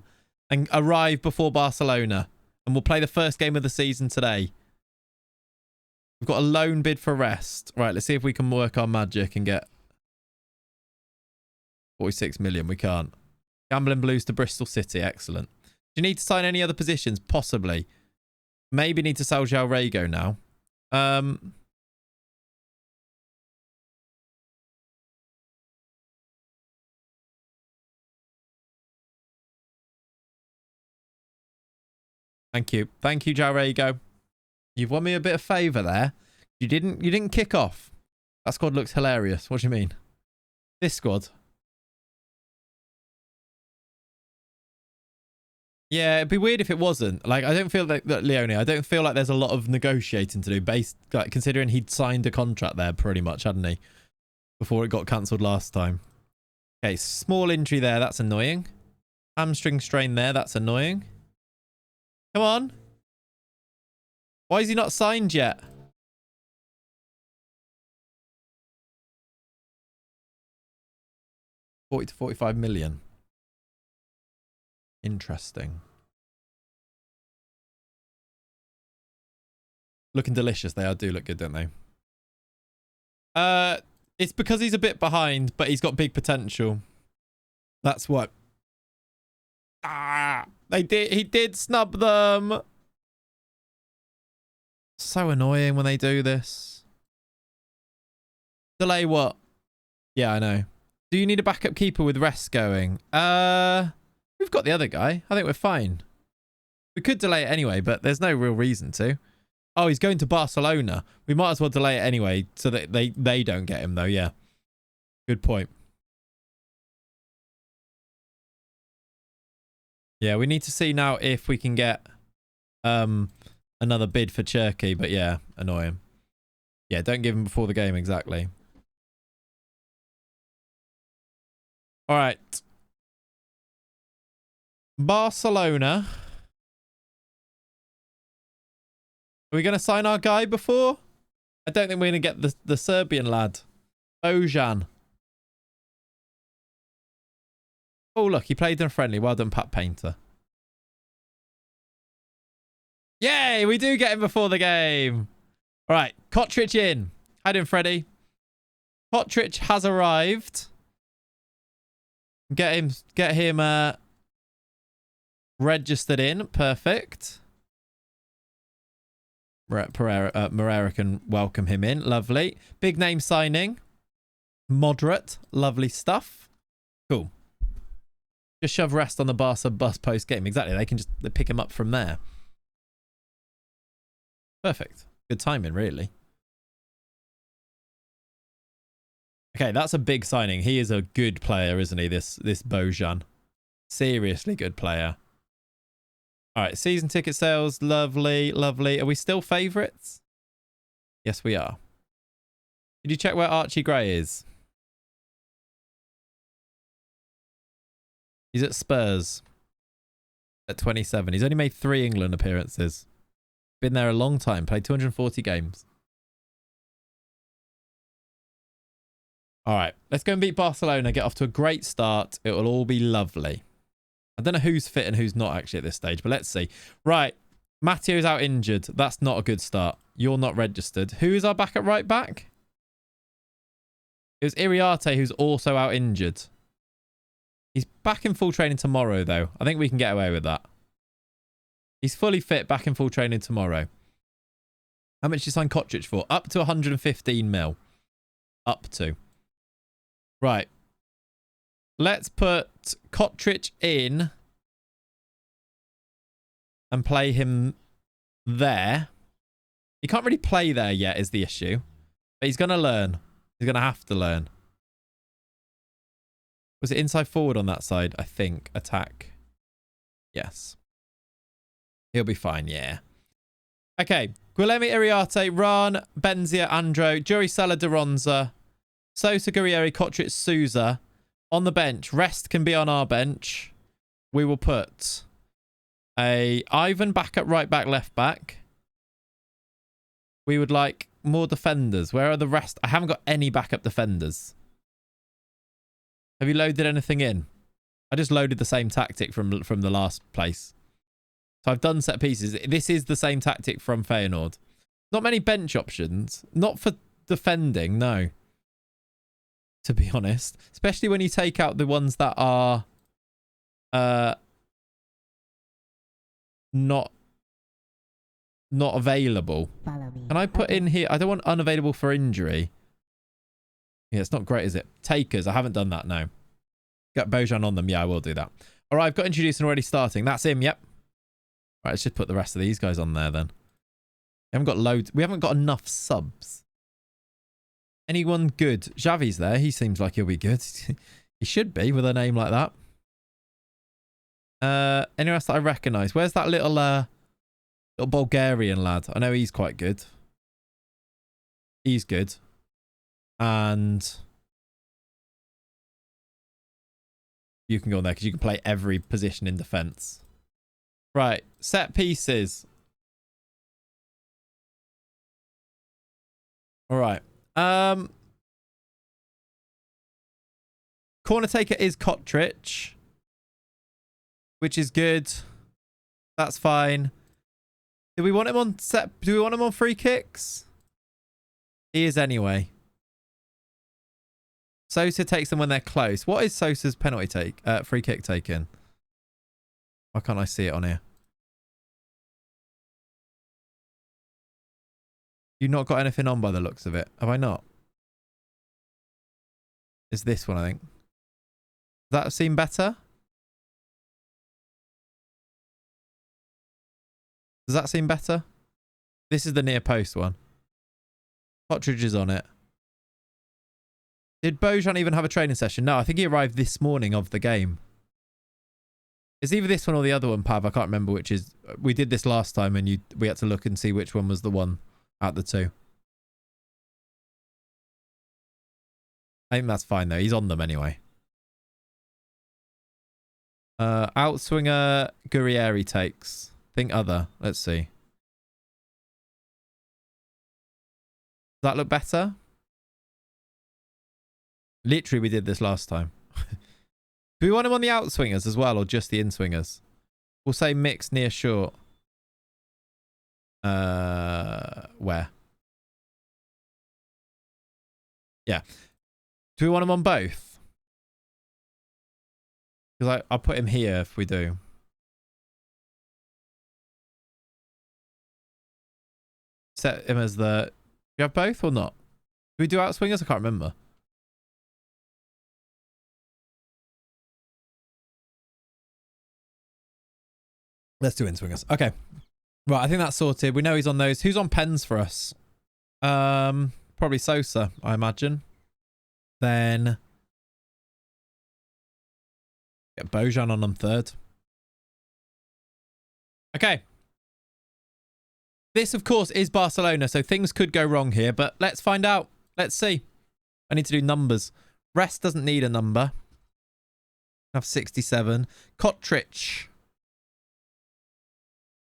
and arrive before Barcelona. And we'll play the first game of the season today. We've got a loan bid for rest. Right. Let's see if we can work our magic and get 46 million. We can't. Gambling Blues to Bristol City. Excellent. Do you need to sign any other positions? Possibly. Maybe need to sell Jalrego now. Thank you. Thank you, Jalrego. You've won me a bit of favour there. You didn't kick off. That squad looks hilarious. What do you mean? This squad. Yeah, it'd be weird if it wasn't. Like, I don't feel that Leone, I don't feel like there's a lot of negotiating to do based, like, considering he'd signed a contract there pretty much, hadn't he? Before it got cancelled last time. Okay, small injury there. That's annoying. Hamstring strain there. That's annoying. Come on. Why is he not signed yet? $40 to $45 million. Interesting. Looking delicious. They do look good, don't they? It's because he's a bit behind, but he's got big potential. That's what. Ah, he did snub them. So annoying when they do this. Delay what? Yeah, I know. Do you need a backup keeper with rest going? We've got the other guy. I think we're fine. We could delay it anyway, but there's no real reason to. Oh, he's going to Barcelona. We might as well delay it anyway so that they don't get him, though. Yeah. Good point. Yeah, we need to see now if we can get another bid for Cherky. But yeah, annoying. Yeah, don't give him before the game, exactly. All right. Barcelona. Are we going to sign our guy before? I don't think we're going to get the Serbian lad. Bojan. Oh, look. He played in a friendly. Well done, Pat Painter. Yay! We do get him before the game. All right. Kotric in. How doing, Freddie? Kotric has arrived. Get him registered in. Perfect. Moreira can welcome him in. Lovely. Big name signing. Moderate. Lovely stuff. Cool. Just shove rest on the Barca bus post game. Exactly. They can just pick him up from there. Perfect. Good timing, really. Okay, that's a big signing. He is a good player, isn't he? This Bojan. Seriously good player. All right, season ticket sales. Lovely, lovely. Are we still favourites? Yes, we are. Did you check where Archie Gray is? He's at Spurs at 27. He's only made 3 England appearances. Been there a long time. Played 240 games. All right, let's go and beat Barcelona. Get off to a great start. It will all be lovely. I don't know who's fit and who's not actually at this stage, but let's see. Right, Mattio's out injured. That's not a good start. You're not registered. Who is our backup right back? It was Iriarte who's also out injured. He's back in full training tomorrow, though. I think we can get away with that. He's fully fit, back in full training tomorrow. How much did you sign Kotric for? Up to 115 mil. Up to. Right. Let's put Kotric in and play him there. He can't really play there yet is the issue. But he's going to learn. He's going to have to learn. Was it inside forward on that side? I think. Attack. Yes. He'll be fine, yeah. Okay. Guilherme Iriarte, Ran, Benzia, Andro, Juri Sala, Deronza, Sosa, Guerrieri, Kotric, Souza. On the bench. Rest can be on our bench. We will put a Ivan back at right back, left back. We would like more defenders. Where are the rest? I haven't got any backup defenders. Have you loaded anything in? I just loaded the same tactic from the last place. So I've done set pieces. This is the same tactic from Feyenoord. Not many bench options. Not for defending, no. To be honest. Especially when you take out the ones that are not available. Can I put in here? I don't want unavailable for injury. Yeah, it's not great, is it? Takers. I haven't done that, no. Got Bojan on them. Yeah, I will do that. All right, I've got introduced and already starting. That's him, yep. All right, let's just put the rest of these guys on there then. We haven't got loads. We haven't got enough subs. Anyone good? Xavi's there. He seems like he'll be good. He should be with a name like that. Anyone else that I recognise? Where's that little Bulgarian lad? I know he's quite good. He's good. And you can go on there because you can play every position in defence. Right. Set pieces. All right. Corner taker is Kotrich, which is good. That's fine. Do we want him on set? Do we want him on free kicks? He is anyway. Sosa takes them when they're close. What is Sosa's penalty take? Free kick taken. Why can't I see it on here? You've not got anything on by the looks of it. Have I not? It's this one, I think. Does that seem better? Does that seem better? This is the near post one. Partridge is on it. Did Bojan even have a training session? No, I think he arrived this morning of the game. It's either this one or the other one, Pav. I can't remember which is. We did this last time and we had to look and see which one was the one out the two. I think that's fine though. He's on them anyway. Outswinger Gurrieri takes. Think other. Let's see. Does that look better? Literally, we did this last time. Do we want him on the outswingers as well, or just the inswingers? We'll say mix near short. Where? Yeah. Do we want him on both? Because I'll put him here if we do. Set him as the... Do you have both or not? Do we do outswingers? I can't remember. Let's do inswingers. Okay. Right, I think that's sorted. We know he's on those. Who's on pens for us? Probably Sosa, I imagine. Then get Bojan on third. Okay. This, of course, is Barcelona, so things could go wrong here, but let's find out. Let's see. I need to do numbers. Rest doesn't need a number. I have 67. Kotrich.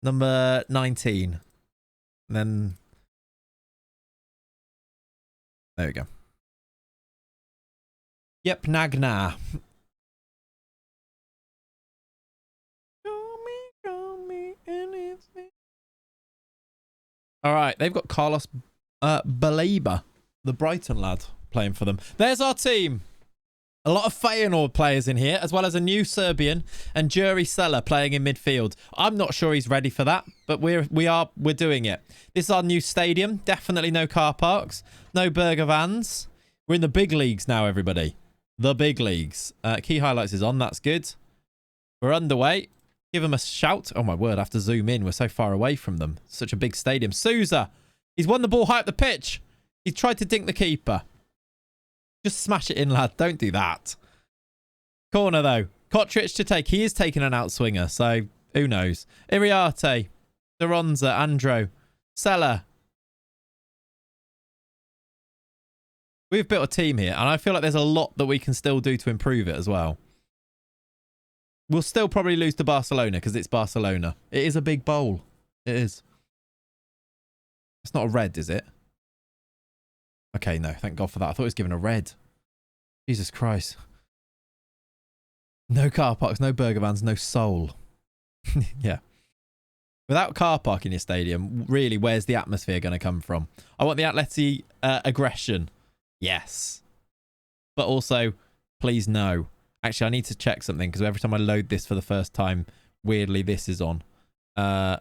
Number 19. And then... There we go. Yep, Nagna. All right, they've got Carlos Baleba, the Brighton lad, playing for them. There's our team. A lot of Feyenoord players in here, as well as a new Serbian and Juri Sela playing in midfield. I'm not sure he's ready for that, but we're doing it. This is our new stadium. Definitely no car parks, no burger vans. We're in the big leagues now, everybody. The big leagues. Key highlights is on. That's good. We're underway. Give them a shout. Oh, my word. I have to zoom in. We're so far away from them. Such a big stadium. Souza. He's won the ball high up the pitch. He tried to dink the keeper. Just smash it in, lad. Don't do that. Corner, though. Kotrich to take. He is taking an outswinger, so who knows. Iriarte. Doronza. Andro. Sela. We've built a team here, and I feel like there's a lot that we can still do to improve it as well. We'll still probably lose to Barcelona because it's Barcelona. It is a big bowl. It is. It's not a red, is it? Okay, no. Thank God for that. I thought it was given a red. Jesus Christ. No car parks, no burger vans, no soul. Yeah. Without car park in your stadium, really, where's the atmosphere going to come from? I want the Atleti aggression. Yes. But also, please no. Actually, I need to check something because every time I load this for the first time, weirdly, this is on. Okay,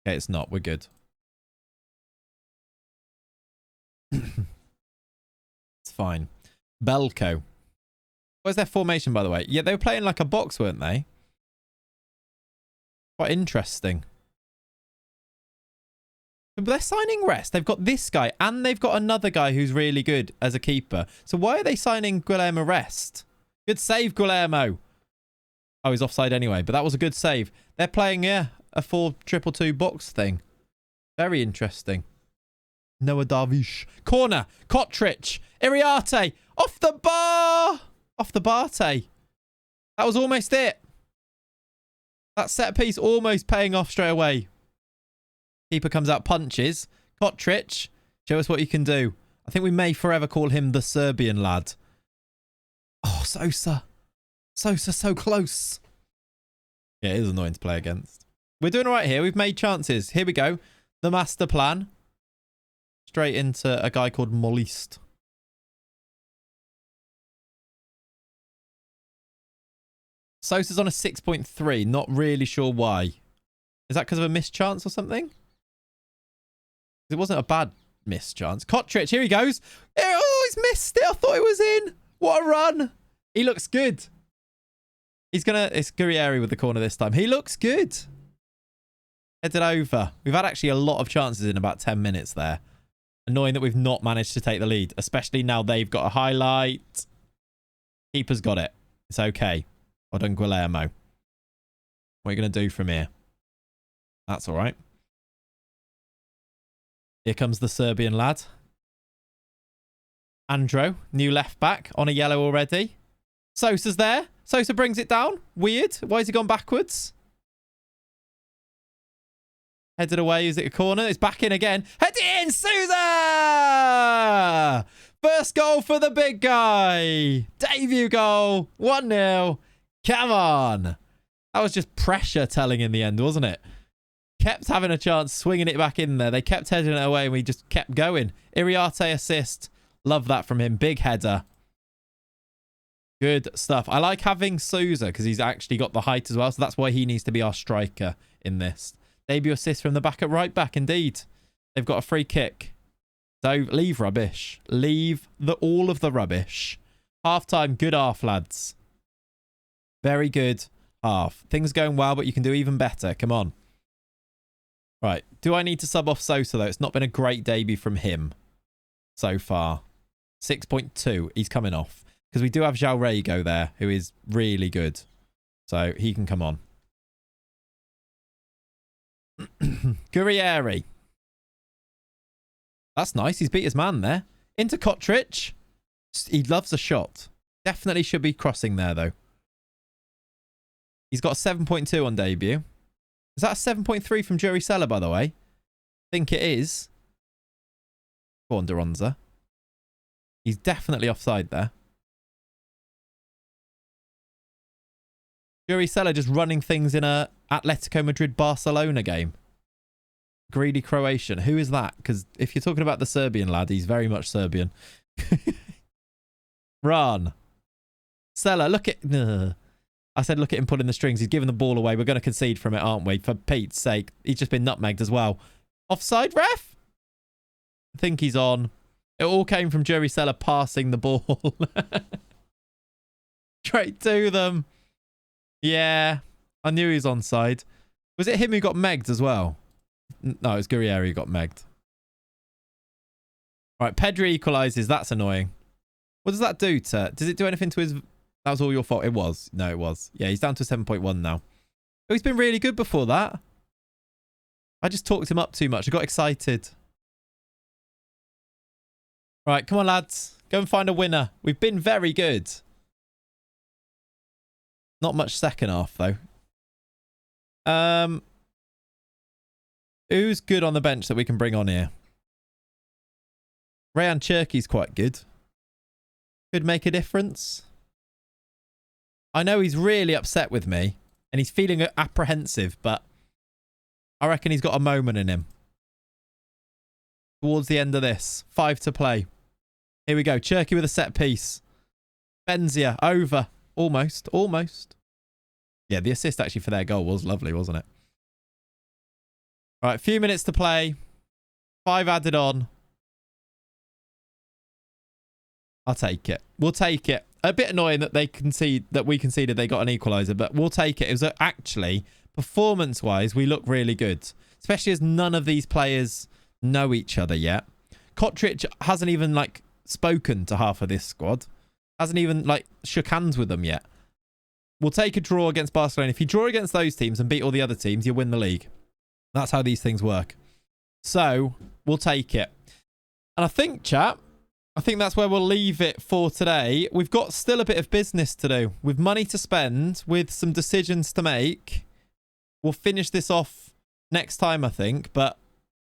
it's not. We're good. It's fine. Belko. Where's their formation, by the way? Yeah, they were playing like a box, weren't they? Quite interesting. But they're signing Rest. They've got this guy and they've got another guy who's really good as a keeper. So why are they signing Guillermo Rest? Good save, Guillermo. Oh, he's offside anyway, but that was a good save. They're playing, yeah, a 4-2-2-2 box thing. Very interesting. Noah Darvish. Corner. Kotrich. Iriarte. Off the bar. Off the Barte. That was almost it. That set piece almost paying off straight away. Keeper comes out, punches. Kotrich. Show us what you can do. I think we may forever call him the Serbian lad. Oh, Sosa. Sosa, so close. Yeah, it is annoying to play against. We're doing all right here. We've made chances. Here we go. The master plan. Straight into a guy called Molist. Sosa's on a 6.3. Not really sure why. Is that because of a missed chance or something? It wasn't a bad missed chance. Kotric, here he goes. Oh, he's missed it. I thought it was in. What a run. He looks good. It's Guerrieri with the corner this time. He looks good. Headed over. We've had actually a lot of chances in about 10 minutes there. Annoying that we've not managed to take the lead, especially now they've got a highlight. Keeper's got it. It's okay. Well done, Guillermo. What are you going to do from here? That's all right. Here comes the Serbian lad. Andro, new left back, on a yellow already. Sosa's there. Sosa brings it down. Weird. Why has he gone backwards? Headed away. Is it a corner? It's back in again. Head in, Sousa! First goal for the big guy. Debut goal. 1-0. Come on. That was just pressure telling in the end, wasn't it? Kept having a chance, swinging it back in there. They kept heading it away and we just kept going. Iriarte assist. Love that from him. Big header. Good stuff. I like having Sousa because he's actually got the height as well. So that's why he needs to be our striker in this. Debut assist from the back at right back, indeed. They've got a free kick. So leave rubbish. Leave all of the rubbish. Half time, good half, lads. Very good half. Things going well, but you can do even better. Come on. Right. Do I need to sub off Sosa, though? It's not been a great debut from him so far. 6.2. He's coming off. Because we do have João Rego there, who is really good. So he can come on. Guerrieri. That's nice. He's beat his man there. Into Kotric. He loves a shot. Definitely should be crossing there, though. He's got a 7.2 on debut. Is that a 7.3 from Jury Seller, by the way? I think it is. Go on, Duranza. He's definitely offside there. Jury Seller just running things in a Atletico Madrid-Barcelona game. Greedy Croatian. Who is that? Because if you're talking about the Serbian lad, he's very much Serbian. Run. Seller, look at... I said look at him pulling the strings. He's giving the ball away. We're going to concede from it, aren't we? For Pete's sake. He's just been nutmegged as well. Offside, ref? I think he's on. It all came from Jury Seller passing the ball. Straight to them. Yeah. I knew he was onside. Was it him who got megged as well? No, it was Guerrieri who got megged. All right, Pedri equalises. That's annoying. What does that do to... Does it do anything to his... That was all your fault. It was. No, it was. Yeah, he's down to 7.1 now. Oh, he's been really good before that. I just talked him up too much. I got excited. Right, come on, lads. Go and find a winner. We've been very good. Not much second half, though. Who's good on the bench that we can bring on here? Rayan Cherki's quite good. Could make a difference. I know he's really upset with me and he's feeling apprehensive, but I reckon he's got a moment in him. Towards the end of this. 5 to play. Here we go. Cherki with a set piece. Benzia over. Almost. Almost. Yeah, the assist actually for their goal was lovely, wasn't it? All right, a few minutes to play. 5 added on. I'll take it. We'll take it. A bit annoying that we conceded they got an equaliser, but we'll take it. It was actually, performance-wise, we look really good. Especially as none of these players know each other yet. Kotric hasn't even, spoken to half of this squad. Hasn't even, shook hands with them yet. We'll take a draw against Barcelona. If you draw against those teams and beat all the other teams, you win the league. That's how these things work. So, we'll take it. And I think, chat... I think that's where we'll leave it for today. We've got still a bit of business to do. With money to spend, with some decisions to make. We'll finish this off next time, I think. But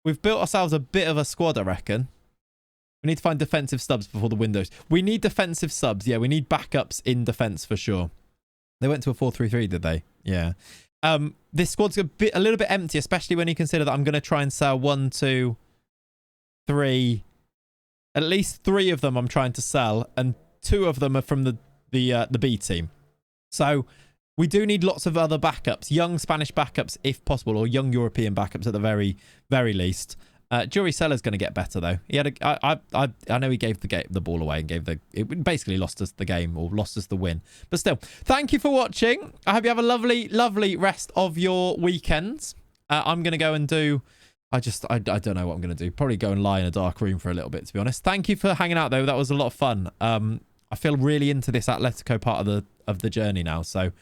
we've built ourselves a bit of a squad, I reckon. We need to find defensive subs before the windows. We need defensive subs. Yeah, we need backups in defense for sure. They went to a 4-3-3, did they? Yeah. This squad's a little bit empty, especially when you consider that I'm going to try and sell 1, 2, 3. At least 3 of them I'm trying to sell, and 2 of them are from the B team. So we do need lots of other backups, young Spanish backups if possible, or young European backups at the very, very least. Jury Seller's going to get better though. He had I know he gave the ball away and it basically lost us the game, or lost us the win. But still, thank you for watching. I hope you have a lovely, lovely rest of your weekends. I'm going to go and do. I don't know what I'm going to do. Probably go and lie in a dark room for a little bit, to be honest. Thank you for hanging out though. That was a lot of fun. I feel really into this Atletico part of the journey now. So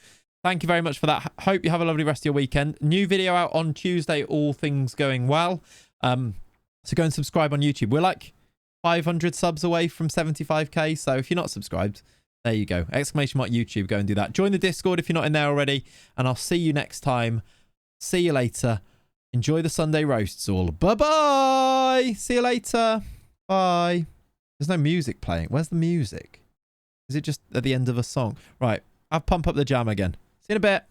thank you very much for that. Hope you have a lovely rest of your weekend. New video out on Tuesday, all things going well. So go and subscribe on YouTube. We're like 500 subs away from 75k. So if you're not subscribed, there you go. Exclamation mark YouTube. Go and do that. Join the Discord if you're not in there already. And I'll see you next time. See you later. Enjoy the Sunday roasts all. Bye-bye. See you later. Bye. There's no music playing. Where's the music? Is it just at the end of a song? Right. I'll pump up the jam again. See you in a bit.